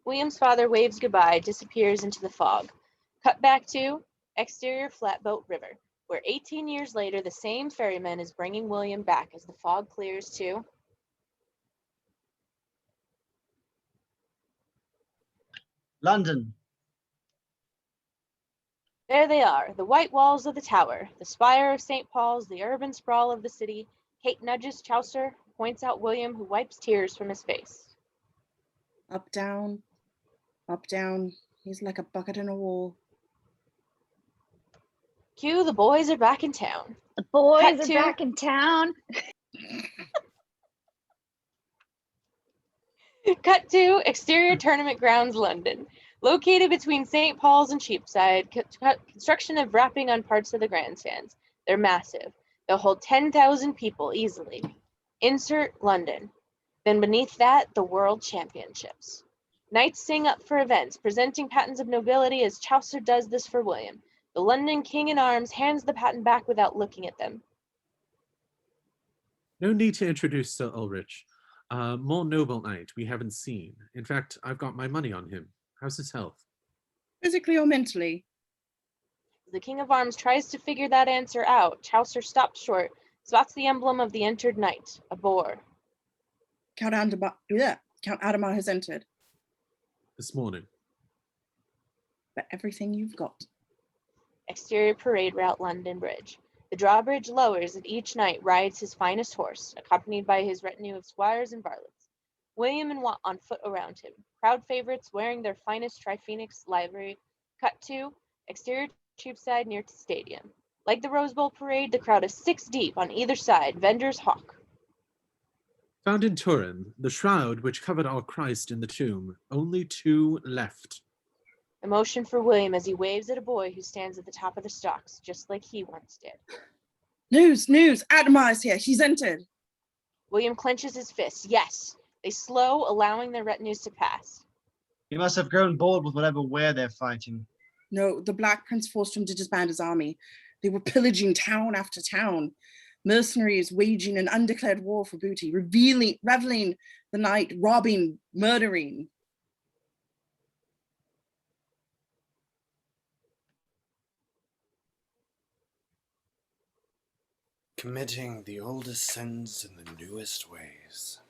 William's father waves goodbye, disappears into the fog. Cut back to exterior Flatboat River, where 18 years later, the same ferryman is bringing William back as the fog clears to London. There they are, the white walls of the tower, the spire of St. Paul's, the urban sprawl of the city. Kate nudges Chaucer, points out William, who wipes tears from his face. Up, down, up, down. He's like a bucket in a wall. Cue, the boys are back in town. The boys Cut are to- back in town. Cut to exterior tournament grounds, London. Located between St. Paul's and Cheapside, construction is wrapping on parts of the grandstands. They're massive. They'll hold 10,000 people easily. Insert London. Then beneath that, the World Championships. Knights sing up for events, presenting patents of nobility as Chaucer does this for William. The London King in Arms hands the patent back without looking at them. No need to introduce Sir Ulrich. More noble knight we haven't seen. In fact, I've got my money on him. How's his health? Physically or mentally? The King of Arms tries to figure that answer out. Chaucer stops short, spots the emblem of the entered knight, a boar. Count Adamar has entered. This morning. But everything you've got. Exterior parade route London Bridge. The drawbridge lowers, and each knight rides his finest horse, accompanied by his retinue of squires and varlets. William and Wat on foot around him. Crowd favorites wearing their finest Tri-Phoenix livery. Cut to exterior tubeside near to stadium. Like the Rose Bowl parade, the crowd is 6 deep on either side. Vendors hawk. Found in Turin, the shroud which covered our Christ in the tomb. Only 2 left. Emotion for William as he waves at a boy who stands at the top of the stocks, just like he once did. News! Adamar is here. He's entered. William clenches his fists. Yes. They slow, allowing their retinues to pass. He must have grown bored with whatever where they're fighting. No, the Black Prince forced him to disband his army. They were pillaging town after town. Mercenaries waging an undeclared war for booty, reveling the night, robbing, murdering. Committing the oldest sins in the newest ways.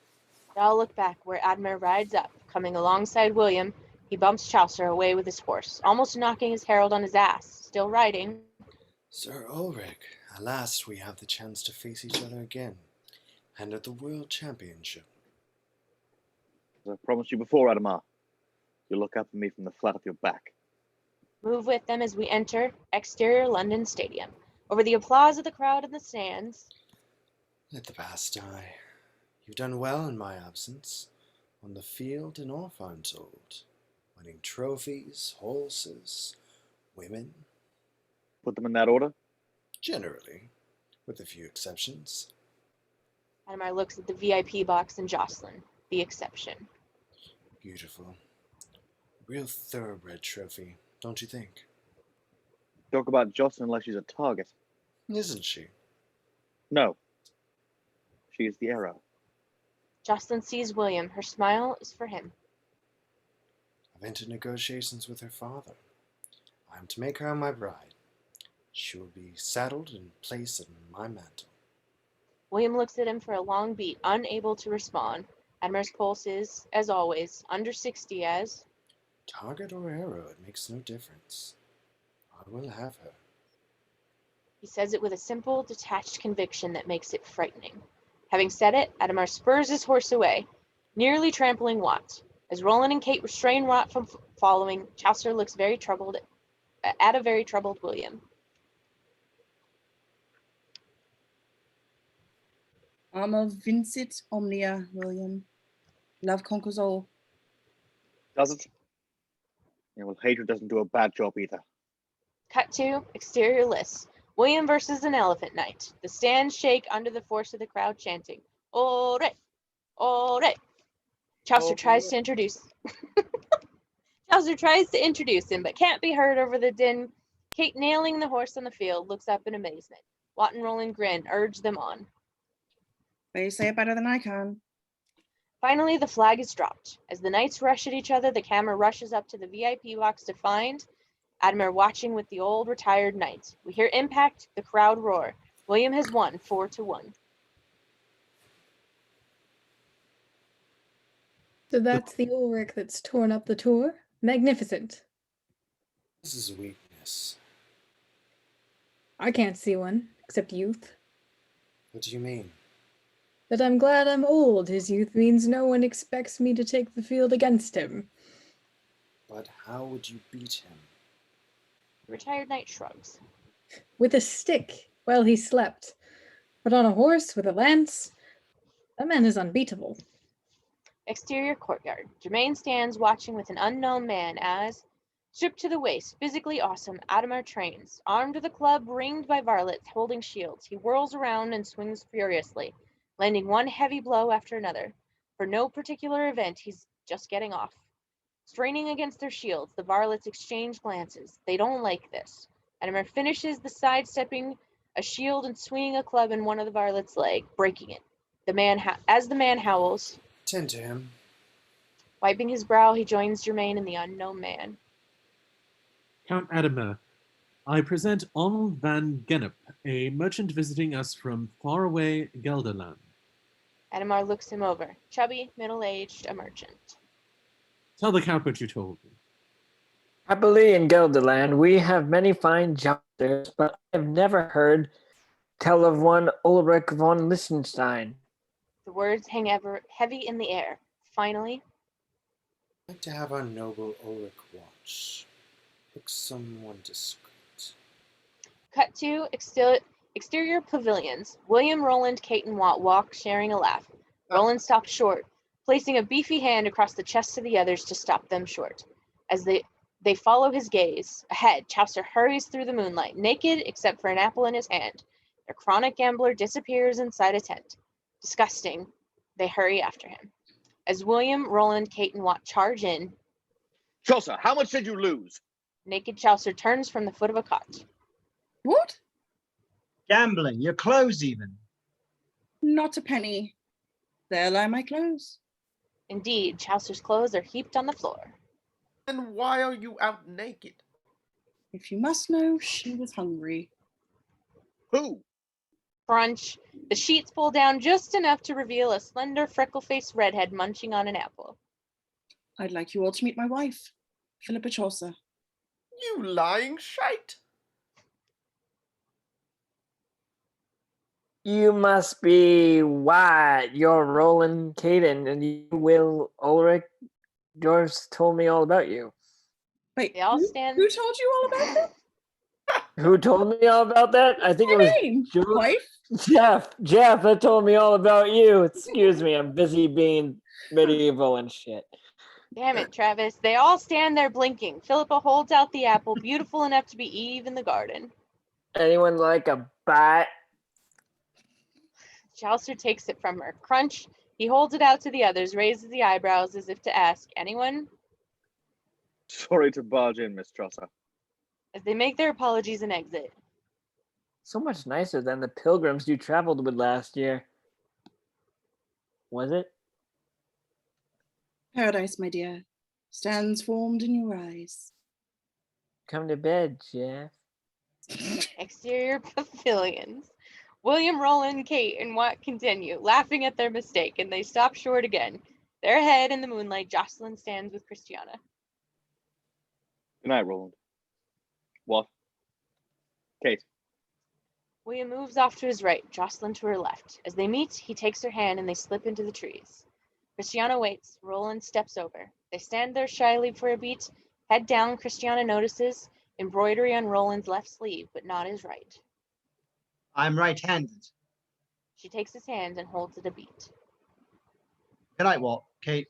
They all look back where Admer rides up. Coming alongside William, he bumps Chaucer away with his horse, almost knocking his herald on his ass. Still riding. Sir Ulrich, at last we have the chance to face each other again, and at the World Championship. As I promised you before, Adamar, you'll look up at me from the flat of your back. Move with them as we enter exterior London Stadium. Over the applause of the crowd in the stands. Let the past die. You've done well in my absence, on the field and off, I'm told. Winning trophies, horses, women. Put them in that order? Generally, with a few exceptions. Admar looks at the VIP box and Jocelyn, the exception. Beautiful. Real thoroughbred trophy, don't you think? Talk about Jocelyn like she's a target. Isn't she? No. She is the arrow. Jocelyn sees William. Her smile is for him. I've entered negotiations with her father. I am to make her my bride. She will be saddled and placed in my mantle. William looks at him for a long beat, unable to respond. Admir's pulse is, as always, under 60 as... Target or arrow, it makes no difference. I will have her. He says it with a simple, detached conviction that makes it frightening. Having said it, Adamar spurs his horse away, nearly trampling Wat. As Roland and Kate restrain Wat from following, Chaucer looks very troubled at a very troubled William. Armor vincit omnia, William. Love conquers all. Does it? Yeah, well, hatred doesn't do a bad job either. Cut to exterior lists. William versus an elephant knight. The stands shake under the force of the crowd chanting, "Ore! Ore!" Chaucer tries to introduce him, but can't be heard over the din. Kate, nailing the horse on the field, looks up in amazement. Wat and Roland grin, urge them on. They say it better than I can. Finally, the flag is dropped. As the knights rush at each other, the camera rushes up to the VIP box to find Admir watching with the old retired knight. We hear impact, the crowd roar. William has won 4-1. So that's the Ulrich that's torn up the tour? Magnificent. This is a weakness. I can't see one, except youth. What do you mean? That I'm glad I'm old. His youth means no one expects me to take the field against him. But how would you beat him? The retired knight shrugs. With a stick, while he slept. But on a horse with a lance, that man is unbeatable. Exterior courtyard. Germain stands watching with an unknown man as, stripped to the waist, physically awesome, Adamar trains. Armed with a club, ringed by varlets holding shields, he whirls around and swings furiously, landing one heavy blow after another. For no particular event, he's just getting off. Straining against their shields, the varlets exchange glances. They don't like this. Adamar finishes the sidestepping a shield and swinging a club in one of the varlets' leg, breaking it. As the man howls, Tend to him. Wiping his brow, he joins Germain and the unknown man. Count Adama, I present Arnold van Gennep, a merchant visiting us from faraway Gelderland. Adamar looks him over. Chubby, middle-aged, a merchant. Tell the Count what you told me. Happily in Gelderland, we have many fine jousters, but I have never heard tell of one Ulrich von Liechtenstein. The words hang ever heavy in the air. Finally, I'd like to have our noble Ulrich watch. Pick someone discreet. cut to exterior pavilions. William, Roland, Kate, and Watt walk, sharing a laugh. Roland stops short, placing a beefy hand across the chests of the others to stop them short. As they follow his gaze. Ahead, Chaucer hurries through the moonlight, naked except for an apple in his hand. Their chronic gambler disappears inside a tent. Disgusting, they hurry after him. As William, Roland, Kate, and Watt charge in, Chaucer, how much did you lose? naked Chaucer turns from the foot of a cot. What? Gambling, your clothes even. Not a penny. There lie my clothes. Indeed, Chaucer's clothes are heaped on the floor. Then why are you out naked? If you must know, she was hungry. Who? Crunch. The sheets pull down just enough to reveal a slender, freckle-faced redhead munching on an apple. I'd like you all to meet my wife, Philippa Chaucer. You lying shite. You must be what? You're Roland Caden, and you will Ulrich. George told me all about you. Wait, They all who, stand. who told you all about this? Who told me all about that? I think it was name? George. Wife? Jeff, that told me all about you. Excuse me, I'm busy being medieval and shit. Damn it, Travis. They all stand there blinking. Philippa holds out the apple, beautiful enough to be Eve in the garden. Anyone like a bite? Chaucer takes it from her. Crunch. He holds it out to the others, raises the eyebrows as if to ask, anyone? Sorry to barge in, Miss Chaucer. As they make their apologies and exit. So much nicer than the pilgrims you traveled with last year. Was it? Paradise, my dear, stands formed in your eyes. Come to bed, Jeff. Exterior pavilions. William, Roland, Kate, and Watt continue, laughing at their mistake, and they stop short again. Their head in the moonlight, Jocelyn stands with Christiana. Good night, Roland. What? Kate. William moves off to his right, Jocelyn to her left. As they meet, he takes her hand and they slip into the trees. Christiana waits. Roland steps over. They stand there shyly for a beat. Head down, Christiana notices embroidery on Roland's left sleeve, but not his right. I'm right-handed. She takes his hand and holds it a beat. Good night, Walt. Kate.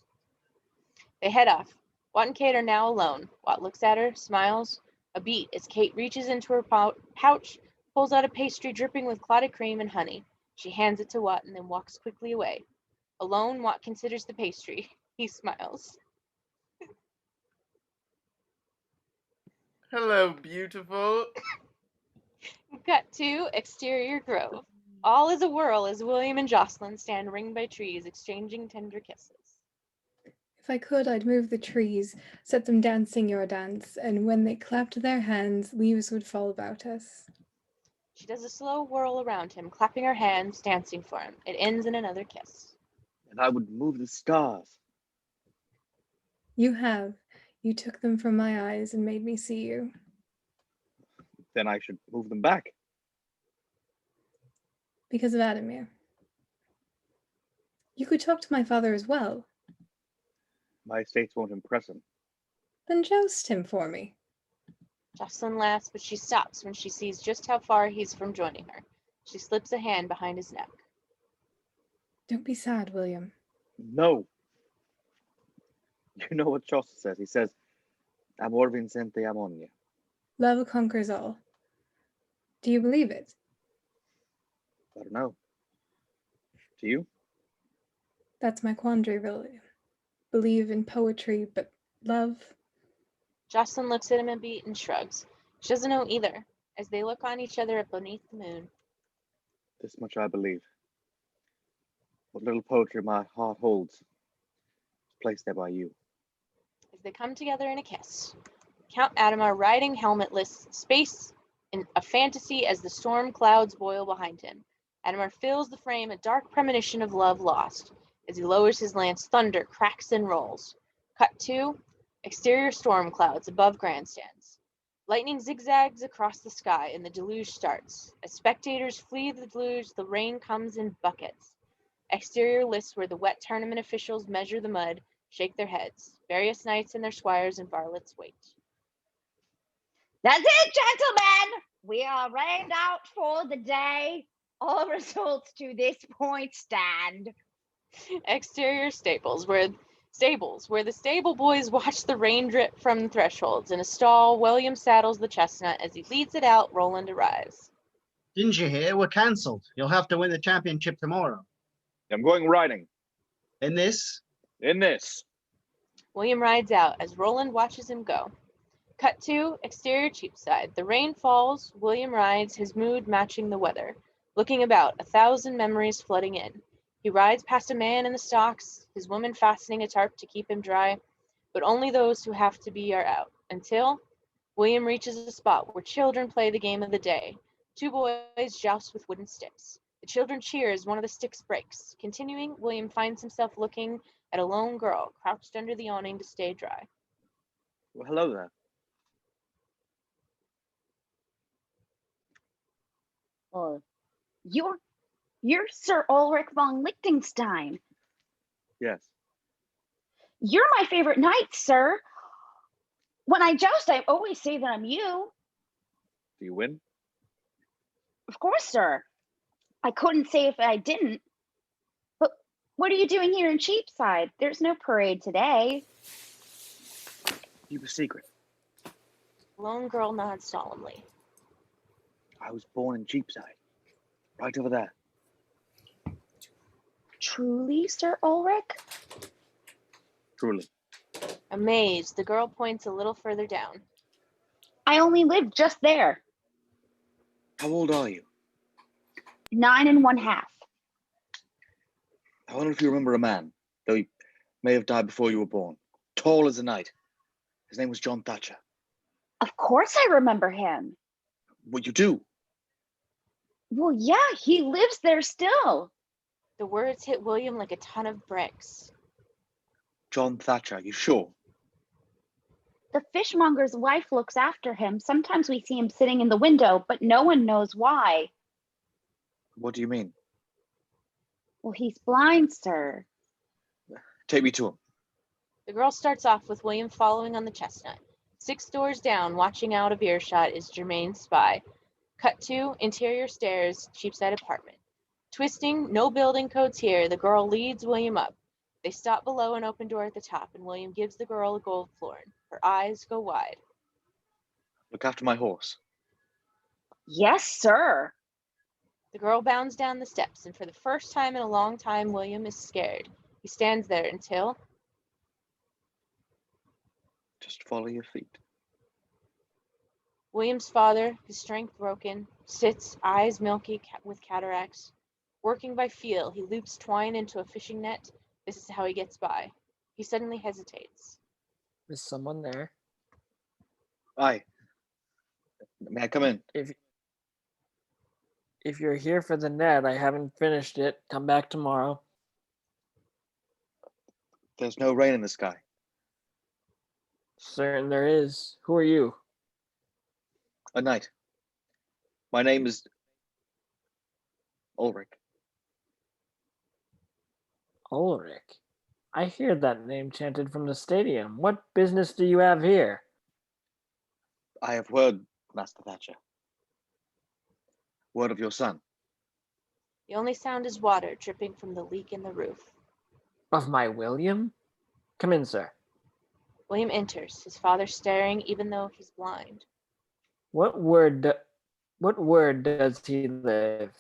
They head off. Watt and Kate are now alone. Watt looks at her, smiles, a beat as Kate reaches into her pouch, pulls out a pastry dripping with clotted cream and honey. She hands it to Watt and then walks quickly away. Alone, Watt considers the pastry. He smiles. Hello, beautiful. Cut to exterior grove. All is a whirl as William and Jocelyn stand ringed by trees, exchanging tender kisses. If I could, I'd move the trees, set them dancing your dance, and when they clapped their hands, leaves would fall about us. She does a slow whirl around him, clapping her hands, dancing for him. It ends in another kiss. And I would move the stars. You have. You took them from my eyes and made me see you. Then I should move them back. Because of Adamir. You could talk to my father as well. My estates won't impress him. Then joust him for me. Jocelyn laughs, but she stops when she sees just how far he's from joining her. She slips a hand behind his neck. Don't be sad, William. No. You know what Chaucer says? He says, Amor vincente ammonia. Love conquers all. Do you believe it? I don't know. Do you? That's my quandary, William. Believe in poetry, but love? Jocelyn looks at him a beat and shrugs. She doesn't know either, as they look on each other beneath the moon. This much I believe. What little poetry my heart holds placed there by you. As they come together in a kiss, Count Adamar riding helmetless, space in a fantasy as the storm clouds boil behind him. Adamar fills the frame, a dark premonition of love lost. As he lowers his lance, thunder cracks and rolls. Cut to exterior storm clouds above grandstands. Lightning zigzags across the sky and the deluge starts. As spectators flee the deluge, the rain comes in buckets. Exterior lists where the wet tournament officials measure the mud, shake their heads. Various knights and their squires and varlets wait. That's it, gentlemen. We are rained out for the day. All results to this point stand. Exterior stables where the stable boys watch the rain drip from the thresholds. In a stall, William saddles the chestnut. As he leads it out, Roland arrives. Didn't you hear? We're cancelled. You'll have to win the championship tomorrow. I'm going riding. In this? In this. William rides out as Roland watches him go. Cut to exterior Cheapside. The rain falls. William rides, his mood matching the weather. Looking about, 1,000 memories flooding in. He rides past a man in the stocks, his woman fastening a tarp to keep him dry, but only those who have to be are out. Until William reaches a spot where children play the game of the day. 2 boys joust with wooden sticks. The children cheer as one of the sticks breaks. Continuing, William finds himself looking at a lone girl crouched under the awning to stay dry. Well, hello there. Well, you're Sir Ulrich von Liechtenstein. Yes. You're my favorite knight, sir. When I joust, I always say that I'm you. Do you win? Of course, sir. I couldn't say if I didn't. But what are you doing here in Cheapside? There's no parade today. Keep a secret. The lone girl nods solemnly. I was born in Cheapside. Right over there. Truly, Sir Ulrich? Truly. Amazed, the girl points a little further down. I only live just there. How old are you? 9 1/2. I wonder if you remember a man, though he may have died before you were born. Tall as a knight. His name was John Thatcher. Of course I remember him. What you do? Well, yeah, he lives there still. The words hit William like a ton of bricks. John Thatcher, you sure? The fishmonger's wife looks after him. Sometimes we see him sitting in the window, but no one knows why. What do you mean? Well, he's blind, sir. Take me to him. The girl starts off with William following on the chestnut. 6 doors down, watching out of earshot, is Germain's spy. Cut to interior stairs, Cheapside apartment. Twisting, no building codes here, the girl leads William up. They stop below an open door at the top, and William gives the girl a gold florin. Her eyes go wide. Look after my horse. Yes, sir. The girl bounds down the steps, and for the first time in a long time, William is scared. He stands there until... Just follow your feet. William's father, his strength broken, sits, eyes milky with cataracts. Working by feel, he loops twine into a fishing net. This is how he gets by. He suddenly hesitates. Is someone there? Aye. May I come in? If you're here for the net, I haven't finished it. Come back tomorrow. There's no rain in the sky. Certain there is. Who are you? A knight. My name is Ulrich. Ulrich. I hear that name chanted from the stadium. What business do you have here? I have word, Master Thatcher. Word of your son. The only sound is water dripping from the leak in the roof. Of my William? Come in, sir. William enters, his father staring even though he's blind. What word does he live?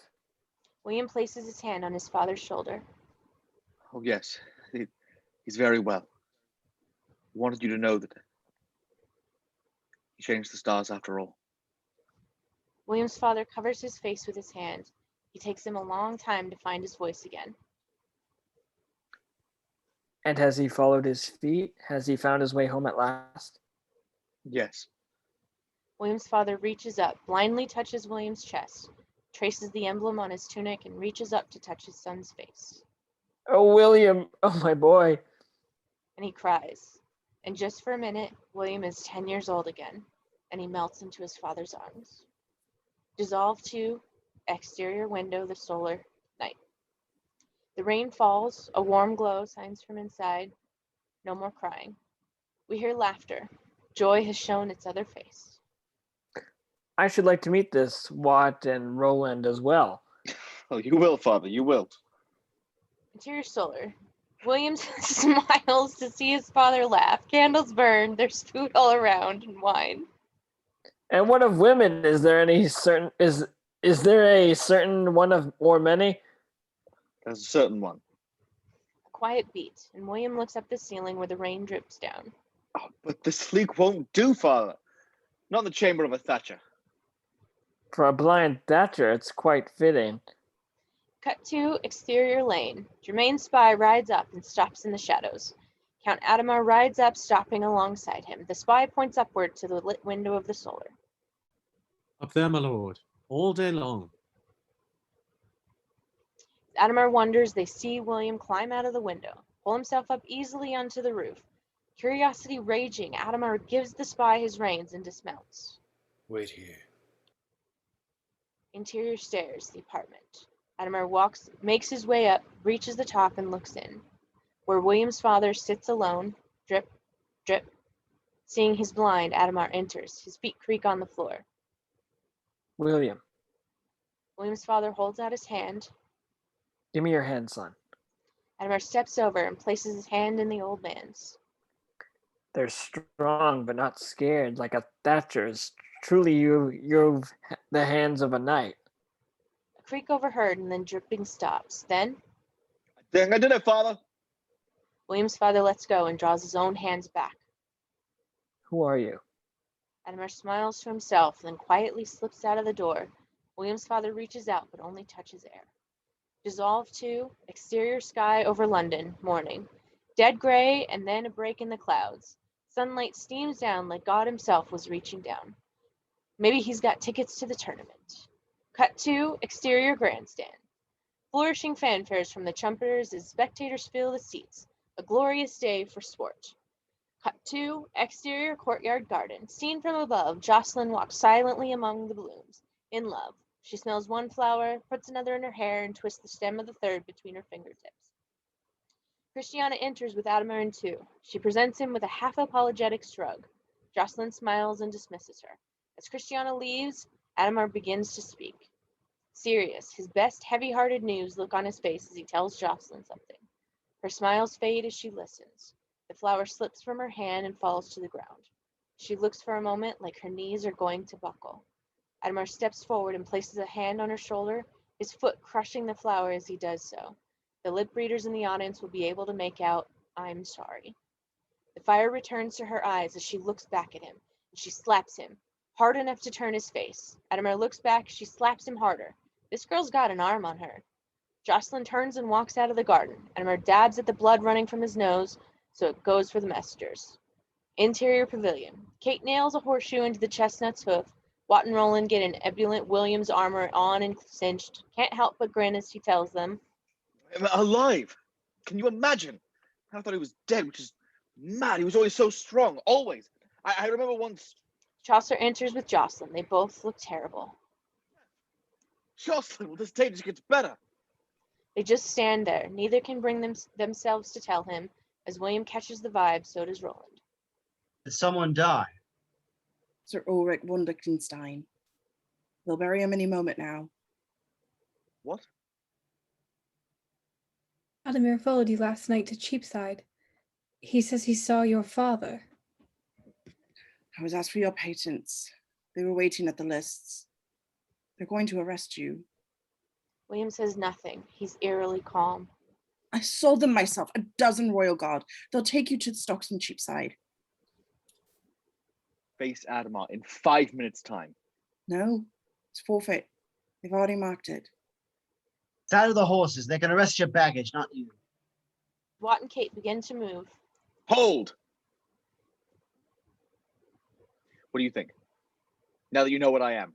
William places his hand on his father's shoulder. Oh, yes. He's very well. He wanted you to know that he changed the stars after all. William's father covers his face with his hand. He takes him a long time to find his voice again. And has he followed his feet? Has he found his way home at last? Yes. William's father reaches up, blindly touches William's chest, traces the emblem on his tunic, and reaches up to touch his son's face. Oh, William! Oh, my boy! And he cries. And just for a minute, William is 10 years old again, and he melts into his father's arms. Dissolve to exterior window, the solar night. The rain falls, a warm glow shines from inside. No more crying. We hear laughter. Joy has shown its other face. I should like to meet this Watt and Roland as well. Oh, you will, father, you will. Interior solar. Williams smiles to see his father laugh. Candles burn, there's food all around, and wine. And what of women? Is there any certain is there a certain one of or many? There's a certain one. A quiet beat, and William looks up the ceiling where the rain drips down. Oh, but the sleek won't do, father. Not in the chamber of a Thatcher. For a blind Thatcher, it's quite fitting. Cut to exterior lane. Jermaine's spy rides up and stops in the shadows. Count Adamar rides up, stopping alongside him. The spy points upward to the lit window of the solar. Up there, my lord, all day long. Adamar wonders. They see William climb out of the window, pull himself up easily onto the roof. Curiosity raging, Adamar gives the spy his reins and dismounts. Wait here. Interior stairs, the apartment. Adamar makes his way up, reaches the top, and looks in. Where William's father sits alone, drip, drip. Seeing his blind, Adamar enters. His feet creak on the floor. William, William's father holds out his hand. give me your hand, son. Adamar steps over and places his hand in the old man's. They're strong but not scared, like a Thatcher's. Truly, you've the hands of a knight. A creak overheard, and then dripping stops. Then Dang, I did it, father. William's father lets go and draws his own hands back. Who are you? Adamar smiles to himself, then quietly slips out of the door. William's father reaches out, but only touches air. Dissolve to exterior sky over London, morning. Dead gray, and then a break in the clouds. Sunlight steams down like God himself was reaching down. Maybe he's got tickets to the tournament. Cut to exterior grandstand. Flourishing fanfares from the trumpeters as spectators fill the seats. A glorious day for sport. Cut to exterior courtyard garden. Seen from above, Jocelyn walks silently among the blooms, in love. She smells one flower, puts another in her hair, and twists the stem of the third between her fingertips. Christiana enters with Adamar in two. She presents him with a half-apologetic shrug. Jocelyn smiles and dismisses her. As Christiana leaves, Adamar begins to speak. Serious, his best heavy-hearted news look on his face as he tells Jocelyn something. Her smiles fade as she listens. The flower slips from her hand and falls to the ground. She looks for a moment like her knees are going to buckle. Adamar steps forward and places a hand on her shoulder, his foot crushing the flower as he does so. The lip readers in the audience will be able to make out, "I'm sorry." The fire returns to her eyes as she looks back at him, and she slaps him, hard enough to turn his face. Adamar looks back, she slaps him harder. This girl's got an arm on her. Jocelyn turns and walks out of the garden. Adamar dabs at the blood running from his nose, so it goes for the messengers. Interior pavilion. Kate nails a horseshoe into the chestnut's hoof. Watt and Roland get an ebullient Williams armor on and cinched. Can't help but grin as he tells them. Alive! Can you imagine? I thought he was dead, which is mad. He was always so strong, always. I remember once. Chaucer enters with Jocelyn. They both look terrible. Jocelyn, well, this day just gets better. They just stand there. Neither can bring themselves to tell him. As William catches the vibe, so does Roland. Did someone die? Sir Ulrich von Liechtenstein. They'll bury him any moment now. What? Adamir followed you last night to Cheapside. He says he saw your father. I was asked for your patents. They were waiting at the lists. They're going to arrest you. William says nothing. He's eerily calm. I sold them myself, a dozen royal guard. They'll take you to the stocks in Cheapside. Face Adamar in 5 minutes' time. No, it's forfeit. They've already marked it. Saddle the horses. They can arrest your baggage, not you. Watt and Kate begin to move. Hold! What do you think? Now that you know what I am.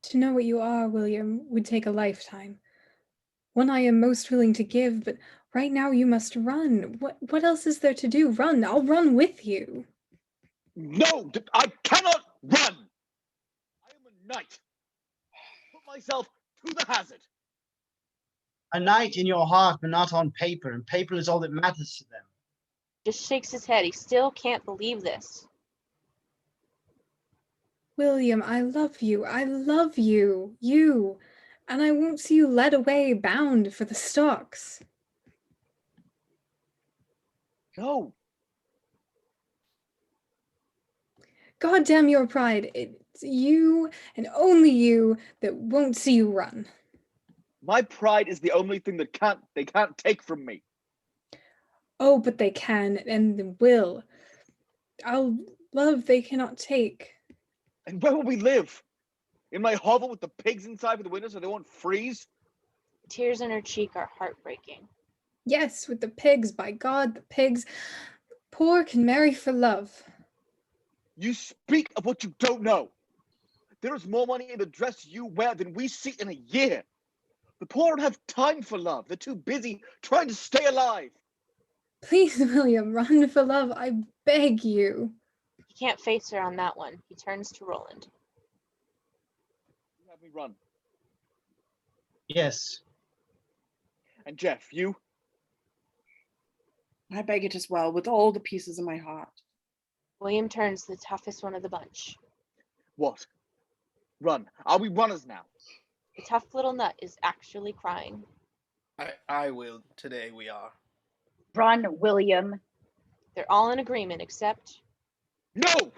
To know what you are, William, would take a lifetime. One I am most willing to give, but right now you must run. What else is there to do? Run. I'll run with you. No! I cannot run! I am a knight. Put myself to the hazard. A knight in your heart, but not on paper, and paper is all that matters to them. Just shakes his head. He still can't believe this. William, I love you. I love you. You. And I won't see you led away, bound for the stocks. No. God damn your pride. It's you and only you that won't see you run. My pride is the only thing that they can't take from me. Oh, but they can and will. I'll love they cannot take. And where will we live? In my hovel with the pigs inside with the windows so they won't freeze? Tears in her cheek are heartbreaking. Yes, with the pigs, by God, the pigs. Poor can marry for love. You speak of what you don't know. There is more money in the dress you wear than we see in a year. The poor don't have time for love. They're too busy trying to stay alive. Please, William, run for love. I beg you. He can't face her on that one. He turns to Roland. You have me run. Yes. And Jeff, you? I beg it as well, with all the pieces of my heart. William turns to the toughest one of the bunch. What? Run. Are we runners now? The tough little nut is actually crying. I will. Today we are. Run, William. They're all in agreement except No!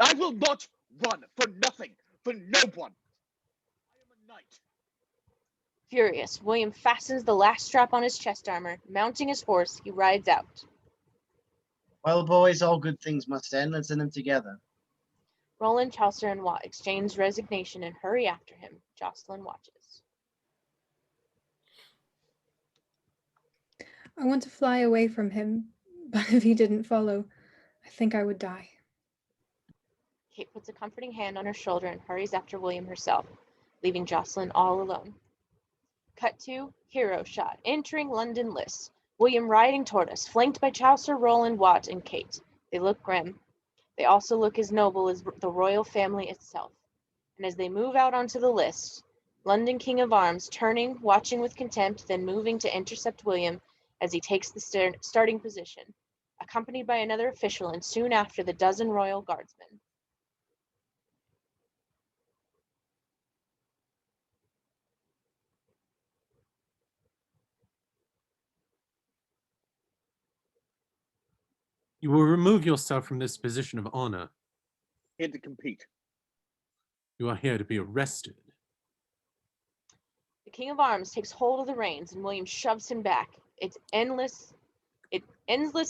I will not run for nothing, for no one. I am a knight. furious. William fastens the last strap on his chest armor. Mounting his horse, he rides out. Well, boys, all good things must end. Let's end them together. Roland, Chaucer, and Watt exchange resignation and hurry after him. Jocelyn watches. I want to fly away from him, but if he didn't follow, I think I would die. Kate puts a comforting hand on her shoulder and hurries after William herself, leaving Jocelyn all alone. Cut to hero shot, entering London lists. William riding toward us, flanked by Chaucer, Roland, Watt, and Kate. They look grim. They also look as noble as the royal family itself. And as they move out onto the list, London King of Arms turning, watching with contempt, then moving to intercept William as he takes the starting position, accompanied by another official and soon after the dozen royal guardsmen. You will remove yourself from this position of honor. Here to compete. You are here to be arrested. The King of Arms takes hold of the reins and William shoves him back. It's endless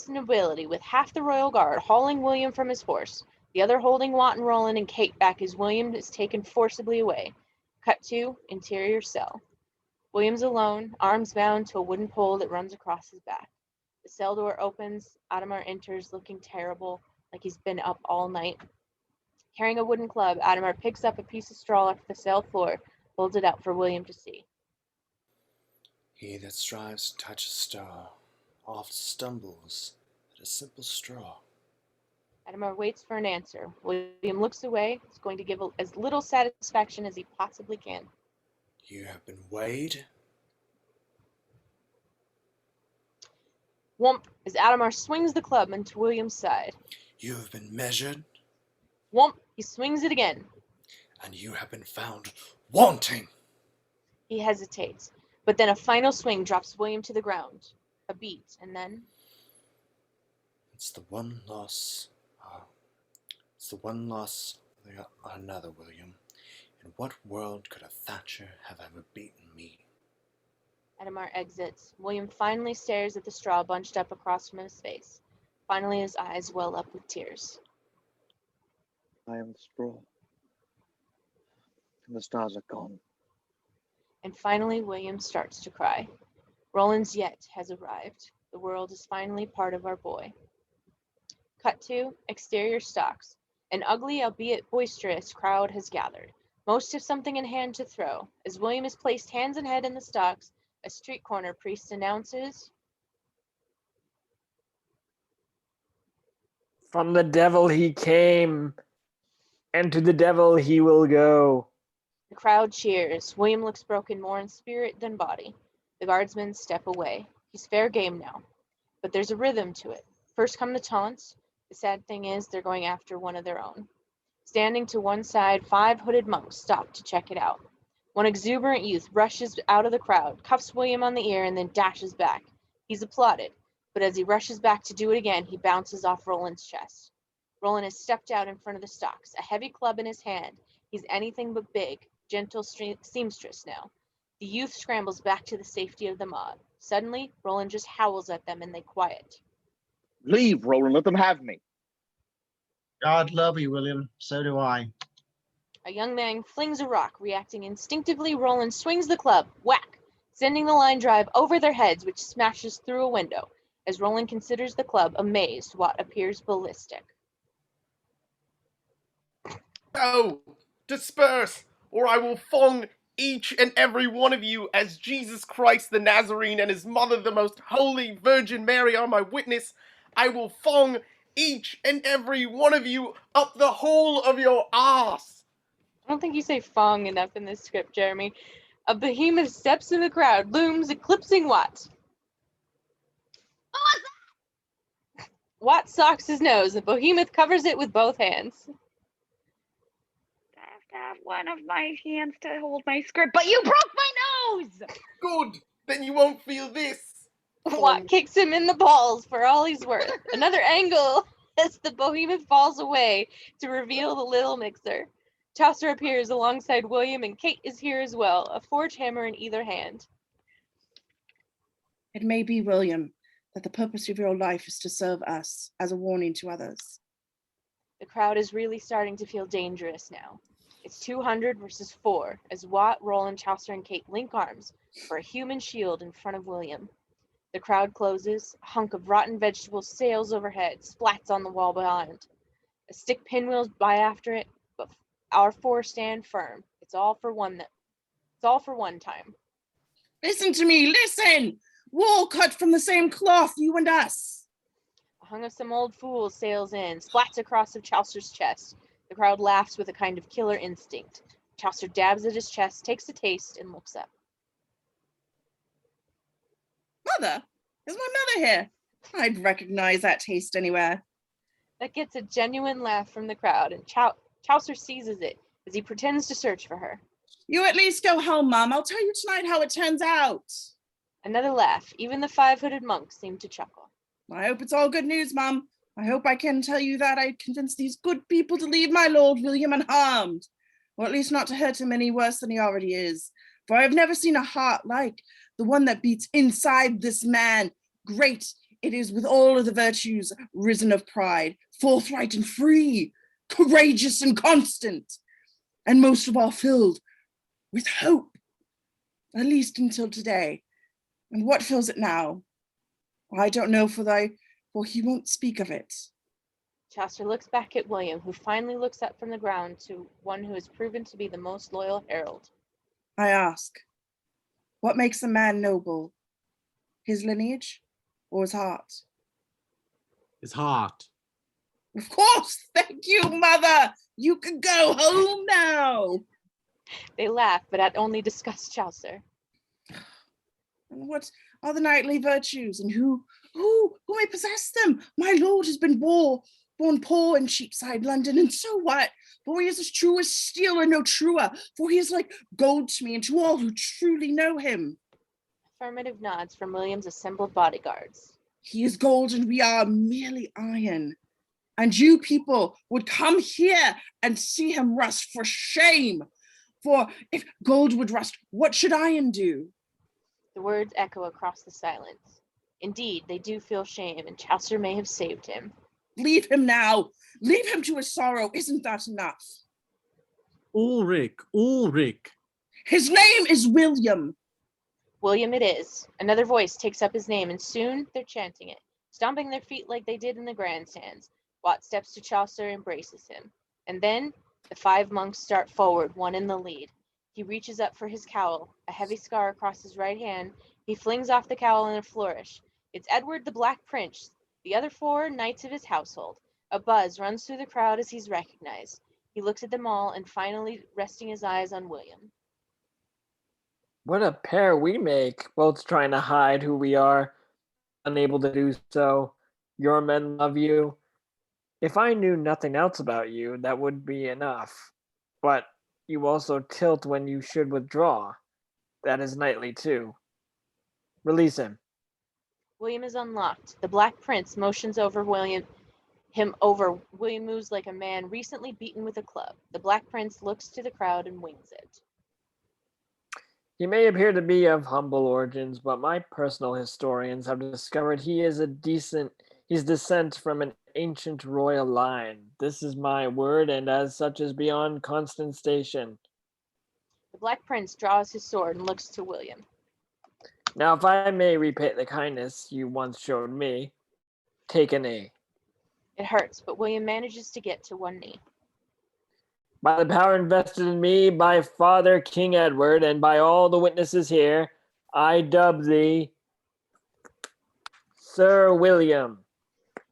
nobility, with half the royal guard hauling William from his horse, the other holding Watt and Roland and Kate back as William is taken forcibly away. Cut to interior cell. William's alone, arms bound to a wooden pole that runs across his back. The cell door opens. Adamar enters looking terrible, like he's been up all night. Carrying a wooden club, Adamar picks up a piece of straw off the cell floor, holds it out for William to see. He that strives to touch a star oft stumbles at a simple straw. Adamar waits for an answer. William looks away. He's going to give as little satisfaction as he possibly can. You have been weighed? Whomp, as Adamar swings the club into William's side. You have been measured? Whomp, he swings it again. And you have been found wanting! He hesitates, but then a final swing drops William to the ground. A beat, and then... It's the one loss of another, William. In what world could a Thatcher have ever beaten me? Adamar exits. William finally stares at the straw bunched up across from his face. Finally, his eyes well up with tears. I am the straw. And the stars are gone. And finally, William starts to cry. Roland's yet has arrived. The world is finally part of our boy. Cut to exterior stocks. An ugly, albeit boisterous, crowd has gathered. Most have something in hand to throw. As William is placed hands and head in the stocks, a street corner priest announces, From the devil he came, and to the devil he will go. The crowd cheers. William looks broken more in spirit than body. The guardsmen step away. He's fair game now. But there's a rhythm to it. First come the taunts. The sad thing is they're going after one of their own. Standing to one side, 5 hooded monks stop to check it out. One exuberant youth rushes out of the crowd, cuffs William on the ear, and then dashes back. He's applauded, but as he rushes back to do it again, he bounces off Roland's chest. Roland has stepped out in front of the stocks, a heavy club in his hand. He's anything but big, gentle seamstress now. The youth scrambles back to the safety of the mob. Suddenly, Roland just howls at them and they quiet. Leave, Roland. Let them have me. God love you, William. So do I. A young man flings a rock. Reacting instinctively, Roland swings the club. Whack! Sending the line drive over their heads, which smashes through a window. As Roland considers the club, amazed what appears ballistic. Go! Disperse, or I will fong each and every one of you as Jesus Christ the Nazarene and his mother, the most holy Virgin Mary, are my witness. I will fong each and every one of you up the whole of your arse. I don't think you say fong enough in this script, Jeremy. A behemoth steps in the crowd, looms, eclipsing Watt. Watt socks his nose, and Behemoth covers it with both hands. I have to have one of my hands to hold my script, but you broke my nose! Good, then you won't feel this. Watt kicks him in the balls for all he's worth. Another angle as the Behemoth falls away to reveal the little mixer. Chaucer appears alongside William, and Kate is here as well, a forge hammer in either hand. It may be, William, that the purpose of your life is to serve us as a warning to others. The crowd is really starting to feel dangerous now. It's 200 versus 4, as Watt, Roland, Chaucer, and Kate link arms for a human shield in front of William. The crowd closes, a hunk of rotten vegetables sails overhead, splats on the wall behind. A stick pinwheels by after it, but our 4 stand firm. It's all for one time. Listen to me, listen! Wool cut from the same cloth, you and us. A hunk of some old fool sails in, splats across of Chaucer's chest. The crowd laughs with a kind of killer instinct. Chaucer dabs at his chest, takes a taste, and looks up. Mother? Is my mother here? I'd recognize that taste anywhere. That gets a genuine laugh from the crowd, and Chaucer seizes it as he pretends to search for her. You at least go home, Mom. I'll tell you tonight how it turns out. Another laugh. Even the 5-hooded monks seem to chuckle. I hope it's all good news, Mom. I hope I can tell you that I convinced these good people to leave my Lord William unharmed, or at least not to hurt him any worse than he already is. For I have never seen a heart like the one that beats inside this man. Great it is with all of the virtues risen of pride, forthright and free, courageous and constant, and most of all filled with hope, at least until today. And what fills it now? I don't know, for he won't speak of it. Chaucer looks back at William, who finally looks up from the ground to one who has proven to be the most loyal herald. I ask, what makes a man noble? His lineage or his heart? His heart. Of course, thank you, Mother. You can go home now. They laugh, but at only discuss Chaucer. And what are the knightly virtues, and who may possess them? My lord has been born poor in Cheapside, London, and so what? For he is as true as steel and no truer, for he is like gold to me and to all who truly know him. Affirmative nods from William's assembled bodyguards. He is gold and we are merely iron. And you people would come here and see him rust for shame. For if gold would rust, what should iron do? The words echo across the silence. Indeed, they do feel shame, and Chaucer may have saved him. Leave him now. Leave him to his sorrow. Isn't that enough? Ulrich. His name is William. William it is. Another voice takes up his name, and soon they're chanting it, stomping their feet like they did in the grandstands. Wat steps to Chaucer and embraces him. And then the 5 monks start forward, one in the lead. He reaches up for his cowl, a heavy scar across his right hand. He flings off the cowl in a flourish. It's Edward the Black Prince, the other 4 knights of his household. A buzz runs through the crowd as he's recognized. He looks at them all and finally resting his eyes on William. What a pair we make, both trying to hide who we are, unable to do so. Your men love you. If I knew nothing else about you, that would be enough. But you also tilt when you should withdraw. That is knightly too. Release him. William is unlocked. The Black Prince motions over him over. William moves like a man recently beaten with a club. The Black Prince looks to the crowd and wings it. He may appear to be of humble origins, but my personal historians have discovered he's descent from an ancient royal line. This is my word, and as such is beyond constant station. The Black Prince draws his sword and looks to William. Now, if I may repay the kindness you once showed me, take a knee. It hurts, but William manages to get to one knee. By the power invested in me by Father King Edward, and by all the witnesses here, I dub thee Sir William.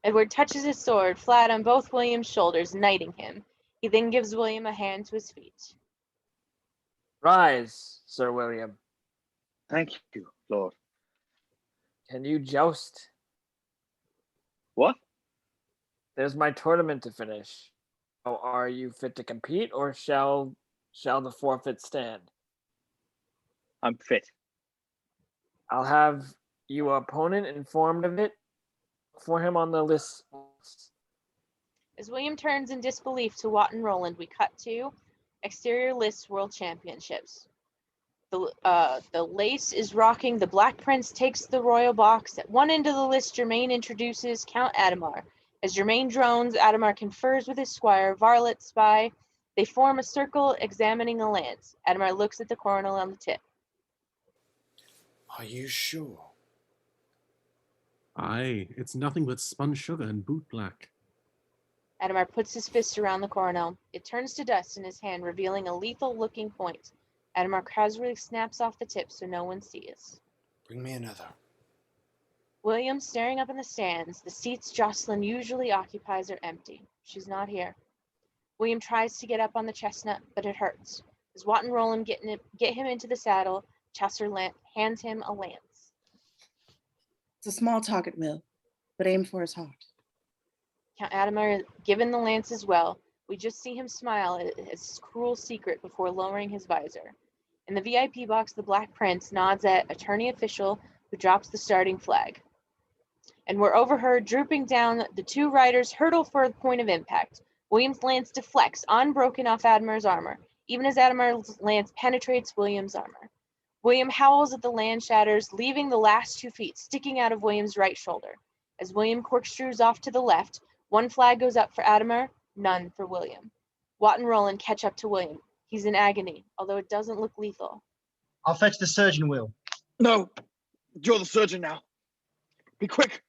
Edward touches his sword flat on both William's shoulders, knighting him. He then gives William a hand to his feet. Rise, Sir William. Thank you, Lord. Can you joust? What? There's my tournament to finish. Oh, are you fit to compete, or shall the forfeit stand? I'm fit. I'll have your opponent informed of it. For him on the list. As William turns in disbelief to Watt and Roland, we cut to exterior lists World Championships. The lace is rocking. The Black Prince takes the royal box. At one end of the list, Germain introduces Count Adhemar. As Germain drones, Adhemar confers with his squire, Varlet Spy. They form a circle, examining a lance. Adhemar looks at the coronal on the tip. Are you sure? Aye, it's nothing but spun sugar and boot black. Adhemar puts his fist around the coronal. It turns to dust in his hand, revealing a lethal-looking point. Adhemar casually snaps off the tip so no one sees. Bring me another. William, staring up in the stands, the seats Jocelyn usually occupies are empty. She's not here. William tries to get up on the chestnut, but it hurts. As Watt and Roland get him into the saddle, Chaucer hands him a lance. It's a small target, Will, but aim for his heart. Count Adhemar given the lance as well. We just see him smile at his cruel secret before lowering his visor. In the VIP box, the Black Prince nods at attorney official who drops the starting flag. And we're overheard drooping down. The 2 riders hurtle for the point of impact. William's lance deflects, unbroken off Adhemar's armor, even as Adhemar's lance penetrates William's armor. William howls as the lance shatters, leaving the last 2 feet sticking out of William's right shoulder. As William corkscrews off to the left, 1 flag goes up for Adhemar, none for William. Watt and Roland catch up to William. He's in agony, although it doesn't look lethal. I'll fetch the surgeon, Will. No, you're the surgeon now. Be quick.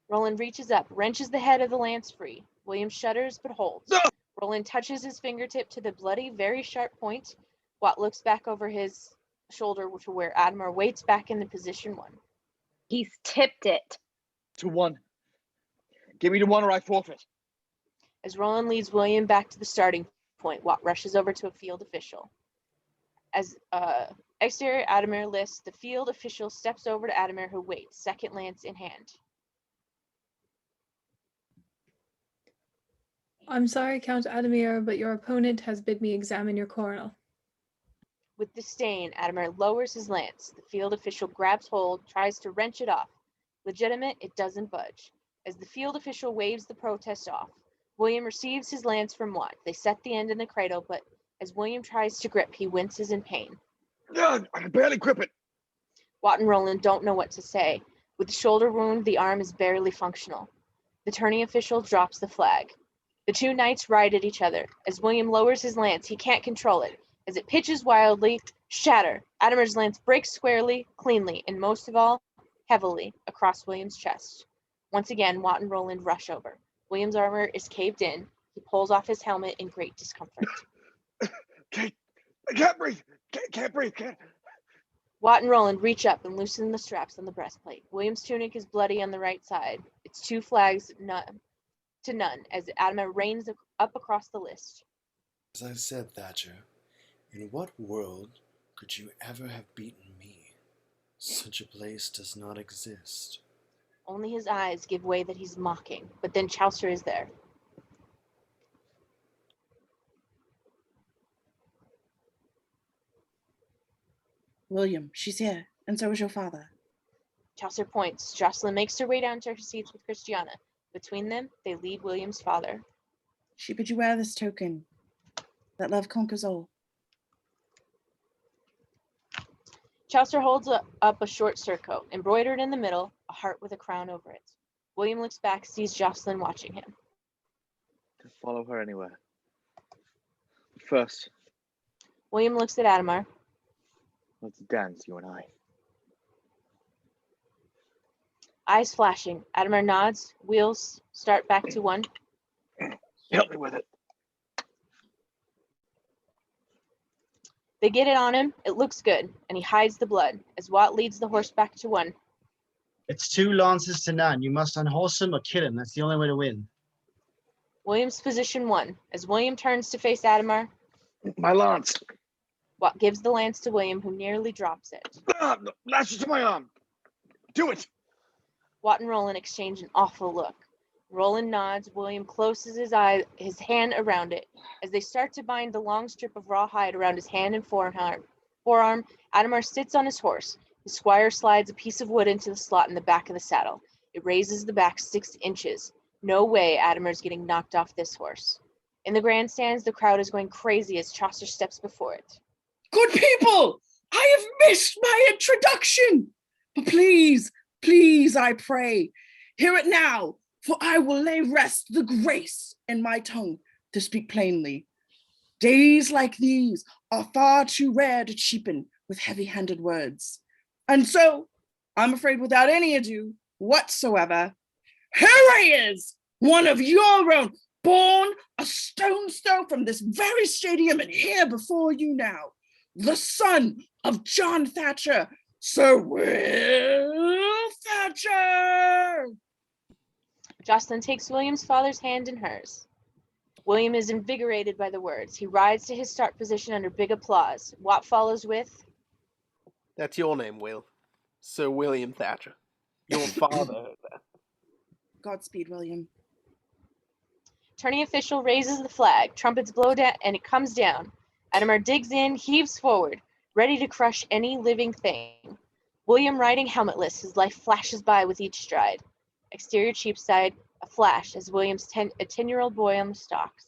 Roland reaches up, wrenches the head of the lance free. William shudders but holds. No! Roland touches his fingertip to the bloody, very sharp point. Watt looks back over his shoulder to where Adhemar waits back in the position 1. He's tipped it. 2-1. Give me the 1 or I forfeit. As Roland leads William back to the starting point, Watt rushes over to a field official. As exterior Adhemar lists, the field official steps over to Adhemar, who waits, second lance in hand. I'm sorry, Count Adhemar, but your opponent has bid me examine your coronal. With disdain, Adhemar lowers his lance. The field official grabs hold, tries to wrench it off. Legitimate, it doesn't budge. As the field official waves the protest off, William receives his lance from Watt. They set the end in the cradle, but as William tries to grip, he winces in pain. I can barely grip it. Watt and Roland don't know what to say. With the shoulder wound, the arm is barely functional. The turning official drops the flag. The 2 knights ride at each other. As William lowers his lance, he can't control it. As it pitches wildly, shatter. Adamer's lance breaks squarely, cleanly, and most of all, heavily across William's chest. Once again, Watt and Roland rush over. William's armor is caved in. He pulls off his helmet in great discomfort. I can't breathe. Can't breathe. Can't. Watt and Roland reach up and loosen the straps on the breastplate. William's tunic is bloody on the right side. It's 2 flags to none as Adamer reigns up across the list. As I said, Thatcher, in what world could you ever have beaten me? Such a place does not exist. Only his eyes give way that he's mocking, but then Chaucer is there. William, she's here, and so is your father. Chaucer points. Jocelyn makes her way down to her seats with Christiana. Between them, they lead William's father. She bid you wear this token, that love conquers all. Chaucer holds up a short surcoat, embroidered in the middle, a heart with a crown over it. William looks back, sees Jocelyn watching him. To follow her anywhere. But first, William looks at Adamar. let's dance, you and I. Eyes flashing. Adamar nods. Wheels start back to 1. Help me with it. They get it on him. It looks good, and he hides the blood as Watt leads the horse back to 1. It's 2 lances to none. You must unhorse him or kill him. That's the only way to win. William's position 1. As William turns to face Adamar, My lance. Watt gives the lance to William, who nearly drops it. No, lash it to my arm. Do it. Watt and Roland exchange an awful look. Roland nods. William closes his hand around it. As they start to bind the long strip of raw hide around his hand and forearm, Adamar sits on his horse. The squire slides a piece of wood into the slot in the back of the saddle. It raises the back 6 inches. No way Adamar's getting knocked off this horse. In the grandstands, the crowd is going crazy as Chaucer steps before it. Good people, I have missed my introduction. But please, please, I pray, hear it now, for I will lay rest the grace in my tongue to speak plainly. Days like these are far too rare to cheapen with heavy-handed words. And so, I'm afraid without any ado whatsoever, here he is, one of your own, born a stone's throw from this very stadium and here before you now, the son of John Thatcher, Sir Will Thatcher. Jocelyn takes William's father's hand in hers. William is invigorated by the words. He rides to his start position under big applause. Watt follows with, That's your name, Will. Sir William Thatcher. Your father heard that. Godspeed, William. turning official raises the flag. Trumpets blow down, and it comes down. Adamar digs in, heaves forward, ready to crush any living thing. William riding helmetless, his life flashes by with each stride. Exterior Cheapside, a flash as William's a 10-year-old boy on the stalks.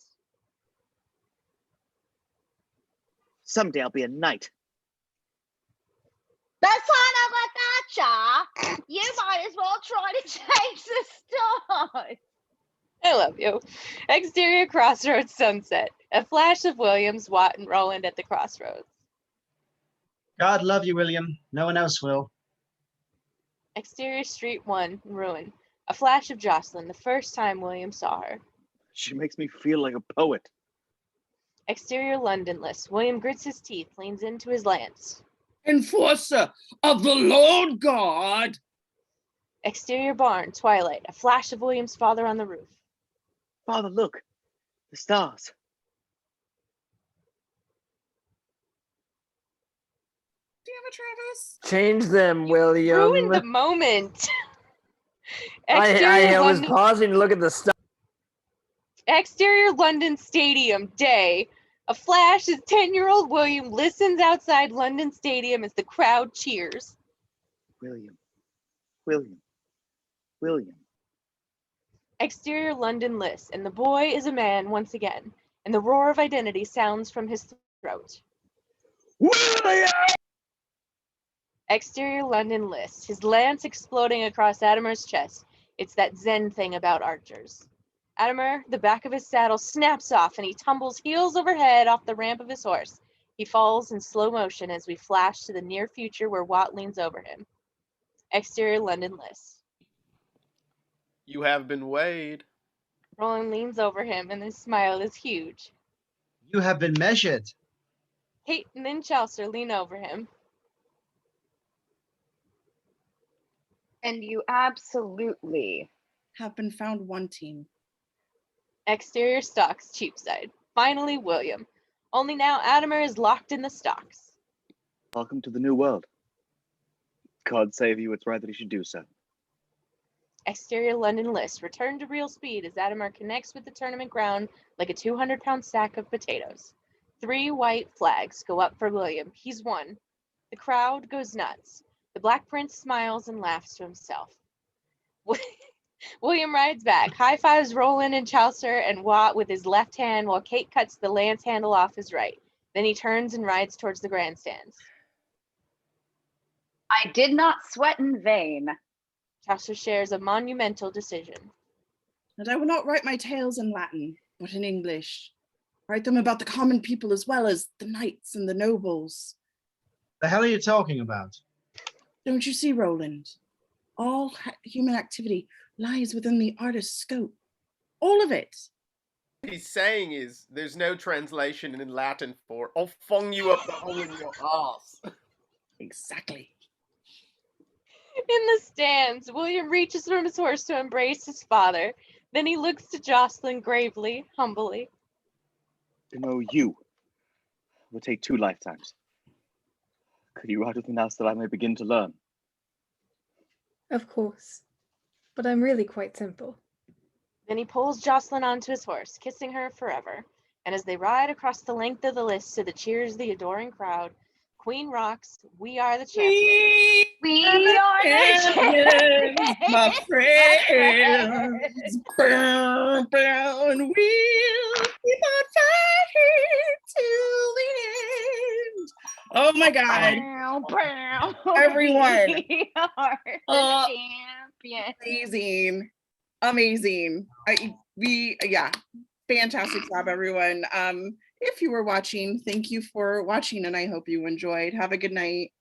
Someday I'll be a knight. The son of a Thatcher! You might as well try to change the stars. I love you. Exterior Crossroads sunset. A flash of Williams, Watt, and Roland at the crossroads. God love you, William. No one else will. Exterior Street 1, ruin. A flash of Jocelyn, the first time William saw her. She makes me feel like a poet. Exterior Londonless. William grits his teeth, leans into his lance. Enforcer of the Lord God. Exterior Barn, twilight. A flash of William's father on the roof. Father, look. The stars. Damn it, Travis. Change them, William. Ruined the moment. I was London, pausing to look at the stuff. exterior London Stadium, day. A flash as 10-year-old William listens outside London Stadium as the crowd cheers. William. William. William. Exterior London lists, and the boy is a man once again, and the roar of identity sounds from his throat. William! Exterior London lists, his lance exploding across Adamar's chest. It's that Zen thing about archers. Adamar, the back of his saddle snaps off, and he tumbles heels over head off the ramp of his horse. He falls in slow motion as we flash to the near future where Watt leans over him. Exterior London lists. You have been weighed. Roland leans over him and his smile is huge. You have been measured. Hayton and Chaucer lean over him. And you absolutely Have been found wanting. Exterior stocks, Cheapside. Finally, William. Only now Adamer is locked in the stocks. Welcome to the new world. God save you, it's right that he should do so. Exterior London list. Return to real speed as Adamer connects with the tournament ground like a 200-pound sack of potatoes. 3 white flags go up for William. He's won. The crowd goes nuts. The Black Prince smiles and laughs to himself. William rides back, high-fives Roland and Chaucer and Watt with his left hand while Kate cuts the lance handle off his right. Then he turns and rides towards the grandstands. I did not sweat in vain. Chaucer shares a monumental decision. And I will not write my tales in Latin, but in English. Write them about the common people as well as the knights and the nobles. The hell are you talking about? Don't you see, Roland? All human activity lies within the artist's scope. All of it. What he's saying is there's no translation in Latin for I'll fung you up the hole in your ass. Exactly. In the stands, William reaches from his horse to embrace his father. Then he looks to Jocelyn gravely, humbly. To know you will take 2 lifetimes. Could you ride with me now so that I may begin to learn? Of course. But I'm really quite simple. Then he pulls Jocelyn onto his horse, kissing her forever. And as they ride across the length of the list to the cheers of the adoring crowd, Queen rocks, we are the champions. We are the champions, my friends. Brown, brown, we'll keep on fighting till the end. Oh my God. Everyone. We are the champions. Amazing. Amazing. Yeah. Fantastic job, everyone. If you were watching, thank you for watching, and I hope you enjoyed. Have a good night.